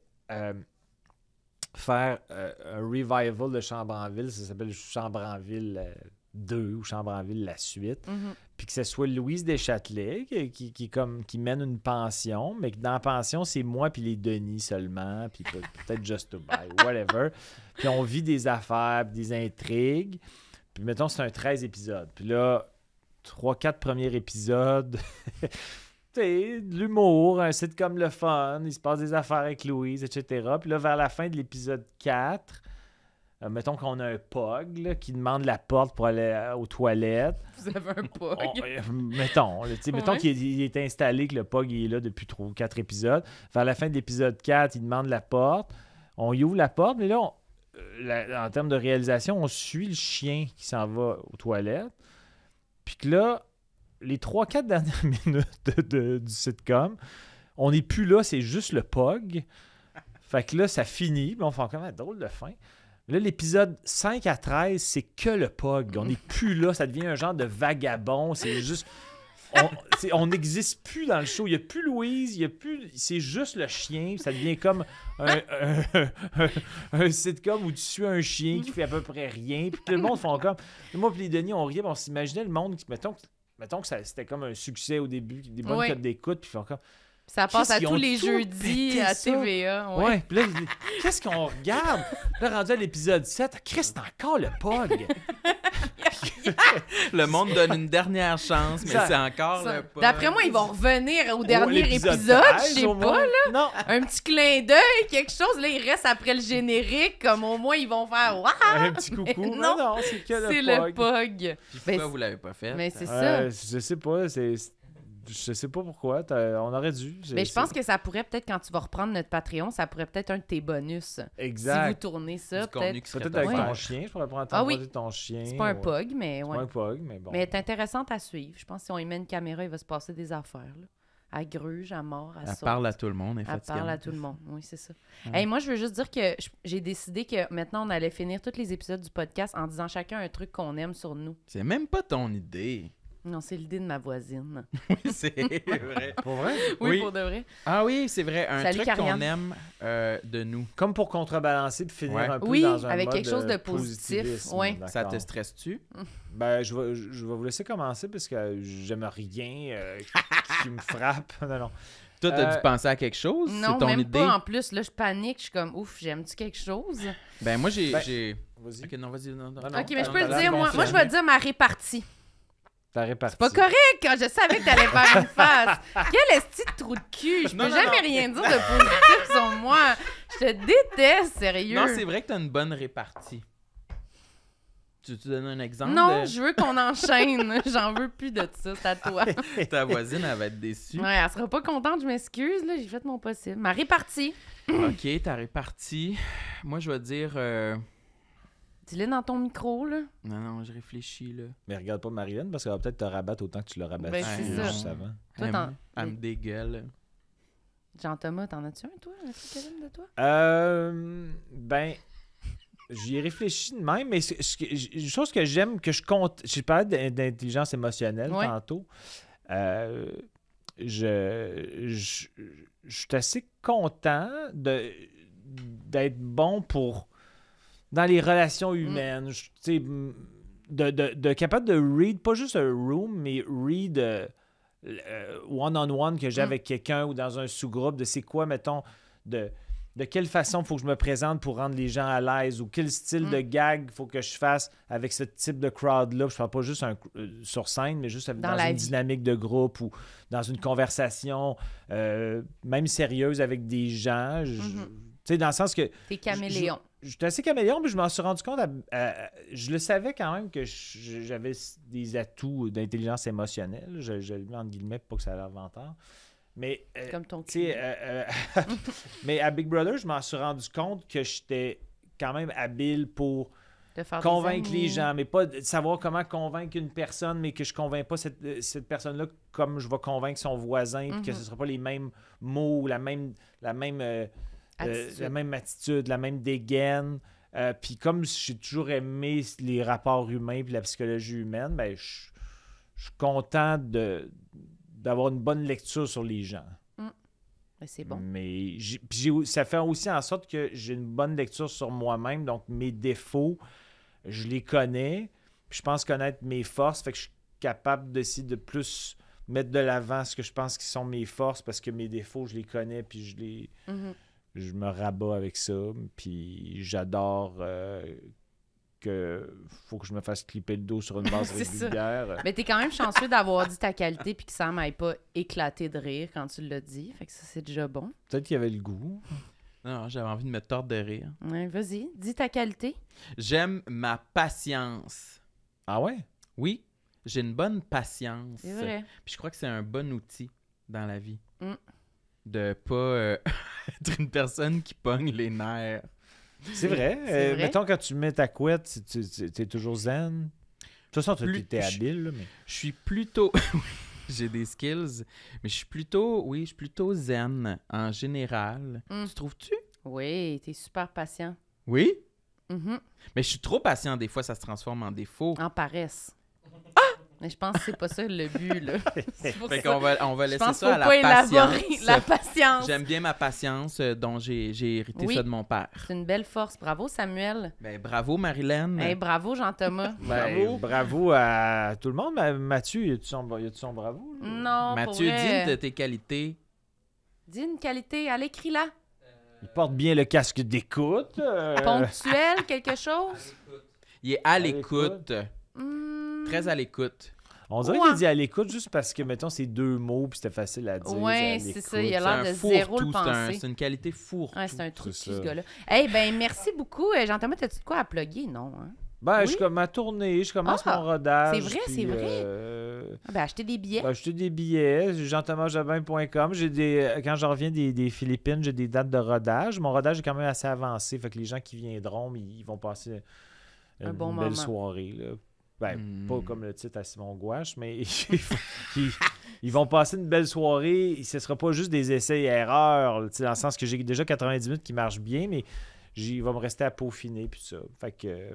faire un revival de Chambre en Ville, ça s'appelle Chambre en Ville 2 ou Chambre en ville, la suite. Mhm. Puis que ce soit Louise Deschâtelet qui mène une pension, mais que dans la pension, c'est moi puis les Denis seulement, puis peut-être Just to Buy, whatever. Puis on vit des affaires, puis des intrigues. Puis mettons, c'est un 13 épisodes. Puis là, 3-4 premiers épisodes, tu sais, de l'humour, un sitcom le fun, il se passe des affaires avec Louise, etc. Puis là, vers la fin de l'épisode 4, mettons qu'on a un POG là, qui demande la porte pour aller aux toilettes. Vous avez un POG. Mettons, là, mettons Ouais. qu'il est installé, que le POG il est là depuis 3 ou 4 épisodes. Vers la fin de l'épisode 4, il demande la porte. On y ouvre la porte, mais là, en termes de réalisation, on suit le chien qui s'en va aux toilettes. Puis que là, les 3-4 dernières minutes du sitcom, on n'est plus là, c'est juste le POG. Fait que là, ça finit, puis on fait comme un drôle de fin. Là, l'épisode 5 à 13, c'est que le POG. On n'est plus là, ça devient un genre de vagabond. C'est juste... On n'existe plus dans le show. Il n'y a plus Louise, c'est juste le chien. Ça devient comme un sitcom où tu suis un chien qui fait à peu près rien. Puis tout le monde font comme... Moi et les Denis, on riait, on s'imaginait le monde qui, mettons que c'était comme un succès au début, des bonnes cotes d'écoute, puis ils font comme... Ça passe à Qu'est-ce qu'ils tous ont les tout jeudis pété à ça? TVA. Ouais. Ouais, puis là, qu'est-ce qu'on regarde? Là, rendu à l'épisode 7, Christ, c'est encore le POG. Le monde donne une dernière chance, mais Ça- c'est encore Ça- le pas. D'après moi, ils vont revenir au dernier L'épisode épisode, 13, je sais au pas, moins. là. Non, Un petit clin d'œil, quelque chose. Là, ils restent après le générique, comme au moins ils vont faire « Waouh! un petit coucou. Mais Non, non, c'est que C'est le le POG. POG. Puis Ben, pourquoi vous l'avez pas fait? Mais c'est ça. Je sais pas, je sais pas pourquoi. On aurait dû. Mais je pense que ça pourrait peut-être, quand tu vas reprendre notre Patreon, ça pourrait peut-être un de tes bonus. Si vous Exact. tournez ça, Du contenu peut-être. qui serait Peut-être avec Ouais. ton chien. Je pourrais prendre le temps Ah de oui. regarder ton chien. C'est pas un ouais. POG, mais C'est ouais. pas un POG, mais bon. Mais elle est intéressante à suivre. Je pense que si on y met une caméra, il va se passer des affaires. Là. À gruge, à mort, à Elle saute. parle à tout le monde, Elle parle effectivement. à tout le monde. Oui, c'est ça. Ouais. Hey, moi, je veux juste dire que j'ai décidé que maintenant, on allait finir tous les épisodes du podcast en disant chacun un truc qu'on aime sur nous. C'est même pas ton idée. Non, c'est l'idée de ma voisine. Oui, c'est vrai. Pour vrai? Oui, Oui. pour de vrai. Ah oui, c'est vrai. Un Salut, truc Karianne. qu'on aime de nous. Comme pour contrebalancer puis finir Ouais. un peu Oui, dans un avec mode quelque chose de positif, positivisme, ouais. d'accord. Ça te stresse-tu? Ben, je vais vous laisser commencer parce que j'aime rien qui me frappe. Non. Toi, t'as dû penser à quelque chose? Non, C'est ton même idée? pas. En plus, là, je panique. Je suis comme, ouf, j'aime-tu quelque chose? Ben, moi, Ben, j'ai... Vas-y. Ok, non, vas-y. Non. Non, OK, mais t'as- je peux t'as le l'air dire, moi. Moi, je vais dire ma répartie. T'as réparti. Pas correct, quand je savais que t'allais faire une face. Quel esti de trou de cul. Je Non, peux non, jamais non. rien dire de positif sur moi. Je te déteste, sérieux. Non, c'est vrai que t'as une bonne répartie. Tu donnes un exemple? Non, je veux qu'on enchaîne. J'en veux plus de ça, c'est à toi. Ta voisine, elle va être déçue. Ouais, elle sera pas contente, je m'excuse, là, j'ai fait mon possible. Ma répartie. OK, ta répartie. Moi, je vais dire... Dis-le dans ton micro, là. Non, je réfléchis, là. Mais regarde pas Marilyn parce qu'elle va peut-être te rabattre autant que tu l'as rabattu Ben, c'est ça. juste avant. Toi, Elle me dégueule. Jean-Thomas, t'en as-tu un, toi? Un truc que j'aime de toi? Ben, j'y ai réfléchi de même, mais une chose que j'aime, que je compte, j'ai parlé d'intelligence émotionnelle Ouais. tantôt. Je suis assez content d'être bon pour dans les relations humaines. Tu sais, de capable de read, pas juste un room, mais read one-on-one que j'ai avec quelqu'un ou dans un sous-groupe, de c'est quoi, mettons, de quelle façon il faut que je me présente pour rendre les gens à l'aise ou quel style de gag il faut que je fasse avec ce type de crowd-là. Je ne parle pas juste sur scène, mais juste dans la une vie. dynamique de groupe ou dans une conversation, même sérieuse avec des gens. Tu sais, dans le sens que T'es caméléon. j'étais assez caméléon, mais je m'en suis rendu compte. Je le savais quand même que j'avais des atouts d'intelligence émotionnelle. Je le mets entre guillemets pour pas que ça a l'air vantard. Mais, Comme ton tu sais, mais à Big Brother, je m'en suis rendu compte que j'étais quand même habile pour De faire des convaincre amis. les gens, mais pas de savoir comment convaincre une personne, mais que je ne convainc pas cette personne-là comme je vais convaincre son voisin, puis que ce ne sera pas les mêmes mots, la même attitude, la même dégaine. Puis comme j'ai toujours aimé les rapports humains puis la psychologie humaine, ben, je suis content d'avoir une bonne lecture sur les gens. Ben, c'est bon. Mais ça fait aussi en sorte que j'ai une bonne lecture sur moi-même. Donc, mes défauts, je les connais. Puis je pense connaître mes forces, fait que je suis capable d'essayer de plus mettre de l'avant ce que je pense qui sont mes forces parce que mes défauts, je les connais, puis je me rabats avec ça. Puis j'adore que faut que je me fasse clipper le dos sur une base C'est ça. régulière. Mais t'es quand même chanceux d'avoir dit ta qualité puis que Sam m'aille pas éclaté de rire quand tu l'as dit. Fait que ça, c'est déjà bon. Peut-être qu'il y avait le goût. Non, j'avais envie de me tordre de rire. Ouais, vas-y, dis ta qualité. J'aime ma patience. Ah ouais? Oui, j'ai une bonne patience. C'est vrai. Puis je crois que c'est un bon outil dans la vie. Mm. De pas être une personne qui pogne les nerfs. C'est vrai. C'est vrai. Mettons, quand tu mets ta couette, t'es toujours zen. De toute façon, Plus- t'es habile, là, mais... Je suis plutôt... j'ai des skills, mais je suis plutôt zen en général. Mm. Tu trouves-tu? Oui, t'es super patient. Oui? Mhm. Mais je suis trop patient. Des fois, ça se transforme en défaut. En paresse. Mais je pense que c'est pas ça le but, là. C'est pour Fait ça. qu'on va Je laisser pense qu'il ça faut à pas la élaborer patience. la patience. J'aime bien ma patience dont j'ai hérité Oui. ça de mon père. C'est une belle force. Bravo, Samuel. Ben, bravo, Marilyn. Hey, bravo, Jean-Thomas. Ben, bravo à tout le monde. Mathieu, y a-tu son bravo? là? Non, Mathieu, pour vrai. dis de tes qualités. Dis une qualité. Allez, écris-la. Il porte bien le casque d'écoute. Ponctuel, quelque chose? Il est à l'écoute. l'écoute. Hmm. Très à l'écoute. On dirait Ouais. qu'il dit à l'écoute juste parce que, mettons, c'est 2 mots puis c'était facile à dire. Ouais, à c'est l'écoute. ça, il a C'est l'air un de zéro le fourre-tout, penser. c'est une qualité fourre-tout. Ouais, c'est un truc c'est ce ça. gars-là. Eh ben, merci beaucoup. Jean-Thomas, t'as-tu de quoi à plugger? Non, hein? Ben, Oui. je comme ma tournée, je commence Ah, mon rodage. c'est vrai, puis, c'est vrai. Ah, ben, achetez des billets. ben, acheter des billets, jeanthomasjabin.com. Quand je reviens des Philippines, j'ai des dates de rodage. Mon rodage est quand même assez avancé, fait que les gens qui viendront, ils vont passer Un une bon belle moment. soirée. Là. Ben, Hmm. pas comme le titre à Simon Gouache, mais ils vont passer une belle soirée. Ce ne sera pas juste des essais-erreurs, là, tu sais, dans le sens que j'ai déjà 90 minutes qui marchent bien, mais il va me rester à peaufiner puis ça. Fait que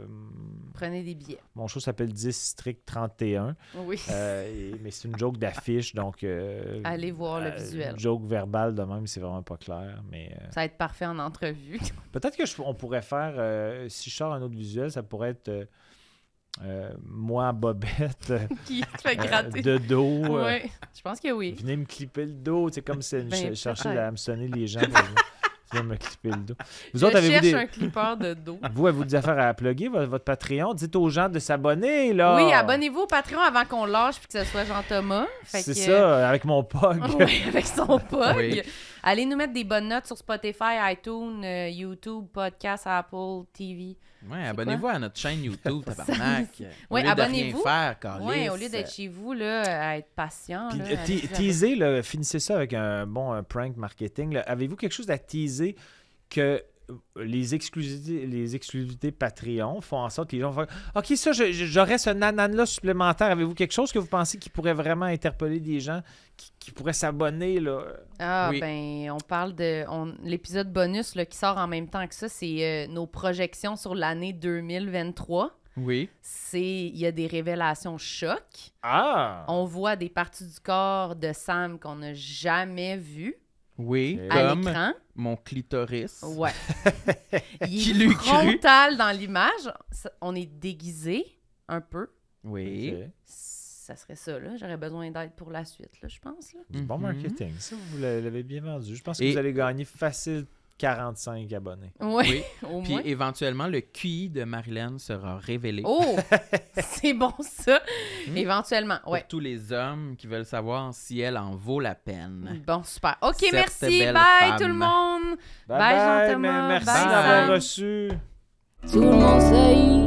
Prenez des billets. mon show s'appelle District 31, Oui. mais c'est une joke d'affiche, donc... Allez voir le visuel. Une joke verbale de même, c'est vraiment pas clair, mais... Ça va être parfait en entrevue. Peut-être on pourrait faire, si je sors un autre visuel, ça pourrait être moi en bobette, Qui te fait gratter. de dos. Oui, je pense que oui. Venez me clipper le dos. C'est comme si Ben, je cherchais peut-être. à me sonner les gens. Venez me clipper le dos. Vous Je autres, avez-vous cherche des... un clipper de dos. Vous, avez-vous des affaires à plugger, votre Patreon? Dites aux gens de s'abonner, là. Oui, abonnez-vous au Patreon avant qu'on lâche puis que ce soit Jean-Thomas. Fait C'est que- ça, avec mon pog. Oui, avec son pog. Oui. Allez nous mettre des bonnes notes sur Spotify, iTunes, YouTube, Podcast, Apple, TV. Ouais, abonnez-vous à notre chaîne YouTube, tabarnak. Au Ouais, lieu de abonnez-vous. rien faire, câlisse. Oui, au lieu d'être chez vous, là, à être patient. Puis, là, allez-vous teaser, là, finissez ça avec un bon prank marketing. Là. Avez-vous quelque chose à teaser que les exclusivités Patreon font en sorte que les gens vont faire « OK, ça, j'aurais ce nanan-là supplémentaire. » Avez-vous quelque chose que vous pensez qui pourrait vraiment interpeller des gens qui pourraient s'abonner, là? Ah, Oui. ben, on parle de... l'épisode bonus là, qui sort en même temps que ça, c'est nos projections sur l'année 2023. Oui. Il y a des révélations choc. Ah! On voit des parties du corps de Sam qu'on n'a jamais vues Oui, Et- à comme l'écran. mon clitoris. Ouais. Il Qui est l'eût cru? frontal dans l'image. On est déguisé un peu. Oui. Ok. Ça serait ça, là. J'aurais besoin d'aide pour la suite, là, je pense. Là. Du bon Mhm. marketing. Ça, vous l'avez bien vendu. Je pense que Et- vous allez gagner facile 45 abonnés. Oui, Oui. au Puis moins. éventuellement, le QI de Marilyn sera révélé. Oh! C'est bon, ça. Hmm. Éventuellement, Pour ouais. tous les hommes qui veulent savoir si elle en vaut la peine. Bon, super. OK, Cette merci. belle Bye, femme. tout le monde. Bye Bye, bye, Jean-Thomas. merci Bye, d'avoir Sam. reçu. Tout le monde sait.